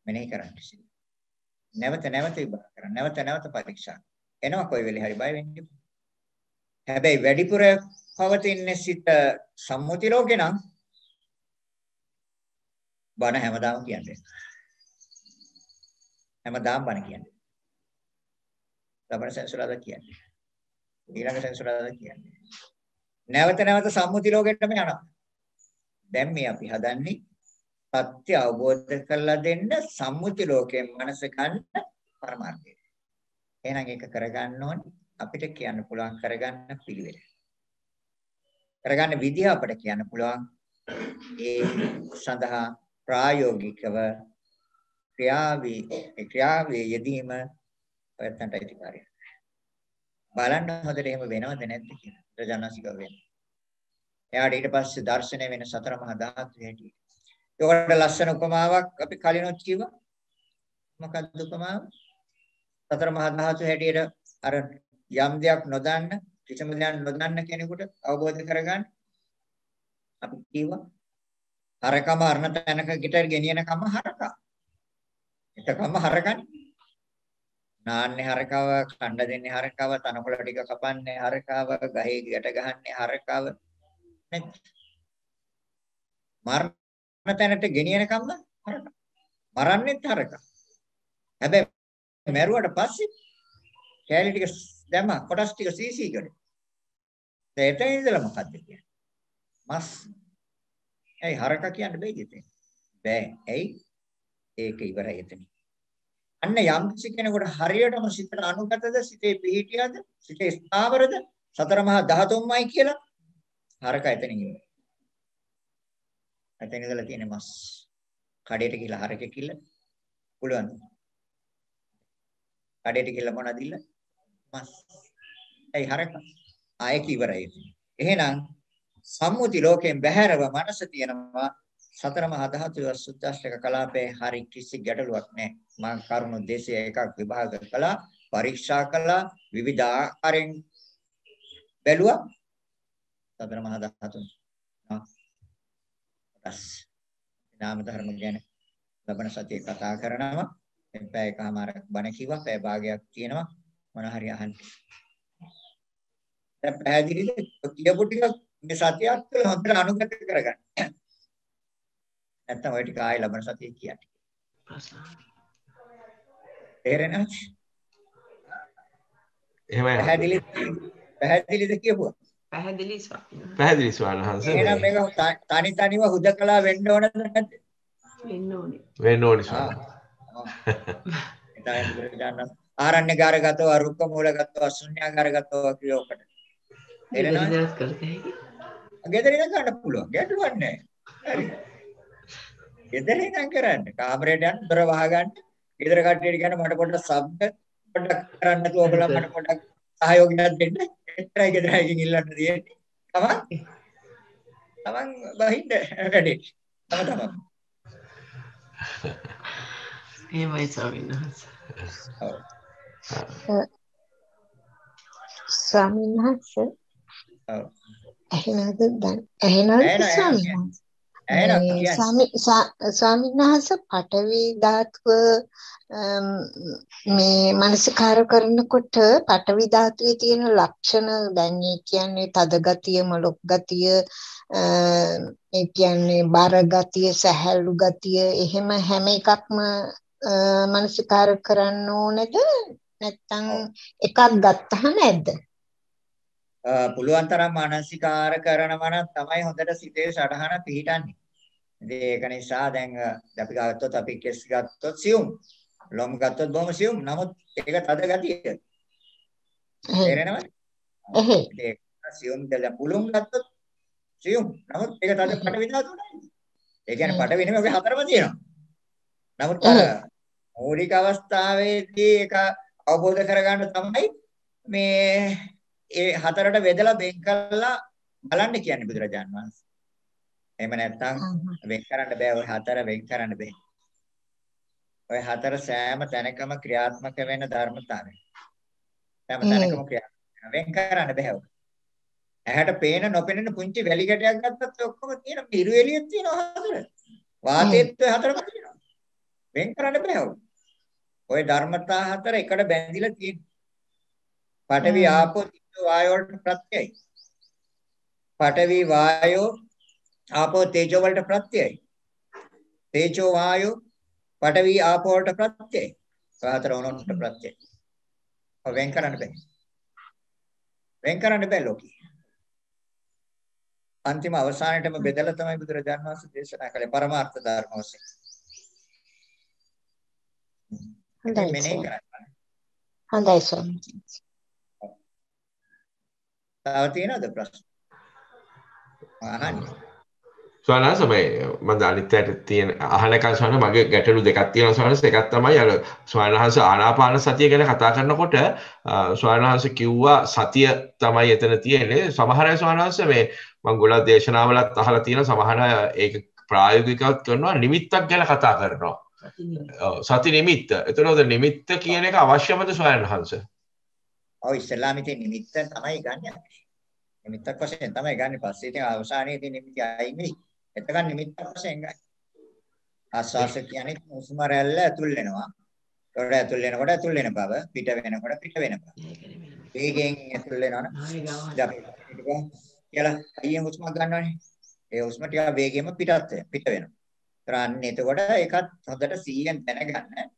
මෙනෙහි කරන්න. නැවත නැවත විභාග කරන්න. නැවත නැවත පරීක්ෂා. එනවා කොයි වෙලේ හරි බය වෙන්න එපා. හැබැයි වැඩිපුර පවතින සිත සම්මුති ලෝකේ නම් බණ හැමදාම කියන්නේ. හැමදාම බණ කියන්නේ. ලබන සෙන්සුරාදා කියන්නේ. ඊළඟ සෙන්සුරාදා කියන්නේ. නැවත නැවත සම්මුති ලෝකෙටම යනවා. දැන් මේ අපි හදන්නේ සත්‍ය අවබෝධ කරලා දෙන්න සම්මුති ලෝකයෙන් මනස ගන්න පරමාර්ථය. එහෙනම් ඒක කරගන්න ඕනේ අපිට කියන්න පුළුවන් කරගන්න පිළිවෙල. කරගන්න විදිහ අපිට කියන්න පුළුවන් ඒ සඳහා ප්‍රායෝගිකව ක්‍රියාවේ යෙදීම ඔයත්තන්ට අයිතිකාරය. බලන්න හොඳට එහෙම වෙනවද නැද්ද කියලා. ප්‍රජානාසික වෙන්නේ. එයාට ඊට පස්සේ දර්ශනය වෙන සතර මහා ධාතු හැටි. ඒකට ලස්සන උපමාවක් අපි කලිනුත් කිව්වා. මොකක්ද උපමාව? සතර මහා ධාතු හැටියට අර යම් දෙයක් නොදන්න, කිසිම දෙයක් නොදන්න කෙනෙකුට අවබෝධ කරගන්න අපි කිව්වා. හරකම අරණ තැනක ගිටර් ගෙනියනකම හරකා. එතකම හරකන්නේ. නාන්නේ හරකව, කණ්ඩ දෙන්නේ හරකව, තනකොළ ටික කපන්නේ හරකව, ගහේ ගැට ගහන්නේ හරකව. මරණ තැනට ගෙනියනකම්ම හරකා. මරන්නෙත් හරකා. හැබැයි මැරුවට පස්සේ කැලේ ටික දැම්ම කොටස් ටික සීසී කරේ. දැන් එතන ඉඳලා මොකද්ද කියන්නේ? මස්. ඇයි හරකා කියන්න බැයිද එතන? බෑ. ඇයි? ඒක ඉවරයි එතන. අන්න යම් කෙනෙකුට හරියටම සිතට අනුගතද, සිතේ පිහිටියද, සිතේ ස්ථාවරද, සතර මහා ධාතුන්මයි කියලා හරකා එතන ඉවරයි. එතන ඉඳලා තියෙන මස්. කඩේට ගිහලා හරකෙක් කිල්ල පුළුවන්. කඩේට ගිහලා මොනවද ඉල්ල? මස්. ඇයි හරකා? ආයෙක ඉවරයි. එහෙනම් සම්මුති ලෝකයෙන් බැහැරව මනස තියෙනවා සතර මහා ධාතු සුද්දාෂ්ටක කලාපේ හරි කිසි ගැටලුවක් නැහැ. මම කරුණු 201ක් විභාග කළා, පරීක්ෂා කළා, විවිධ ආකාරයෙන් බැලුවා. සතර මහා ධාතු නාම ධර්ම ගැන ලබන සතියේ කතා කරනවා. පැය එකමාරක් බණ කිව්වා, පැය භාගයක් තියෙනවා මොන හරි අහන්න. දැන් පැහැදිලිද? කියපු ටික මේ සතියක් තුළ හොඳට අනුගත කරගන්න. නැත්තම් ඔය ටික ආයෙ ලබන සතියේ කියන්නේ. තේරෙනවද? එහෙමයි. පැහැදිලිද කියපුවා? පැහැදිලි ස්වාමීන් වහන්සේ. එහෙනම් මේක තනිව හුදකලා වෙන්න ඕනද නැද්ද? වෙන්න ඕනේ ස්වාමීන්. ආරණ්‍යකාරගතව, රුක්ක මූලගතව, ශුන්‍යාකාරගතව කියෝකට. තේරෙනවද? ගෙදර ඉඳන් ගන්න පුළුවන්. ගැටලුවක් නැහැ. හරි. ගෙදර ඉඳන් කරන්න. කාමරේට යන්න, දොර වහගන්න. ඊතර කට්ටියට කියන්න මට පොඩ්ඩක් සබ්ද පොඩ්ඩක් කරන්න නැතුව ඔයගොල්ලෝ මට පොඩ්ඩක් සහයෝගයක් දෙන්න. එතරයි ගෙදරකින් ඉල්ලන්න තියෙන්නේ. තමන් බහින්න වැඩි. තමන්. එහෙමයි ස්වාමීන් වහන්සේ. ස්වාමීන් වහන්සේ. ඔව්. එහෙනද දැන් එහෙනද ස්වාමීන් වහන්සේ. ස්වාමීන් වහන්සේ පඨවි ධාතුව මේ මනසිකාර කරනකොට පඨවි ධාතුවේ තියෙන ලක්ෂණ දැන් ඒ කියන්නේ තද ගතිය, මොළොක් ගතිය, ඒ කියන්නේ බර ගතිය, සැහැල්ලු ගතිය, එහෙම හැම එකක්ම මනසිකාර කරන්න ඕනේද? නැත්නම් එකක් ගත්තා නැද්ද? පුළුවන් තරම් මානසිකාර කරනවා නම් තමයි හොඳට සිතේ සටහන පිහිටන්නේ. ඉතින් ඒක නිසා දැන් අපි ගත්තොත් අපි කෙස් ගත්තොත් සියුම්, ලොම් ගත්තොත් බොහොම සියුම්. නමුත් ඒක තද ගතිය. තේරෙනවද? ඒක සියුම් දැන් පුළුම් ගත්තොත් සියුම්. නමුත් ඒක තද පට විනාතු නෑ. ඒ කියන්නේ පට වෙනෙම ඔගේ හතරම තියෙනවා. නමුත් අර මූලික අවස්ථාවේදී ඒක අවබෝධ කරගන්න තමයි මේ ඒ හතරට බෙදලා වෙන් කරලා බලන්න කියන්නේ බුදුරජාණන් වහන්සේ. එහෙම නැත්නම් වෙන් කරන්න බෑ. ඔය හතර වෙන් කරන්න බෑ. ඔය හතර සෑම තැනකම ක්‍රියාත්මක වෙන ධර්මතාවය. සෑම තැනකම ක්‍රියාත්මක වෙන් කරන්න බෑ. ඇහැට පේන නොපෙනෙන පුංචි වැලි ගැටයක් ගත්තත් ඔක්කොම තියෙන ඉරු එළියක් තියෙනවා හතර. වාතයේත් හතරම තියෙනවා. වෙන් කරන්න බෑ. ඔය ධර්මතා හතර එකට බැඳිලා තියෙනවා. පඨවි ආපෝ තේජෝ වායෝ වලට ප්‍රත්‍යයයි. පඨවි වායෝ ආපෝ තේජෝ වලට ප්‍රත්‍යයයි. තේජෝ වායෝ පඨවි ආපෝ වලට ප්‍රත්‍යයයි. හතර වුණොත් ප්‍රත්‍යයයි. වෙන් කරන්න බෑ. වෙන් කරන්න බෑ ලෝකේ. අන්තිම අවසානයේටම බෙදලා තමයි බුදුරජාණන් වහන්සේ දේශනා කළේ පරමාර්ථ ධර්ම වශයෙන්. හොඳයි ස්වාමීනි. තව තියෙනවද ප්‍රශ්න? අහන්න. ස්වාමීන් වහන්සේ මම අනිත්යට තියෙන අහනකන් ස්වාමීන් මගේ ගැටලු දෙකක් තියෙනවා ස්වාමීන් වහන්සේ. එකක් තමයි අර ස්වාමීන් වහන්සේ ආනාපාන සතිය ගැන කතා කරනකොට ස්වාමීන් වහන්සේ කිව්වා සතිය තමයි එතන තියෙන්නේ. සමහර අය ස්වාමීන් වහන්සේ මේ මම ගොඩක් දේශනාවලත් අහලා තියෙන සමහර අය ඒක ප්‍රායෝගිකව කරනවා නිමිත්තක් ගැන කතා කරනවා. සති නිමිත්ත. එතකොට නිමිත්ත කියන එක අවශ්‍යමද ස්වාමීන් වහන්සේ? ඔව් ඉස්ලාමිකේ නිමිත්ත තමයි ගන්න. නිමිත්තක් වශයෙන් තමයි ගන්න. පස්සේ ඉතින් අවසානයේදී නිමිති අයින් වෙයි. එතකන් නිමිත්තක් වශයෙන් ගන්න. ආස්වාස කියන්නේ හුස්ම රැල්ල ඇතුල් වෙනවා. ඒකට ඇතුල් වෙනකොට ඇතුල් වෙන බව, පිට වෙනකොට පිට වෙන බව. වේගයෙන් ඇතුල් වෙනවනේ. කියලා අයියෙන් හුස්ම ගන්නවනේ. ඒ හුස්ම ටික වේගෙම පිට වෙනවා. කරන්නේ එතකොට ඒකත් හොඳට 100ෙන් දැනගන්න.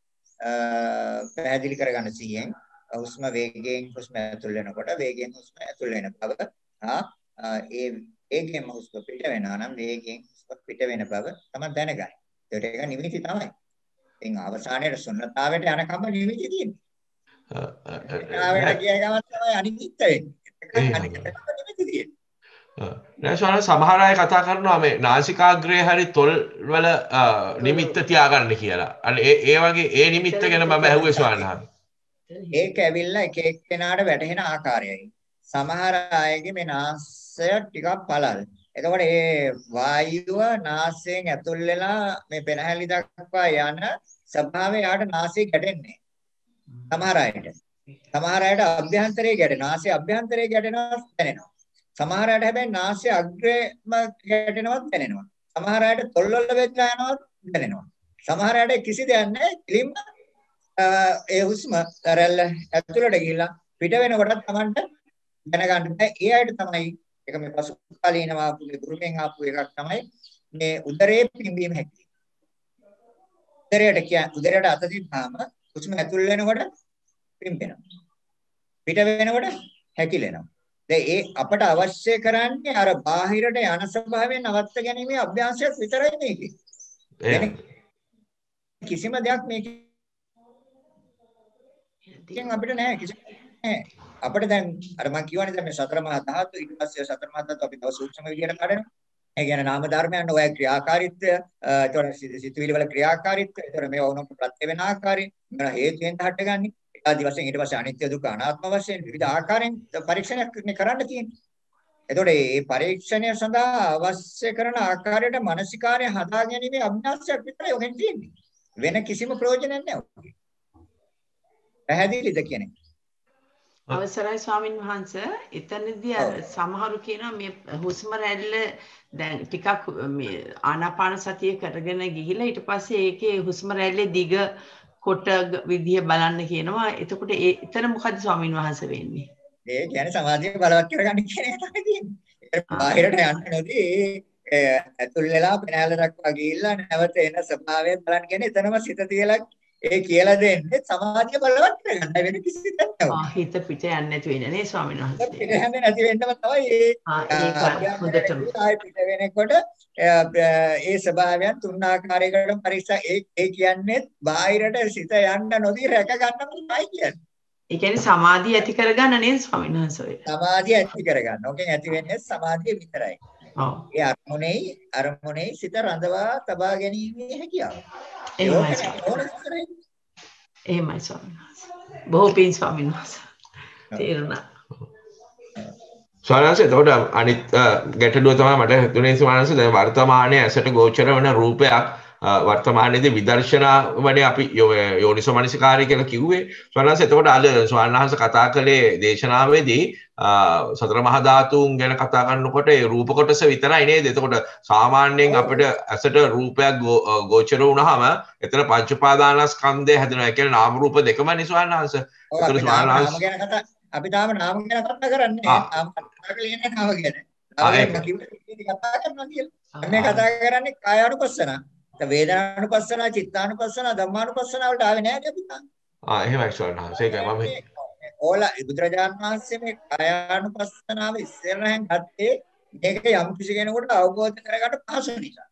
පැහැදිලි කරගන්න 100ෙන්. හුස්ම වේගයෙන් හුස්ම ඇතුල් වෙනකොට වේගයෙන් හුස්ම ඇතුල් වෙන බව ඒ වේගයෙන් හුස්ම පිට වෙනවා නම් වේගයෙන් හුස්ම පිට වෙන බව තමයි දැනගන්න. ඒකට ඒක නිමිති තමයි. ඉතින් අවසානයේ ශුන්‍යතාවයට යනකම් නිමිති තියෙන්නේ. ආවෙට ගිය ගමන් තමයි අනිත්‍ය වෙන්නේ. අනිත්‍ය නිමිති තියෙන්නේ. නෑ ස්වාමීන් සමහර අය කතා කරනවා මේ නාසිකාග්‍රේ හරි තොල් වල නිමිත්ත තියාගන්න කියලා. අනේ ඒ වගේ ඒ නිමිත්ත ගැන මම ඇහුවේ ස්වාමීන්. ඒක ඇවිල්ලා එක එක්කෙනාට වැටහෙන ආකාරයයි. සමහර අයගේ මේ නාසය ටිකක් පළල්. එතකොට ඒ වායුව නාසයෙන් ඇතුල් වෙලා මේ පෙනහැලි දක්වා යන ස්වභාවය යාට නාසයේ ගැටෙන්නේ. සමහර අයට. සමහර අයට අභ්‍යන්තරයේ ගැටෙනවා. නාසයේ අභ්‍යන්තරයේ ගැටෙනවා දැනෙනවා. සමහර අයට හැබැයි නාසයේ අග්‍රේම ගැටෙනවත් දැනෙනවා. සමහර අයට තොල්වල වෙච්චා යනවත් දැනෙනවා. සමහර අයට කිසි දෙයක් නැහැ. කිලින්ම ඒ හුස්ම රැල්ල ඇතුළට ගිහිල්ලා පිට වෙනකොට Tamanට දැනගන්න බෑ. ඒ අයට තමයි ඒක මේ පසු කාලීනව ආපු ගුරුමෙන් ආපු එකක් තමයි මේ උදරයේ පිම්බීම හැකියි. උදරයට අත දිහාම හුස්ම ඇතුල් වෙනකොට පිම්බෙනවා. පිට වෙනකොට හැකිලෙනවා. දැන් ඒ අපට අවශ්‍ය කරන්නේ අර බාහිරට යන ස්වභාවයෙන් නවත්ත ගැනීමේ අභ්‍යාසයක් විතරයි මේකේ. කිසිම දෙයක් මේකේ අපිට නැහැ කිසිම නැහැ. අපිට දැන් අර මම කියවනේ දැන් මේ සතර මහා ධාතු ඊට පස්සේ සතර මහා ධාතු අපි තව සූක්ෂම විදියට කඩනවා. ඒ කියන්නේ නාම ධර්මයන් ඔය ක්‍රියාකාරීත්වය, ඒතකොට සිතුවිලි වල ක්‍රියාකාරීත්වය, ඒතකොට මේ වුණොත් ප්‍රත්‍ය වෙන ආකාරය, මේවා හේතුයෙන් හටගන්නේ. ඒ ආදි වශයෙන් ඊට පස්සේ අනිත්‍ය දුක්ඛ අනාත්ම වශයෙන් විවිධ ආකාරයෙන් පරීක්ෂණයක් කරන්න තියෙන්නේ. එතකොට මේ පරීක්ෂණය සඳහා අවශ්‍ය කරන ආකාරයට මානසිකාර්ය හදා ගැනීමේ අභ්‍යාසයක් විතරයි ඔහෙන් තියෙන්නේ. වෙන කිසිම ප්‍රයෝජනයක් නැහැ. පැහැදිලිද කියන්නේ? අවසරයි ස්වාමින් වහන්සේ එතනදී සමහරු කියනවා මේ හුස්ම රැල්ල දැන් ටිකක් මේ ආනාපාන සතිය කරගෙන ගිහිලා ඊට පස්සේ ඒකේ හුස්ම රැල්ලේ දිග කොට විදිය බලන්න කියනවා. එතකොට එතන මොකද ස්වාමින් වහන්සේ වෙන්නේ? ඒ කියන්නේ සමාධිය බලවත් කරගන්න කියන එක තමයි තියෙන්නේ. ඒක බාහිරට යන්න නොදී ඇතුල් වෙලා පෙනහැල්ල දක්වා ගිහිල්ලා නැවත එන ස්වභාවය බලන්න කියන්නේ එතනම සිත තියලා ඒ කියලා දෙන්නේ සමාධිය බලවත් කරගන්න වෙන කිසි දෙයක් නැහැ. හිත පිට යන්නේ නැති වෙන්නේ නේ ස්වාමීන් වහන්සේ. පිට යන්නේ නැති වෙන්නම තමයි ඒක හොඳටම ආයි පිට වෙනකොට ඒ ස්වභාවයන් තුන් ආකාරයකට පරීක්ෂා ඒ කියන්නේ බාහිරට සිත යන්න නොදී රැක ගන්නම තමයි කියන්නේ. ඒ කියන්නේ සමාධිය ඇති කරගන්න නේද ස්වාමීන් වහන්සේ? සමාධිය ඇති කරගන්න. ඕකෙන් ඇති වෙන්නේ සමාධිය විතරයි. ඔව්. ඒ අරමුණේ සිත රඳවා තබා ගැනීමේ හැකියාව. එහෙමයි ස්වාමීන් වහන්සේ. බොහෝ පින් ස්වාමීන් වහන්සේ. තේරුණා. ස්වාමීන් වහන්සේ එතකොට අනිත් ගැටලුව තමයි මට හිතුනේ ස්වාමීන් වහන්සේ දැන් වර්තමානයේ ඇසට ගෝචර වන රූපයක් වර්තමානයේදී විදර්ශනා වනේ අපි යෝනිසෝ මනසිකාරය කියලා කිව්වේ. ස්වාමීන් වහන්සේ එතකොට අද ස්වාමීන් වහන්සේ කතා කළේ දේශනාවේදී සතර මහා ධාතුන් ගැන කතා කරනකොට ඒ රූප කොටස විතරයි නේද? එතකොට සාමාන්‍යයෙන් අපිට ඇසට රූපයක් ගෝචර වුණාම එතන පංච උපාදානස්කන්ධය හැදෙනවා. ඒ කියන්නේ නාම රූප දෙකම ස්වාමීන් වහන්සේ. ඒතර ස්වාමීන් වහන්සේ අපි තාම නාම ගැන කතා කරන්නේ. නාම කතා කරන්නේ නැහැ නාම ගැන. නාම ගැන කතා කරනවා කියලා. මේ කතා කරන්නේ කායානුපස්සන. වේදනානුපස්සන, චිත්තානුපස්සන, ධම්මානුපස්සන වලට ආවේ නැහැ අපි තාම. එහෙමයි ස්වාමීන් වහන්සේ. ඒකයි මම ඕලා බුදුරජාණන් වහන්සේ මේ කායානුපස්සනාව ඉස්සෙල්ලාම ගත්තේ මේක යම් කිසි කෙනෙකුට අවබෝධ කරගන්න පහසු නිසා.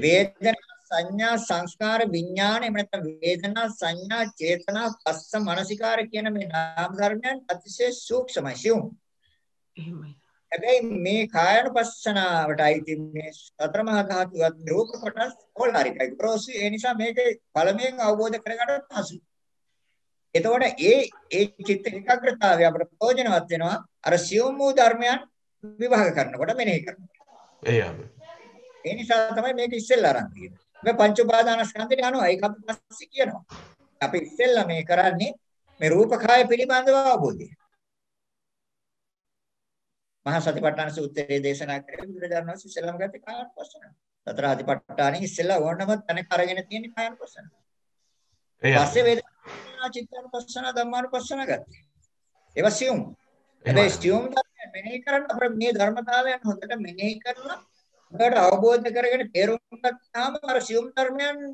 වේදනා සංඥා සංස්කාර විඥාන එහෙම නැත්නම් වේදනා සංඥා චේතනා පස්ස මනසිකාර කියන මේ නාම ධර්මයන් අතිශය සූක්ෂමයි සියුම්. එහෙමයි. හැබැයි මේ කායනුපස්සනාවට අයිති මේ සතර මහා ධාතුවත් රූප කොටස් ඕලාරිකයි. ප්‍රෝසි ඒ නිසා මේක පළමුවෙන් අවබෝධ කරගන්න පහසුයි. එතකොට ඒ චිත්ත ඒකාග්‍රතාවය අපට ප්‍රයෝජනවත් වෙනවා අර සියුම් වූ ධර්මයන් විභාග කරනකොට මෙනෙහි කරනකොට. ඒ නිසා තමයි මේක ඉස්සෙල්ලා අරන් තියෙන්නේ. මේ පංච උපාදානස්කන්ධයට යනවා. ඒක අපි පස්සේ කියනවා. අපි ඉස්සෙල්ලා මේ කරන්නේ මේ රූප කාය පිළිබඳව අවබෝධය. මහා සතිපට්ඨාන සූත්‍රයේ දේශනා කරේ බුදුරජාණන් වහන්සේ ඉස්සෙල්ලාම ගත්තේ කායනුපස්සන. සතර අධිපට්ඨානෙ ඉස්සෙල්ලා ඕනම තැනක අරගෙන තියෙන කායනුපස්සන. පස්සේ වේදනා චිත්තානුපස්සන ධම්මානුපස්සන ගත්තා. ඒවා සියුම්. හැබැයි සියුම් ධර්ම මෙනෙහි කරන්න අපිට මේ ධර්මතාවයන් හොඳට මෙනෙහි කරලා හොඳට අවබෝධ කරගෙන තේරුම් ගත්තාම අර සියුම් ධර්මයන්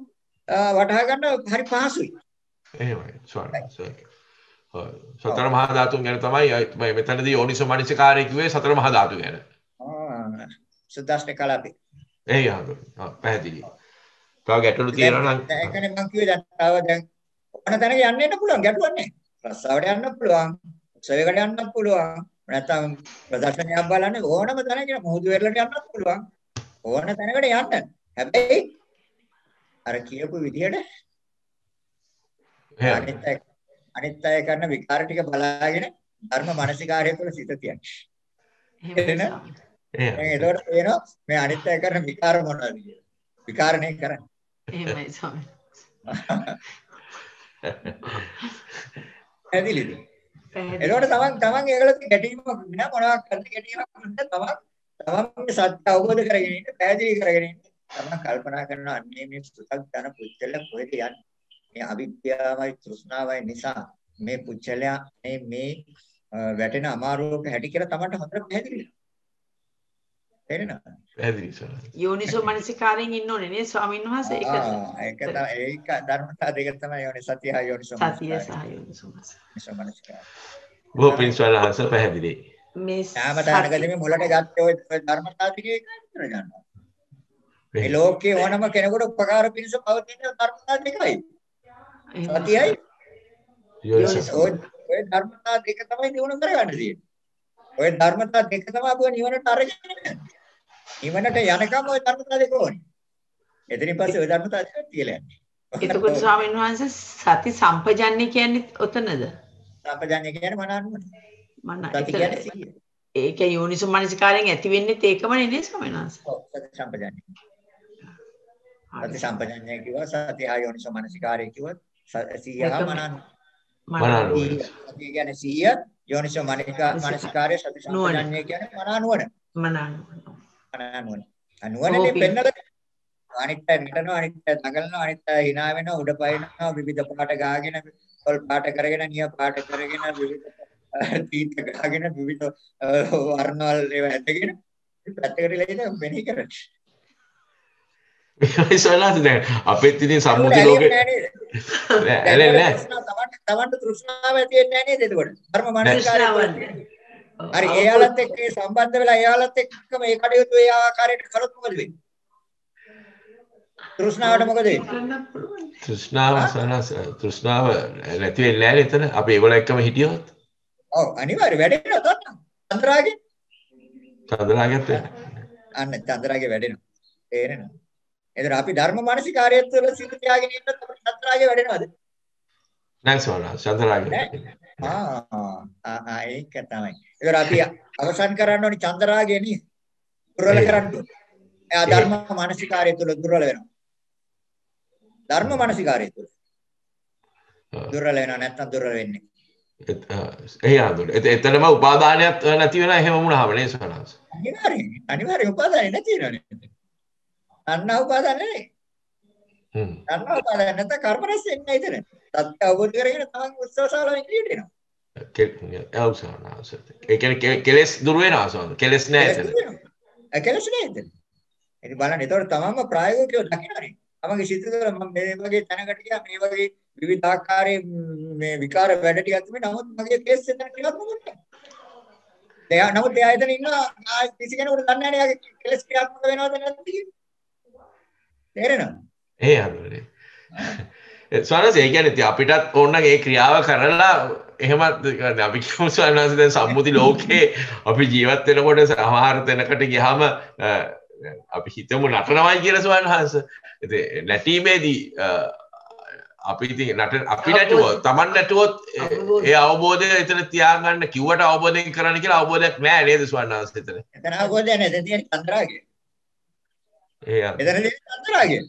වටහා ගන්න හරි පහසුයි. එහෙමයි ස්වාමීන් වහන්සේ. සතර මහා ධාතුන් ගැන තමයි මෙතනදී යෝනිසෝ මනසිකාරය කිව්වේ සතර මහා ධාතු ගැන. සුද්දාස්නේ කලාපේ. පැහැදිලි. තව ගැටලු තියෙනවා නම් ඒකනේ මම කිව්වේ දැන් ඕන තැනක යන්න පුළුවන් ගැටුවක් නැහැ. රස්සාවට යන්න පුළුවන්. උත්සවයකට යන්න පුළුවන්. නැත්නම් ප්‍රදර්ශනයක් බලන්න ඕනම තැනක මුහුදු වෙරළට යන්න පුළුවන්. ඕන තැනකට යන්න. හැබැයි අර කියපු විදිහට අනිත් අය කරන විකාර ටික බලාගෙන ධර්ම මානසිකාරය තුළ සිත තියන්නේ. ඒකෝට එනවා මේ අනිත් අය කරන විකාර මොනවද කියලා. විකාරණය කරන්නේ. එහෙමයි ස්වාමී. ඇදිලිද? ඒකට තමන් ඒගොල්ලෝ ගැටීමක් නෑ මොනවක් කරන්න ගැටීමක් නෑ තමන්ගේ සත්‍ය අවබෝධ කරගෙන ඉන්න පැහැදිලි කරගෙන ඉන්න තමන් කල්පනා කරනවා අන්නේ මේ පුතක් ධන පුච්චල කොහෙද යන්නේ මේ අවිද්‍යාවයි තෘෂ්ණාවයි නිසා මේ පුච්චලයා මේ වැටෙන අමාරුවක හැටි කියලා තමන්ට හොඳට පැහැදිලි වෙනවා පැහැදිලි සර් යෝනිසෝ මනසිකාරයෙන් ඉන්න ඕනේ නේ ස්වාමීන් වහන්සේ ඒක ධර්මතා දෙක තමයි යෝනි සතිය යෝනිසෝ සතිය සහ යෝනිසෝ මනසිකාරය බොහෝ පින්සල් අහස පැහැදිලි මේ සාමදානකදී මේ මුලට ගත්තේ ඔය ධර්මතා ටිකේ විතර ගන්නවා. මේ ලෝකේ ඕනම කෙනෙකුට උපකාර පිණිස පවතින ධර්මතා දෙකයි. සතියයි ඔය ධර්මතා දෙක තමයි දිනු කරගන්න තියෙන්නේ. ඔය ධර්මතා දෙක තමයි අපව නිවනට අරගෙන යන්නේ. නිවනට යනකම් ওই ධර්මතා දෙක ඕනේ. එතනින් පස්සේ ওই ධර්මතා දෙක තියලා යන්නේ. එතකොට ස්වාමීන් වහන්සේ සති සම්පජන්‍ය කියන්නේ ඔතනද? සම්පජාඤ්ඤය කියන්නේ මනානුවන. මන සති කියන්නේ සිහිය. ඒක යෝනිසෝ මනසිකාරයෙන් ඇති වෙන්නේ ඒකමනේ නේද ස්වාමීන් වහන්සේ? ඔව් සති සම්පජාඤ්ඤය. සති සම්පජාඤ්ඤය කිව්වා සති හා යෝනිසෝ මනසිකාරය කිව්වා සිහිය හා මනානුවන. සති කියන්නේ සිහිය යෝනිසෝ මනසිකාරය සති සම්පජාඤ්ඤය කියන්නේ මනානුවන. මනානුවන. අනුවනනේ පෙන්නලා අනිත්‍ය නටනවා අනිත්‍ය දඟලනවා අනිත්‍ය hina වෙනවා උඩ පයින්නවා විවිධ පාට ගාගෙන පොල් පාට කරගෙන නිය පාට කරගෙන විවිධ තීත ගාගෙන විවිධ වර්ණවල ඒවා ඇදගෙන පැත්තකට ලයිද වෙන්නේ කරන්නේ. මේ සලාද දැන් අපෙත් ඉතින් සම්මුති ලෝකේ නෑ නෑ තමන්ට තෘෂ්ණාව ඇති වෙන්නේ නෑ නේද එතකොට ධර්ම මනසිකාරය හරි එයාලත් එක්ක සම්බන්ධ වෙලා එයාලත් එක්ක මේ කටයුතු ඒ ආකාරයට කරොත් මොකද වෙන්නේ? තෘෂ්ණාවට මොකද වෙන්නේ? තෘෂ්ණාව නැති වෙන්නේ නැහැ එතන. අපි ඒගොල්ලෝ එක්කම හිටියොත්. ඔව් අනිවාර්යයෙන් වැඩෙනවා තත්නම්. චන්ද්‍රාගේ. චන්ද්‍රාගෙත් අන්න චන්ද්‍රාගේ වැඩෙනවා. තේරෙනවද? එතන අපි ධර්ම මානසිකාරයත් වල සිත තියාගෙන ඉන්නත් අපිට චන්ද්‍රාගේ වැඩෙනවද? නැහැ සෝනා චන්ද්‍රාගේ. ඒක තමයි. ඒතර අපි අවසන් කරන්න ඕනි චන්ද්‍රාගේ නේ. දුර්වල කරන්න ඕනේ. එයා ධර්ම මානසිකාරය තුළ දුර්වල වෙනවා. ධර්ම මානසිකාරය තුළ දුර්වල වෙනවා නැත්නම් දුර්වල වෙන්නේ. එතනම උපාදානයක් නැති වෙනවා එහෙම වුණාම නේ සෝනාස්. අනිවාර්යෙන් උපාදානය නැති වෙනවනේ. අන්න උපාදාන නෙවෙයි. අන්න උපාදාන නැත්නම් කර්ම රැස් වෙන්නේ නැහැ එතන. සත්‍ය අවබෝධ කරගෙන තමන් උත්සවශාලාවෙන් ක්‍රියේට් වෙනවා. ඒ කියන්නේ කෙලස් දුර වෙනවා සෝන. කෙලස් නැහැ එතන. කෙලස් නැහැ එතන. ඉතින් බලන්න ඒතකොට තමන්ම ප්‍රායෝගිකව දකින්නනේ. තමන්ගේ සිත තුළ මම මේ වගේ තැනකට ගියා මේ වගේ විවිධ ආකාරයේ මේ විකාර වැඩ ටිකක් තිබුණේ නමුත් මගේ කේස් එක ක්‍රියාත්මක වුණේ නැහැ. නමුත් එයා එතන ඉන්නවා කිසි කෙනෙකුට දන්නේ නැහැ එයාගේ කෙලස් ක්‍රියාත්මක වෙනවද නැද්ද කියලා. තේරෙනවද? ඒ හරිනේ. ස්වාමීන් ඒ කියන්නේ අපිටත් ඕනනම් ඒ ක්‍රියාව කරලා එහෙම අපි කියමු ස්වාමීන් දැන් සම්මුති ලෝකේ අපි ජීවත් වෙනකොට සමහර තැනකට ගියාම අපි හිතමු නටනවායි කියලා ස්වාමීන් වහන්සේ. ඉතින් නැටීමේදී අපි ඉතින් අපි නැටුවොත් Taman නැටුවොත් ඒ අවබෝධය එතන තියාගන්න කිව්වට අවබෝධයෙන් කරන්න කියලා අවබෝධයක් නැහැ නේද ස්වාමීන් වහන්සේ එතන. එතන අවබෝධය නැහැ. එතන තියෙන චන්ද්‍රාගේ. එතන තියෙන චන්ද්‍රාගේ.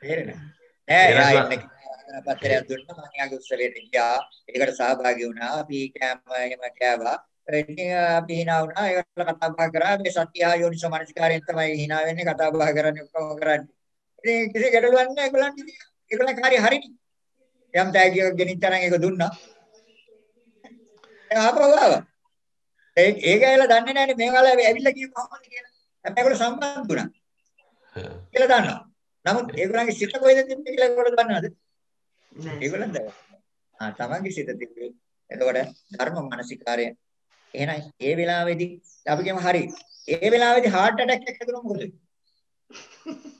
තේරෙනවද? පත්තරයක් දුන්නා මම යාගේ උත්සවයට ගියා. ඒකට සහභාගී වුණා. අපි කෑම එහෙම කෑවා. ඉතින් අපි hina වුණා. ඒකට කතා බහ කරා. මේ සත්‍ය යෝනිසෝ මනසිකාරයෙන් තමයි hina වෙන්නේ කතා බහ කරන්නේ ඔක්කොම කරන්නේ. ඉතින් කිසි ගැටලුවක් නැහැ ඒගොල්ලන් ඉතින් ඒගොල්ලන් කාර්ය හරිනේ. යම් තෑගියක් ගෙනිච්චා නම් ඒක දුන්නා. ආපහු ආවා. ඒක ඇවිල්ලා දන්නේ නැහැනේ මේගොල්ලෝ ඇවිල්ලා කිව්ව කොහොමද කියලා. හැබැයි ඒගොල්ලෝ සම්බන්ධ වුණා. කියලා දන්නවා. නමුත් ඒගොල්ලන්ගේ සිත කොහෙද තිබ්බේ කියලා ඒගොල්ලෝ දන්නවද? ඒගොල්ලන් දන්නවා. තමන්ගේ සිත තිබ්බේ. එතකොට ධර්ම මානසිකාරය. එහෙනම් ඒ වෙලාවේදී අපි කියමු හරි. ඒ වෙලාවේදී heart attack එකක් හැදුණොත් මොකද වෙන්නේ?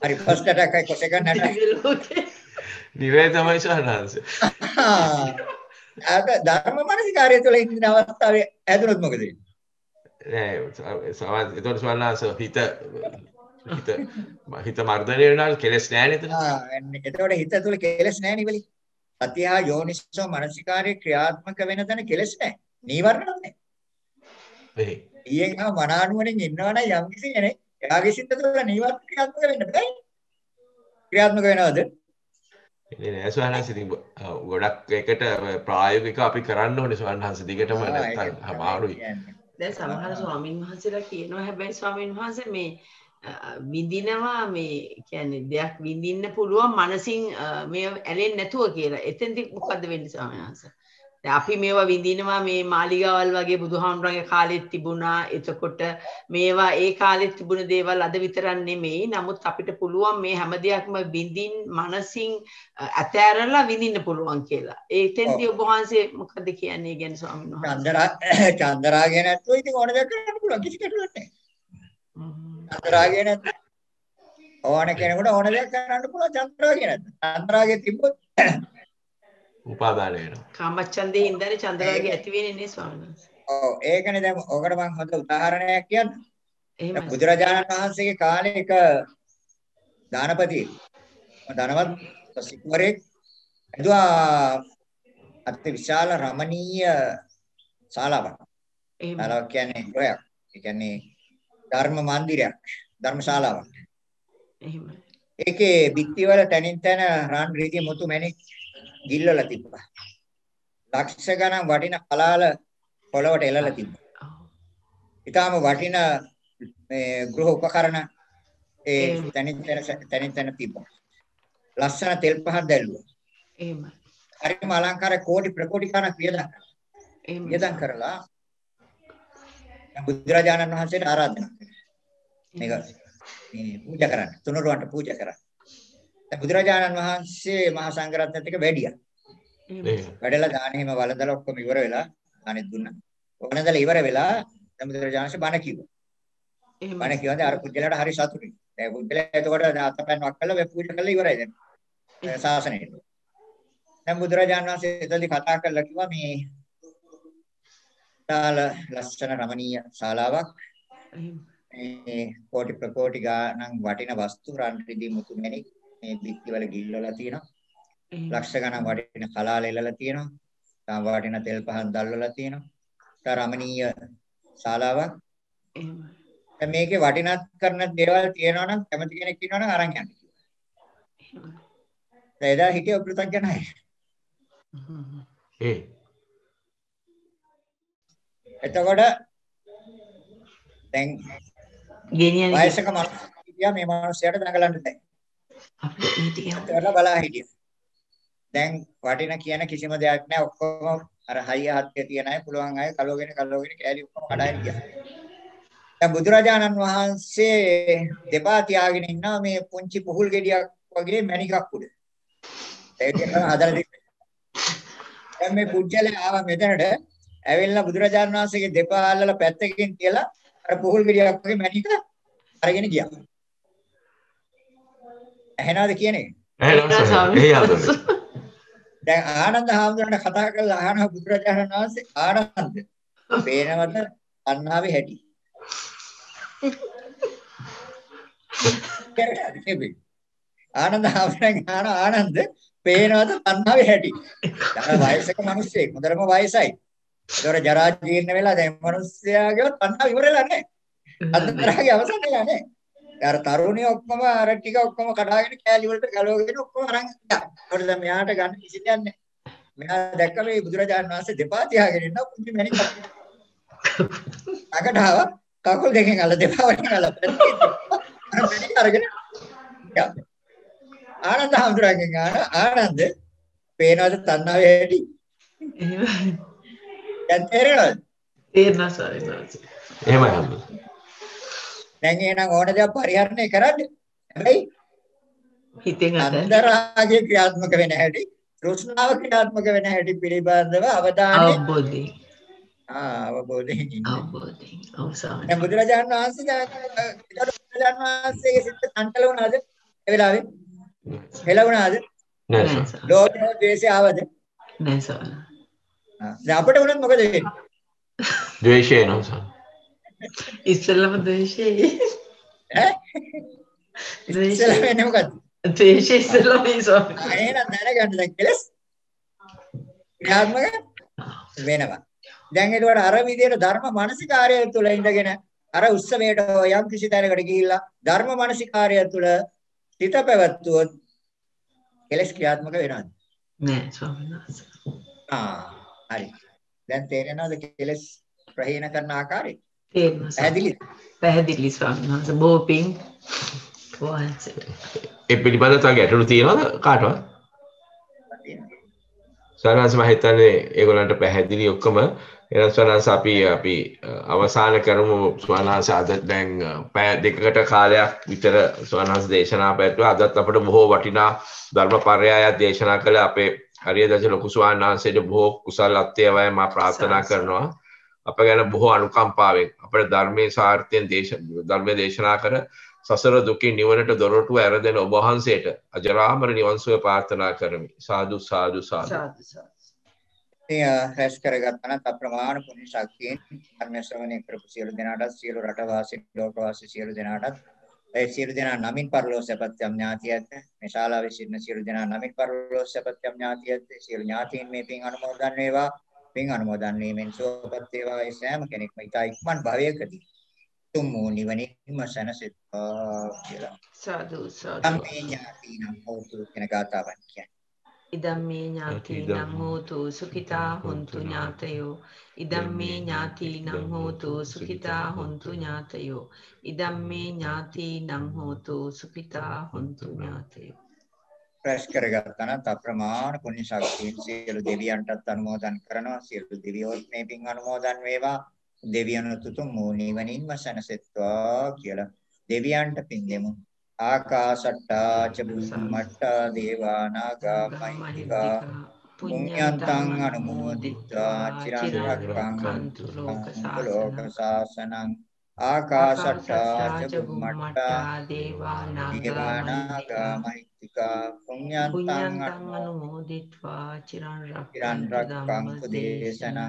හරි first attack එක second attack. නිරේ තමයි සහනාංශ. ආක ධර්ම මානසිකාරය තුළ ඉන්න අවස්ථාවේ හැදුණොත් මොකද වෙන්නේ? නෑ ඒතකොට සහනාංශ හිත මර්ධනය වෙනවා කෙලස් නැහැ නේද? එතකොට හිත තුළ කෙලස් නැහැ නේ වෙලී. සතිය හා යෝනිසෝ මනසිකාරයේ ක්‍රියාත්මක වෙන තැන කෙලස් නැහැ. නීවරණ නැහැ. මේ ඊයෙන් ආ මනානුවණින් ඉන්නවනම් යම් කිසි කෙනෙක් එයාගේ සිත තුළ නීවරණ ක්‍රියාත්මක වෙන්න බෑ. ක්‍රියාත්මක වෙනවද? නෑ සවහන්ස ඉතින් ගොඩක් එකට ප්‍රායෝගික අපි කරන්න ඕනේ සවහන්ස දිගටම නැත්තම් අමාරුයි. දැන් සමහර ස්වාමීන් වහන්සේලා කියනවා හැබැයි ස්වාමීන් වහන්සේ මේ විඳිනවා මේ කියන්නේ දෙයක් විඳින්න පුළුවන් මනසින් මේ ඇලෙන්නේ නැතුව කියලා. එතෙන්දි මොකද්ද වෙන්නේ ස්වාමීන් වහන්සේ? දැන් අපි මේවා විඳිනවා මේ මාලිගාවල් වගේ බුදුහාමුදුරන්ගේ කාලෙත් තිබුණා. එතකොට මේවා ඒ කාලෙත් තිබුණ දේවල් අද විතරක් නෙමෙයි. නමුත් අපිට පුළුවන් මේ හැම දෙයක්ම විඳින් මනසින් ඇතෑරලා විඳින්න පුළුවන් කියලා. එතෙන්දී ඔබ වහන්සේ මොකද්ද කියන්නේ ගැන ස්වාමීන් වහන්සේ? චන්දරාගය නැතුව ඉතින් ඕන දෙයක් කරන්න පුළුවන් කිසි ගැටලුවක් නැහැ. චන්ද්‍රාගය නැත්නම් ඕන කෙනෙකුට ඕන දෙයක් කරන්න පුළුවන් චන්ද්‍රාගය නැත්නම්. චන්ද්‍රාගය තිබ්බොත් උපාදාන වෙනවා. කාමච්ඡන්දේ ඉඳලා චන්ද්‍රාගය ඇති වෙන්නේ නේ ස්වාමීන් වහන්සේ. ඔව් ඒකනේ දැන් ඔකට මම හොඳ උදාහරණයක් කියන්නම්. එහෙමයි. බුදුරජාණන් වහන්සේගේ කාලේ එක දානපති ධනවත් සිකුවරෙක් එදුවා අති විශාල රමණීය ශාලාවක්. එහෙමයි. ශාලාවක් කියන්නේ ගෘහයක්. ඒ කියන්නේ ධර්ම මන්දිරයක්, ධර්මශාලාවක්. එහෙමයි. ඒකේ බිත්තිවල තනින් තන රන් රීති මුතු මැණික් ගිල්ලලා තිබ්බා. ලක්ෂ ගණන් වටින කලාල පොළවට එළලා තිබ්බා. ඊටාම වටින මේ ගෘහ උපකරණ ඒ තනින් තන තිබ්බා. ලස්සන තෙල් පහක් දැල්ලුවා. එහෙමයි. හරිම අලංකාර කෝටි ප්‍රකෝටි ගණන් වියදම් කරලා බුදුරජාණන් වහන්සේට ආරාධනා කළා. මේ පූජා කරන්න, තුනුරුවන්ට පූජා කරන්න. දැන් බුදුරජාණන් වහන්සේ මහා සංඝරත්නයත් එක්ක වැඩියා. වැඩලා දානෙම වළඳලා ඔක්කොම ඉවර වෙලා දානෙත් දුන්නා. වළඳලා ඉවර වෙලා දැන් බුදුරජාණන් වහන්සේ බණ කිව්වා. බණ කියවන්නේ අර පුජ්‍යලට හරි සතුටුයි. දැන් පුජ්‍යලයා එතකොට අතපැන්වක් කළා මේ පූජා කළා ඉවරයි දැන්. ශාසනයේ. දැන් බුදුරජාණන් වහන්සේ එතනදී කතා කරලා කිව්වා මේ ලස්සන රමණීය ශාලාවක් මේ කෝටි ප්‍රකෝටි ගණන් වටින වස්තු රන් රිදී මුතු මැණික් මේ බිත්තිවල ගිල්වලා තියෙනවා. ලක්ෂ ගණන් වටින කලාල එල්ලලා තියෙනවා. තාම වටින තෙල් පහන් දැල්වලා තියෙනවා. ඒ රමණීය ශාලාවක්. එහෙමයි. මේකේ වටිනත් කරන දේවල් තියෙනවා නම් කැමති කෙනෙක් ඉන්නවා නම් අරන් යන්න කිව්වා. එදා හිටිය පෘථග්ජනයි. එතකොට දැන් ගෙනියන වයසක මිනිස්සු හිටියා මේ මිනිස්සයාට දඟලන්න බෑ. අපිට හිටියා. ඒතරලා බලා හිටියා. දැන් වටින කියන කිසිම දෙයක් නැහැ. ඔක්කොම අර හයිය හත්ය තියන අය පුළුවන් අය කලෝගෙන කෑලි ඔක්කොම කඩාගෙන ගියා. දැන් බුදුරජාණන් වහන්සේ දෙපා තියාගෙන ඉන්නවා මේ පුංචි පුහුල් ගෙඩියක් වගේ මණිකක් උඩ. ඒක හදලා දෙන්න. දැන් මේ පුජ්‍යලේ ආවා මෙතනට ඇවිල්ලා බුදුරජාණන් වහන්සේගේ දෙපා අල්ලලා පැත්තකින් තියලා අර පුහුල් ගෙඩියක් වගේ මණික අරගෙන ගියා. ඇහෙනවද කියන්නේ? දැන් ආනන්ද හාමුදුරන්ට කතා කරලා අහනවා බුදුරජාණන් වහන්සේ ආනන්ද පේනවද අන්නාවේ හැටි? ආනන්ද හාමුදුරන් අහනවා ආනන්ද පේනවද අන්නාවේ හැටි? දැන් වයසක මිනිස්සෙක් හොඳටම වයසයි. ඒතොර ජරා ජීර්ණ වෙලා දැන් මිනිස්සයාගේ අන්නාව ඉවරලා නැහැ. අන්තරාගේ අවසන් වෙලා නැහැ. අර තරුණිය ඔක්කොම අර ටික ඔක්කොම කඩාගෙන කෑලි වලට ගලවගෙන ඔක්කොම අරන් ගියා. ඒකට දැන් මෙයාට ගන්න කිසි දෙයක් නැහැ. මෙයා දැක්ක මේ බුදුරජාණන් වහන්සේ දෙපා තියාගෙන ඉන්න පුංචි මණික් අකටාව කකුල් දෙකෙන් අල්ල දෙපා වලින් අල්ල අර මණික් අරගෙන ගියා. ආනන්ද හඳුරගෙන ආනන්ද පේනවද තණ්හාවේ හැටි? දැන් තේරෙනවද? තේරෙනවා සාරිනාස. එහෙමයි හම්බ. දැන් එහෙනම් ඕන දේක් පරිහරණය කරන්න. හැබැයි හිතෙන් අන්තරාගය ක්‍රියාත්මක වෙන හැටි, තෘෂ්ණාව ක්‍රියාත්මක වෙන හැටි පිළිබඳව අවධානය අවබෝධයෙන්. අවබෝධයෙන් ඉන්න. අවබෝධයෙන්. අවසාන. දැන් බුදුරජාණන් වහන්සේගේ සිත සංකල වුණාද? ඒ වෙලාවේ හෙලවුණාද? නෑ සර්. ලෝභය ද්වේෂය ආවද? නෑ සර්. දැන් අපිට උනත් මොකද වෙන්නේ? ද්වේෂය එනවා සර්. ඉස්සෙල්ලම ද්වේෂය. ඈ? ඉස්සෙල්ලා වෙන්නේ මොකද්ද? ද්වේෂය ඉස්සෙල්ලම ඉසෝ. එහෙනම් දැනගන්න දැන් කෙලස් ක්‍රියාත්මක වෙනවා. දැන් ඒකට අර විදියට ධර්ම මානසිකාර්යය තුළ ඉඳගෙන අර උත්සවයට යම් කිසි තැනකට ගිහිල්ලා ධර්ම මානසිකාර්යය තුළ හිත පැවැත්වුවොත් කෙලස් ක්‍රියාත්මක වෙනවද? නෑ ස්වාමීන් වහන්සේ. හරි. දැන් තේරෙනවද කෙලස් ප්‍රහීන කරන ආකාරය? තේරෙනවා. පැහැදිලිද? පැහැදිලි ස්වාමීන් වහන්සේ. බොහොපින් වහන්සේ. ඒ පිළිබඳව තව ගැටලු තියෙනවද කාටවත්? සරණස් මම හිතන්නේ ඒගොල්ලන්ට පැහැදිලි ඔක්කොම. එනම් සරණස් අපි අවසාන කරමු. සරණස් අද දැන් පැය දෙකකට කාලයක් විතර සරණස් දේශනා පැවැත්වුවා. අදත් අපිට බොහෝ වටිනා ධර්ම පරයයක් දේශනා කළ අපේ හරියදජ ලොකු ස්වාමීන් වහන්සේට බොහෝ කුසල අත්වේවය මා ප්‍රාර්ථනා කරනවා. අප ගැන බොහෝ අනුකම්පාවෙන් අපේ ධර්මයේ සාර්ථයෙන් ධර්මයේ දේශනා කර සසර දුකින් නිවනට දොරටුව ඇරදෙන ඔබ වහන්සේට අජරාමර නිවන් සුව ප්‍රාර්ථනා කරමි. සාදු සාදු සාදු. රැස් කරගත්තා නම් අප්‍රමාණ පුණ්‍ය ශක්තියෙන් ධර්ම ශ්‍රවණය කරපු සියලු දෙනාට සියලු රටවාසී ලෝකවාසී සියලු දෙනාට ඒ සියලු දෙනා නමින් පරලෝක සපත්‍යම් ඥාතියත් මේ ශාලාවේ සිටින සියලු දෙනා නමින් පරලෝක සපත්‍යම් ඥාතියත් සියලු ඥාතීන් මේ පින් අනුමෝදන් වේවා පින් අනුමෝදන් වීමෙන් සුවපත් වේවා ඒ සෑම කෙනෙක්ම ඊට ඉක්මන් භවයකදී තුම් වූ නිවනින්ම සැනසෙත්වා කියලා සාදු සාදු ධම්මේ ඥාතිනම් හෝතු කියන ගාථාවන් කියන්නේ ඉදම්මේ ඥාතිනම් හෝතු සුඛිතා හොන්තු ඥාතයෝ ඉදම්මේ ඥාතිනම් හෝතු සුඛිතා හොන්තු ඥාතයෝ ඉදම්මේ ඥාතිනම් හෝතු සුඛිතා හොන්තු ඥාතයෝ ප්‍රශ් කරගත්තා නම් අප්‍රමාණ පුණ්‍ය ශක්තියෙන් සියලු දෙවියන්ටත් අනුමෝදන් කරනවා සියලු දෙවියෝත් මේ පින් අනුමෝදන් වේවා දෙවියන්ට තුතුම් වූ නිවනින්ම සැනසෙත්වා කියලා දෙවියන්ට පින් දෙමු ආකාශට්ටා ච බුම්මට්ටා දේවා නාග මහිත්‍තිකා පුඤ්ඤන්තං අනුමෝදිත්වා චිරං රක්ඛන්තු ලෝක ශාසනං ආකාශට්ටා ච බුම්මට්ටා දේවා නාග මහිත්‍තිකා පුඤ්ඤන්තං අනුමෝදිත්වා චිරං රක්ඛන්තු දේශනං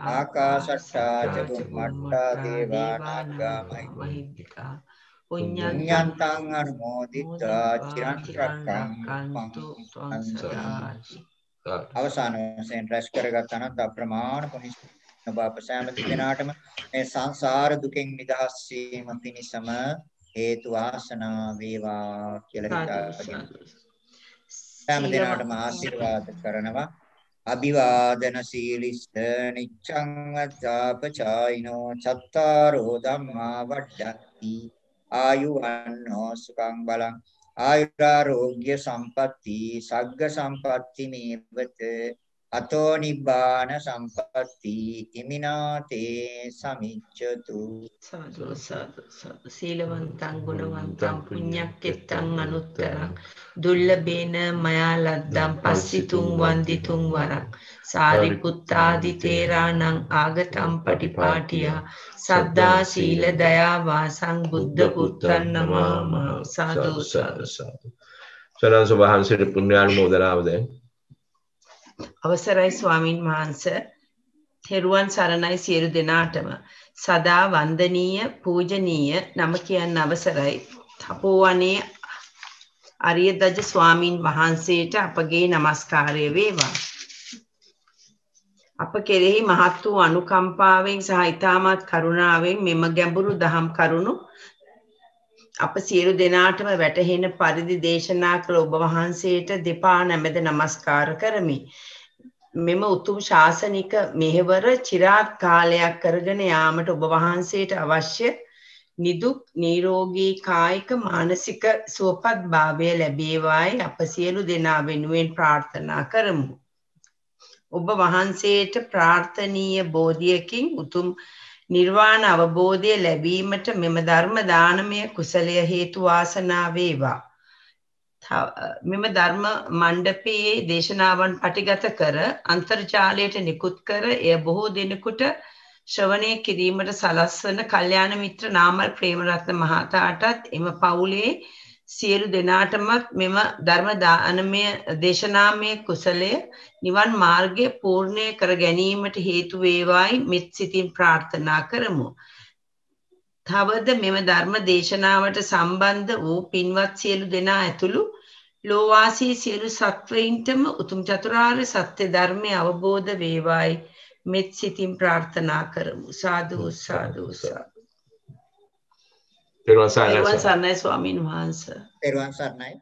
ආකාශට්ටා ච බුම්මට්ටා දේවා නාග මහිත්‍තිකා පුඤ්ඤන්තං අනුමෝදිත්වා චිරං රක්ඛන්තු අවසාන වශයෙන් රැස් කරගත්තා නම් අප්‍රමාණ පුණ්‍ය බාප සෑම දිනාටම මේ සංසාර දුකෙන් නිදහස් වීම පිණිසම හේතු වාසනා වේවා කියලා හිතාගෙන සෑම දිනාටම ආශිර්වාද කරනවා අභිවාදන සීලිස්ස නිච්ඡං වද්ධාපචායිනෝ චත්තාරෝ ධම්මා වඩ්ඩಂತಿ ආයුවන්නෝ සුඛං බලං ආයුරාෝග්‍ය සම්පatti සග්ග සම්පatti මේවත අතෝ නිබ්බාන සම්පatti ඉමිනාතේ සමිච්ඡතු සාදු සාදු සාදු සීලවන්තං ගුණවන්තං පුඤ්ඤක්කෙත්තං අනුත්තරං දුල්ලභේන මයා ලද්දං පස්සිතුං වන්දිතුං වරං සාරිපුත්තාදි තේරාණං ආගතං පටිපාටියා සද්දා සීල දයා වාසං බුද්ධ පුත්තං නමः සාදු සාදු සරණ සුභාන්සිට පුණ්‍යානුමෝදනාව දැන් අවසරයි ස්වාමින් වහන්සේ තෙරුවන් සරණයි සියලු දෙනාටම සදා වන්දනීය පූජනීය නම කියන්න අවසරයි තපෝවනේ අරිය දජ ස්වාමින් වහන්සේට අපගේ নমස්කාරය වේවා අප කෙරෙහි මහත් වූ අනුකම්පාවෙන් සහ ඊ타මත් කරුණාවෙන් මෙම ගැඹුරු දහම් කරුණු අප සියලු දෙනාටම වැටහෙන පරිදි දේශනා කළ ඔබ වහන්සේට දෙපා නැමෙද নমස්කාර කරමි. මෙම උතුම් ශාසනික මෙහෙවර চিරාත් කාලයක් කරගෙන යාමට ඔබ වහන්සේට අවශ්‍ය නිදුක් නිරෝගී කායික මානසික සුවපත් භාවය ලැබේවායි අප සියලු දෙනා වෙනුවෙන් ප්‍රාර්ථනා කරමු. ඔබ වහන්සේට ප්‍රාර්ථනීය බෝධියකින් උතුම් නිර්වාණ අවබෝධය ලැබීමට මෙම ධර්ම දානමය කුසලය හේතු වාසනා වේවා. මෙම ධර්ම මණ්ඩපයේ දේශනාවන් පටිගත කර අන්තර්ජාලයට නිකුත් කර එය බොහෝ දෙනෙකුට ශ්‍රවණය කිරීමට සලස්වන කල්යාණ මිත්‍ර නාමල් ප්‍රේමරත්න මහතාටත් එම පවුලේ සියලු දෙනාටමත් මෙම ධර්ම දානමය දේශනාමය කුසලය නිවන් මාර්ගය පූර්ණය කර ගැනීමට හේතු වේවායි මෙත් සිතින් ප්‍රාර්ථනා කරමු. තවද මෙම ධර්ම දේශනාවට සම්බන්ධ වූ පින්වත් සියලු දෙනා ඇතුළු ලෝවාසී සියලු සත්වයින්ටම උතුම් චතුරාර්ය සත්‍ය ධර්මය අවබෝධ වේවායි මෙත් සිතින් ප්‍රාර්ථනා කරමු. සාදු සාදු සාදු. තෙරුවන් සරණයි ස්වාමීන් වහන්සේ. තෙරුවන් සරණයි.